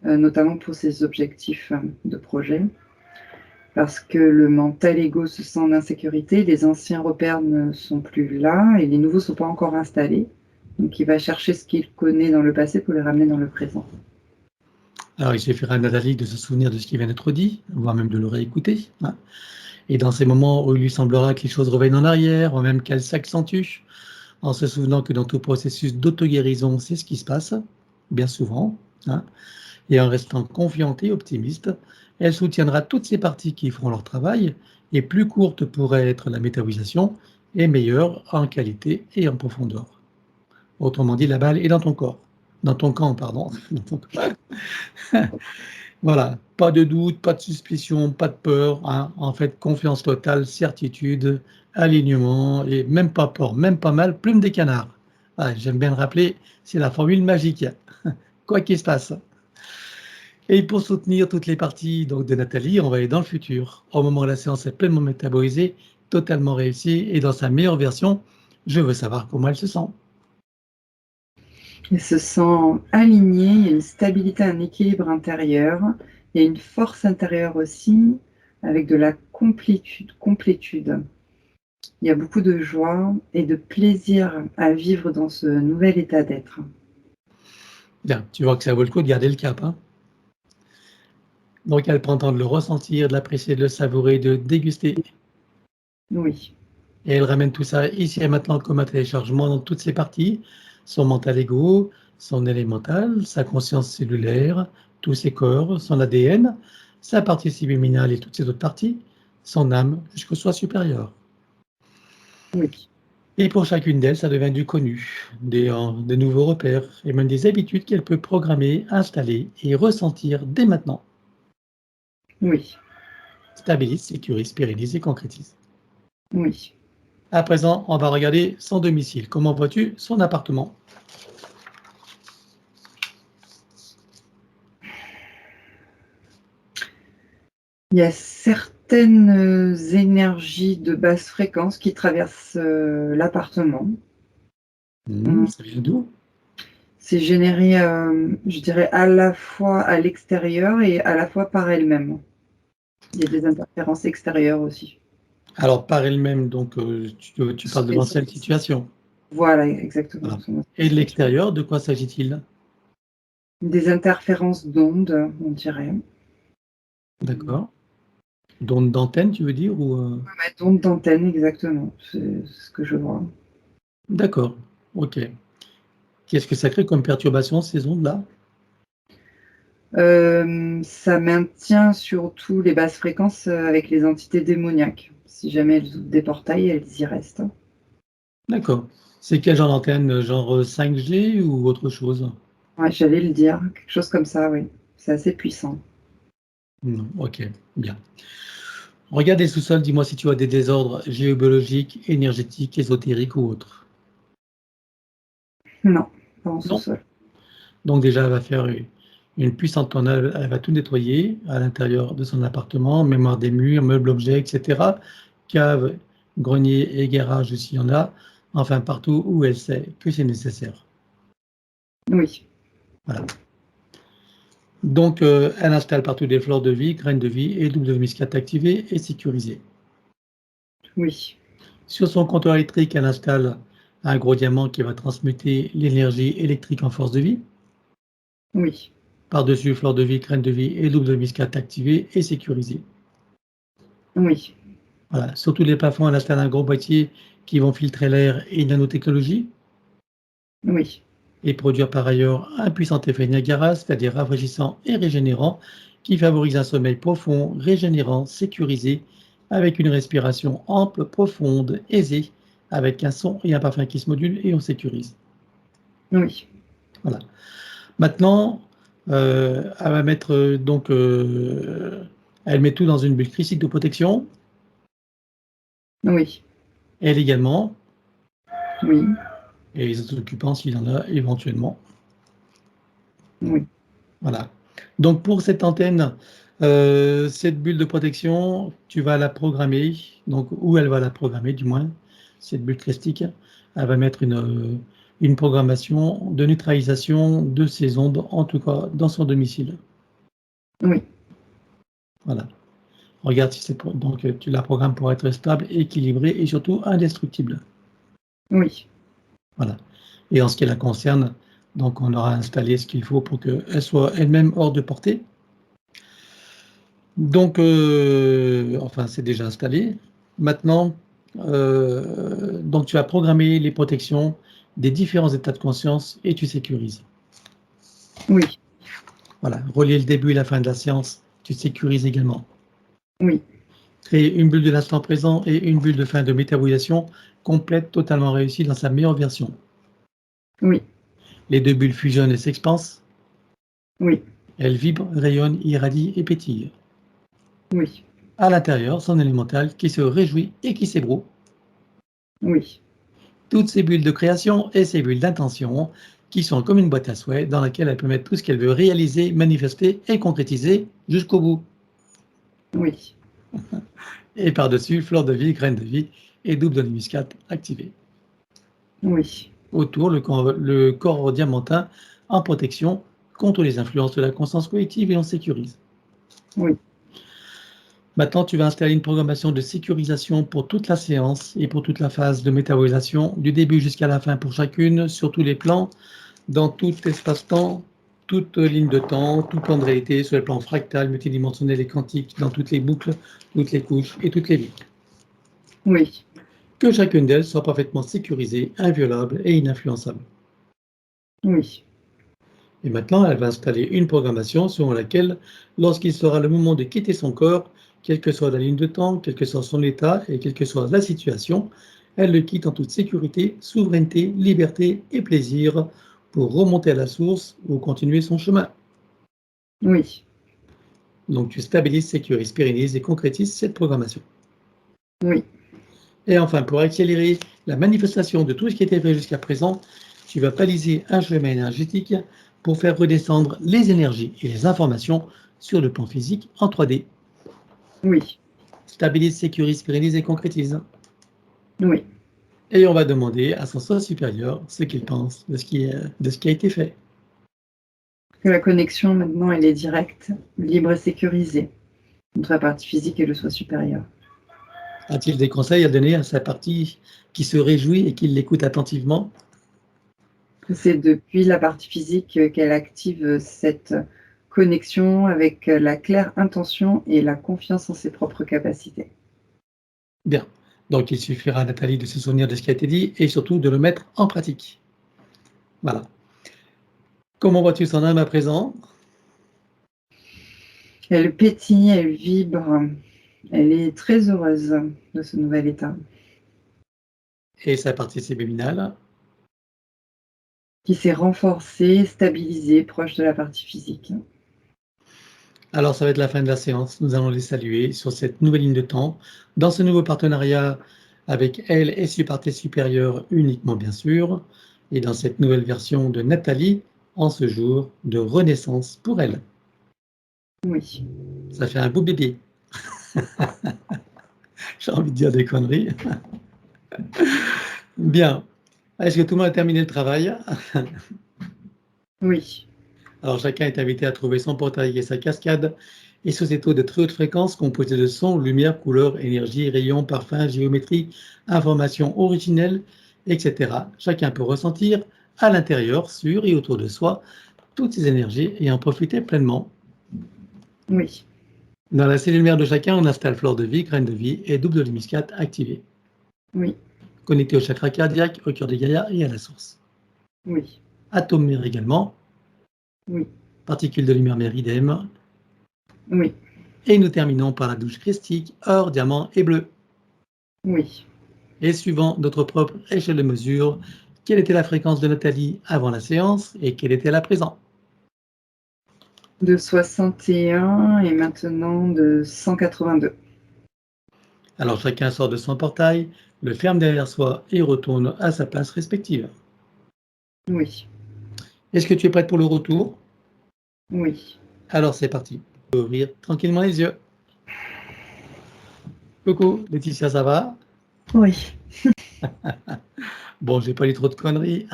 notamment pour ces objectifs de projet, parce que le mental ego se sent en insécurité, les anciens repères ne sont plus là et les nouveaux ne sont pas encore installés. Donc il va chercher ce qu'il connaît dans le passé pour les ramener dans le présent. Alors, il suffira à Nathalie de se souvenir de ce qui vient d'être dit, voire même de le réécouter, hein. Et dans ces moments où il lui semblera que les choses reviennent en arrière, ou même qu'elles s'accentuent, en se souvenant que dans tout processus d'auto-guérison, c'est ce qui se passe, bien souvent, hein, et en restant confiante et optimiste, elle soutiendra toutes ces parties qui feront leur travail, et plus courte pourrait être la métabolisation, et meilleure en qualité et en profondeur. Autrement dit, la balle est dans ton corps. Dans ton camp, pardon. Dans ton corps. Voilà, pas de doute, pas de suspicion, pas de peur, hein. En fait, confiance totale, certitude, alignement et même pas peur, même pas mal, plume des canards. Ah, j'aime bien le rappeler, c'est la formule magique, quoi qu'il se passe. Et pour soutenir toutes les parties donc, de Nathalie, on va aller dans le futur. Au moment où la séance est pleinement métabolisée, totalement réussie et dans sa meilleure version, je veux savoir comment elle se sent. Il se sent aligné, il y a une stabilité, un équilibre intérieur, il y a une force intérieure aussi, avec de la complétude. Il y a beaucoup de joie et de plaisir à vivre dans ce nouvel état d'être. Bien, tu vois que ça vaut le coup de garder le cap, hein. Donc elle prend le temps de le ressentir, de l'apprécier, de le savourer, de déguster. Oui, Et elle ramène tout ça ici et maintenant comme un téléchargement dans toutes ses parties, son mental ego, son élémental, sa conscience cellulaire, tous ses corps, son ADN, sa partie subliminale et toutes ses autres parties, son âme jusqu'au soi supérieur. oui, Et pour chacune d'elles, ça devient du connu, des nouveaux repères et même des habitudes qu'elle peut programmer, installer et ressentir dès maintenant. oui, Stabilise, sécurise, pérennise et concrétise. oui. À présent, on va regarder son domicile. Comment vois-tu son appartement? Il y a certaines énergies de basse fréquence qui traversent l'appartement. Ça vient d'où? C'est généré, je dirais, à la fois à l'extérieur et à la fois par elle-même. Il y a des interférences extérieures aussi. Alors, par elle-même, donc, tu parles de Et l'ancienne situation. voilà, exactement. Voilà. Et de l'extérieur, de quoi s'agit-il? Des interférences d'ondes, on dirait. D'accord. D'onde d'antenne, tu veux dire ou, Ouais, d'ondes d'antenne, exactement. C'est ce que je vois. D'accord, OK. Qu'est-ce que ça crée comme perturbation, ces ondes-là? Ça maintient surtout les basses fréquences, avec les entités démoniaques. Si jamais elles ouvrent des portails, elles y restent. D'accord. C'est quel genre d'antenne? Genre, 5G ou autre chose? Ouais, j'allais le dire, quelque chose comme ça, oui. C'est assez puissant. Non, OK, bien. Regarde les sous-sols, dis-moi si tu as des désordres géobiologiques, énergétiques, ésotériques ou autres. Non, pas en Non? sous-sol. Donc déjà, elle va faire une puissante tornade, elle va tout nettoyer à l'intérieur de son appartement, mémoire des murs, meubles, objets, etc. Cave, grenier et garage s'il y en a, enfin partout où elle sait que c'est nécessaire. Oui, Voilà. Donc, elle installe partout des fleurs de vie, graines de vie et double de muscat activées et sécurisées. oui, Sur son compteur électrique, elle installe un gros diamant qui va transmuter l'énergie électrique en force de vie. Oui. Par-dessus, fleur de vie, graine de vie et double de biscate activée et sécurisée. Oui. Voilà. Surtout les plafonds, on installe un gros boîtier qui vont filtrer l'air et une nanotechnologie Oui. et produire par ailleurs un puissant effet Niagara, c'est-à-dire rafraîchissant et régénérant, qui favorise un sommeil profond, régénérant, sécurisé, avec une respiration ample, profonde, aisée, avec un son et un parfum qui se modulent et on sécurise. Oui. Voilà. Maintenant, elle va mettre elle met tout dans une bulle critique de protection. Oui. Elle également, Oui. et les autres occupants s'il y en a éventuellement. Oui. Voilà. Donc pour cette antenne, cette bulle de protection, tu vas la programmer, donc où elle va la programmer du moins, cette bulle christique, elle va mettre une programmation de neutralisation de ces ondes, en tout cas dans son domicile. Oui. Voilà. Regarde si c'est donc tu la programmes pour être stable, équilibrée et surtout indestructible. Oui. Voilà. Et en ce qui la concerne, donc on aura installé ce qu'il faut pour qu'elle soit elle-même hors de portée. Donc, enfin, c'est déjà installé. Maintenant, donc tu as programmé les protections des différents états de conscience et tu sécurises. Oui. Voilà. Relier le début et la fin de la séance, tu sécurises également. Oui. Créer une bulle de l'instant présent et une bulle de fin de métabolisation complète, totalement réussie dans sa meilleure version. Oui. Les deux bulles fusionnent et s'expansent. Oui. Elles vibrent, rayonnent, irradient et pétillent. Oui. À l'intérieur, son élémental qui se réjouit et qui s'ébroue. Oui. Toutes ces bulles de création et ces bulles d'intention qui sont comme une boîte à souhaits dans laquelle elle peut mettre tout ce qu'elle veut réaliser, manifester et concrétiser jusqu'au bout. Oui. Et par-dessus, fleur de vie, graine de vie et double de muscade activée. Oui. Autour, le corps diamantin en protection contre les influences de la conscience collective et on sécurise. Oui. Maintenant, tu vas installer une programmation de sécurisation pour toute la séance et pour toute la phase de métabolisation, du début jusqu'à la fin pour chacune, sur tous les plans, dans tout espace-temps, toute ligne de temps, tout plan de réalité, sur le plan fractal, multidimensionnel et quantique, dans toutes les boucles, toutes les couches et toutes les vies. Oui. Que chacune d'elles soit parfaitement sécurisée, inviolable et ininfluençable. Oui. Et maintenant, elle va installer une programmation selon laquelle, lorsqu'il sera le moment de quitter son corps, quelle que soit la ligne de temps, quel que soit son état et quelle que soit la situation, elle le quitte en toute sécurité, souveraineté, liberté et plaisir pour remonter à la source ou continuer son chemin. Oui. Donc tu stabilises, sécurises, pérennises et concrétises cette programmation. Oui. Et enfin, pour accélérer la manifestation de tout ce qui a été fait jusqu'à présent, tu vas baliser un chemin énergétique pour faire redescendre les énergies et les informations sur le plan physique en 3D. Oui. Stabilise, sécurise, pérennise et concrétise. Oui. Et on va demander à son soi supérieur ce qu'il pense de ce qui a été fait. Que la connexion, maintenant, elle est directe, libre et sécurisée entre la partie physique et le soi supérieur. A-t-il des conseils à donner à sa partie qui se réjouit et qui l'écoute attentivement? C'est depuis la partie physique qu'elle active cette connexion avec la claire intention et la confiance en ses propres capacités. Bien. Donc il suffira à Nathalie de se souvenir de ce qui a été dit et surtout de le mettre en pratique. Voilà. Comment vois-tu son âme à présent? Elle pétille, elle vibre, elle est très heureuse de ce nouvel état. Et sa partie subliminale? Qui s'est renforcée, stabilisée, proche de la partie physique. Alors, ça va être la fin de la séance. Nous allons les saluer sur cette nouvelle ligne de temps, dans ce nouveau partenariat avec elle et ses parties supérieures uniquement, bien sûr, et dans cette nouvelle version de Nathalie, en ce jour de renaissance pour elle. Oui. Ça fait un beau bébé. J'ai envie de dire des conneries. Bien. Est-ce que tout le monde a terminé le travail? Oui. Alors, chacun est invité à trouver son portail et sa cascade et sous ces taux de très haute fréquence composés de sons, lumière, couleurs, énergie, rayons, parfums, géométrie, informations originelles, etc. Chacun peut ressentir à l'intérieur, sur et autour de soi toutes ces énergies et en profiter pleinement. Oui. Dans la cellule mère de chacun, on installe fleur de vie, graine de vie et double de l'hémiscate activé. Oui. Connecté au chakra cardiaque, au cœur des Gaïa et à la source. Oui. Atome mère également. Oui. Particules de lumière mère idem. Oui. Et nous terminons par la douche christique, or, diamant et bleu. Oui. Et suivant notre propre échelle de mesure, quelle était la fréquence de Nathalie avant la séance et quelle était-elle à présent? De 61 et maintenant de 182. Alors chacun sort de son portail, le ferme derrière soi et retourne à sa place respective. Oui. Est-ce que tu es prête pour le retour? Oui. Alors c'est parti. Tu peux ouvrir tranquillement les yeux. Coucou, Laetitia, ça va? Oui. Bon, j'ai pas dit trop de conneries.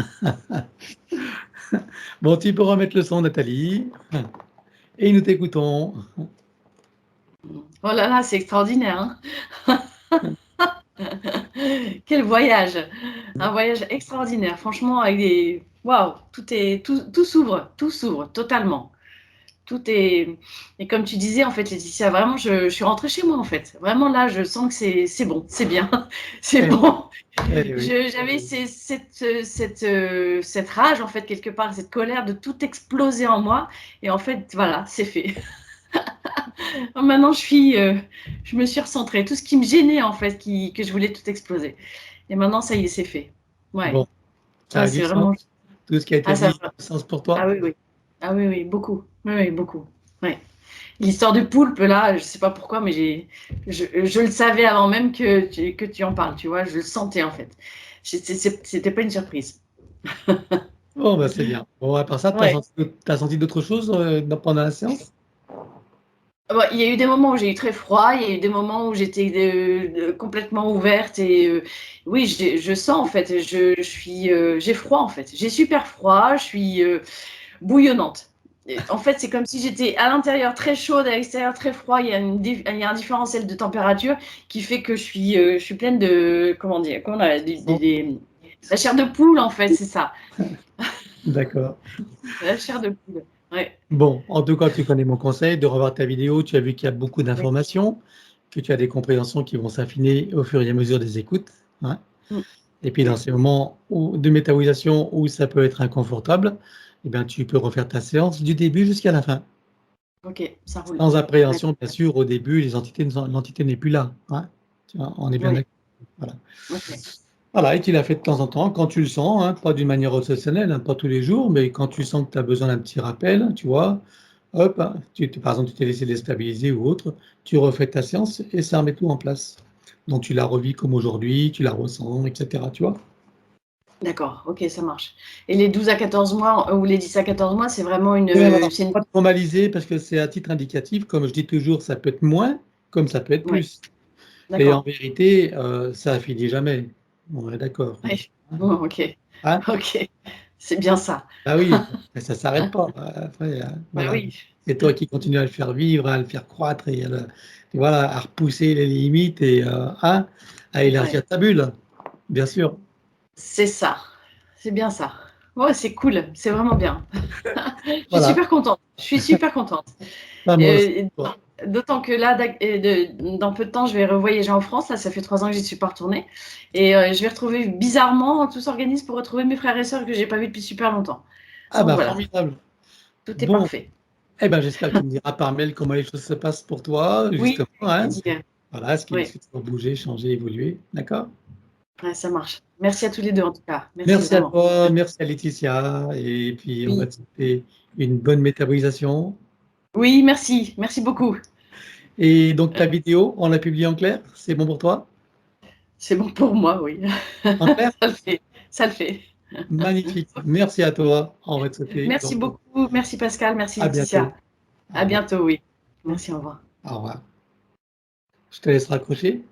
Bon, tu peux remettre le son, Nathalie. Et nous t'écoutons. Oh là là, c'est extraordinaire, hein. Quel voyage! Un voyage extraordinaire, franchement, avec des... Waouh, tout s'ouvre totalement. Tout est... Et comme tu disais, en fait, Laetitia, vraiment, je suis rentrée chez moi, en fait. Vraiment, là, je sens que c'est bon, c'est bien, c'est Eh, bon. eh oui. J'avais cette rage, en fait, quelque part, cette colère de tout exploser en moi. Et en fait, voilà, c'est fait. Maintenant, je me suis recentrée. Tout ce qui me gênait, en fait, que je voulais tout exploser. Et maintenant, ça y est, c'est fait. Ouais. Bon, ça Ah, a du c'est sens. vraiment... Tout ce qui a été Ah, ça... dit a du sens pour ah toi? oui, oui. Ah oui, oui, beaucoup. Oui, oui, beaucoup. Ouais. L'histoire du poulpe, là, je sais pas pourquoi, mais je le savais avant même que tu en parles, tu vois. Je le sentais, en fait. C'était pas une surprise. Bon, bah, c'est bien. Bon, à part ça, tu Ouais. as senti d'autres choses pendant la séance? Bon, il y a eu des moments où j'ai eu très froid, il y a eu des moments où j'étais complètement ouverte et oui, je sens en fait, j'ai froid en fait, j'ai super froid, je suis bouillonnante. Et en fait, c'est comme si j'étais à l'intérieur très chaude, à l'extérieur très froid. Il y a un différentiel de température qui fait que je suis pleine de, comment dire, la chair de poule en fait, c'est ça, D'accord. la chair de poule. Ouais. Bon, en tout cas, tu connais mon conseil de revoir ta vidéo. Tu as vu qu'il y a beaucoup Oui. d'informations, que tu as des compréhensions qui vont s'affiner au fur et à mesure des écoutes, hein. Mm. Et puis, dans ces moments de métabolisation où ça peut être inconfortable, eh bien, tu peux refaire ta séance du début jusqu'à la fin. Ok, ça roule. Sans Ouais. appréhension, bien sûr, au début, l'entité n'est plus là, hein. Tu vois, on est bien Oui. d'accord. Voilà. Ok. Voilà, et tu l'as fait de temps en temps, quand tu le sens, hein, pas d'une manière obsessionnelle, hein, pas tous les jours, mais quand tu sens que tu as besoin d'un petit rappel, tu vois, hop, hein, par exemple, tu t'es laissé déstabiliser ou autre, tu refais ta séance et ça remet tout en place. Donc tu la revis comme aujourd'hui, tu la ressens, etc. Tu vois? D'accord, ok, ça marche. Et les 12 à 14 mois ou les 10 à 14 mois, c'est vraiment Oui, alors, c'est une... pas de formaliser parce que c'est à titre indicatif, comme je dis toujours, ça peut être moins, comme ça peut être Oui, plus. Et en d'accord. vérité, ça finit jamais. On est d'accord. Oui. Hein? Bon, ok, Hein? ok. C'est bien ça. Bah oui, ça s'arrête pas. Après, Bah voilà. oui. C'est toi qui continues à le faire vivre, à le faire croître et voilà, à repousser les limites et hein, à élargir Ouais. ta bulle, bien sûr. C'est ça. C'est bien ça. Ouais, c'est cool. C'est vraiment bien. Je suis Voilà, super contente. Je suis super contente. pas moi aussi. Euh, D'autant que là, dans peu de temps, je vais revoyager en France. Là, ça fait 3 ans que j'y suis pas retournée. Et je vais retrouver, bizarrement, tout s'organise pour retrouver mes frères et sœurs que j'ai pas vus depuis super longtemps. Ah Donc bah voilà, formidable. tout est Bon, parfait. eh ben j'espère que tu me diras par mail comment les choses se passent pour toi, Oui, justement, avec hein. plaisir. Voilà, ce Oui, qui doit bouger, changer, évoluer, d'accord? ouais, ça marche. Merci à tous les deux, en tout cas. Merci Merci à vraiment. toi, merci à Laetitia, et puis on va Oui, te souhaiter une bonne métabolisation. oui, merci. Merci beaucoup. Et donc ta vidéo, on l'a publiée en clair? C'est bon pour toi? C'est bon pour moi, oui. En clair? Ça le fait. Ça le fait. Magnifique. Merci à toi. On va te souhaiter Merci donc beaucoup. Merci Pascal. Merci à bientôt. Laetitia. Au À revoir. bientôt, oui. Merci, au revoir. Au revoir. Je te laisse raccrocher.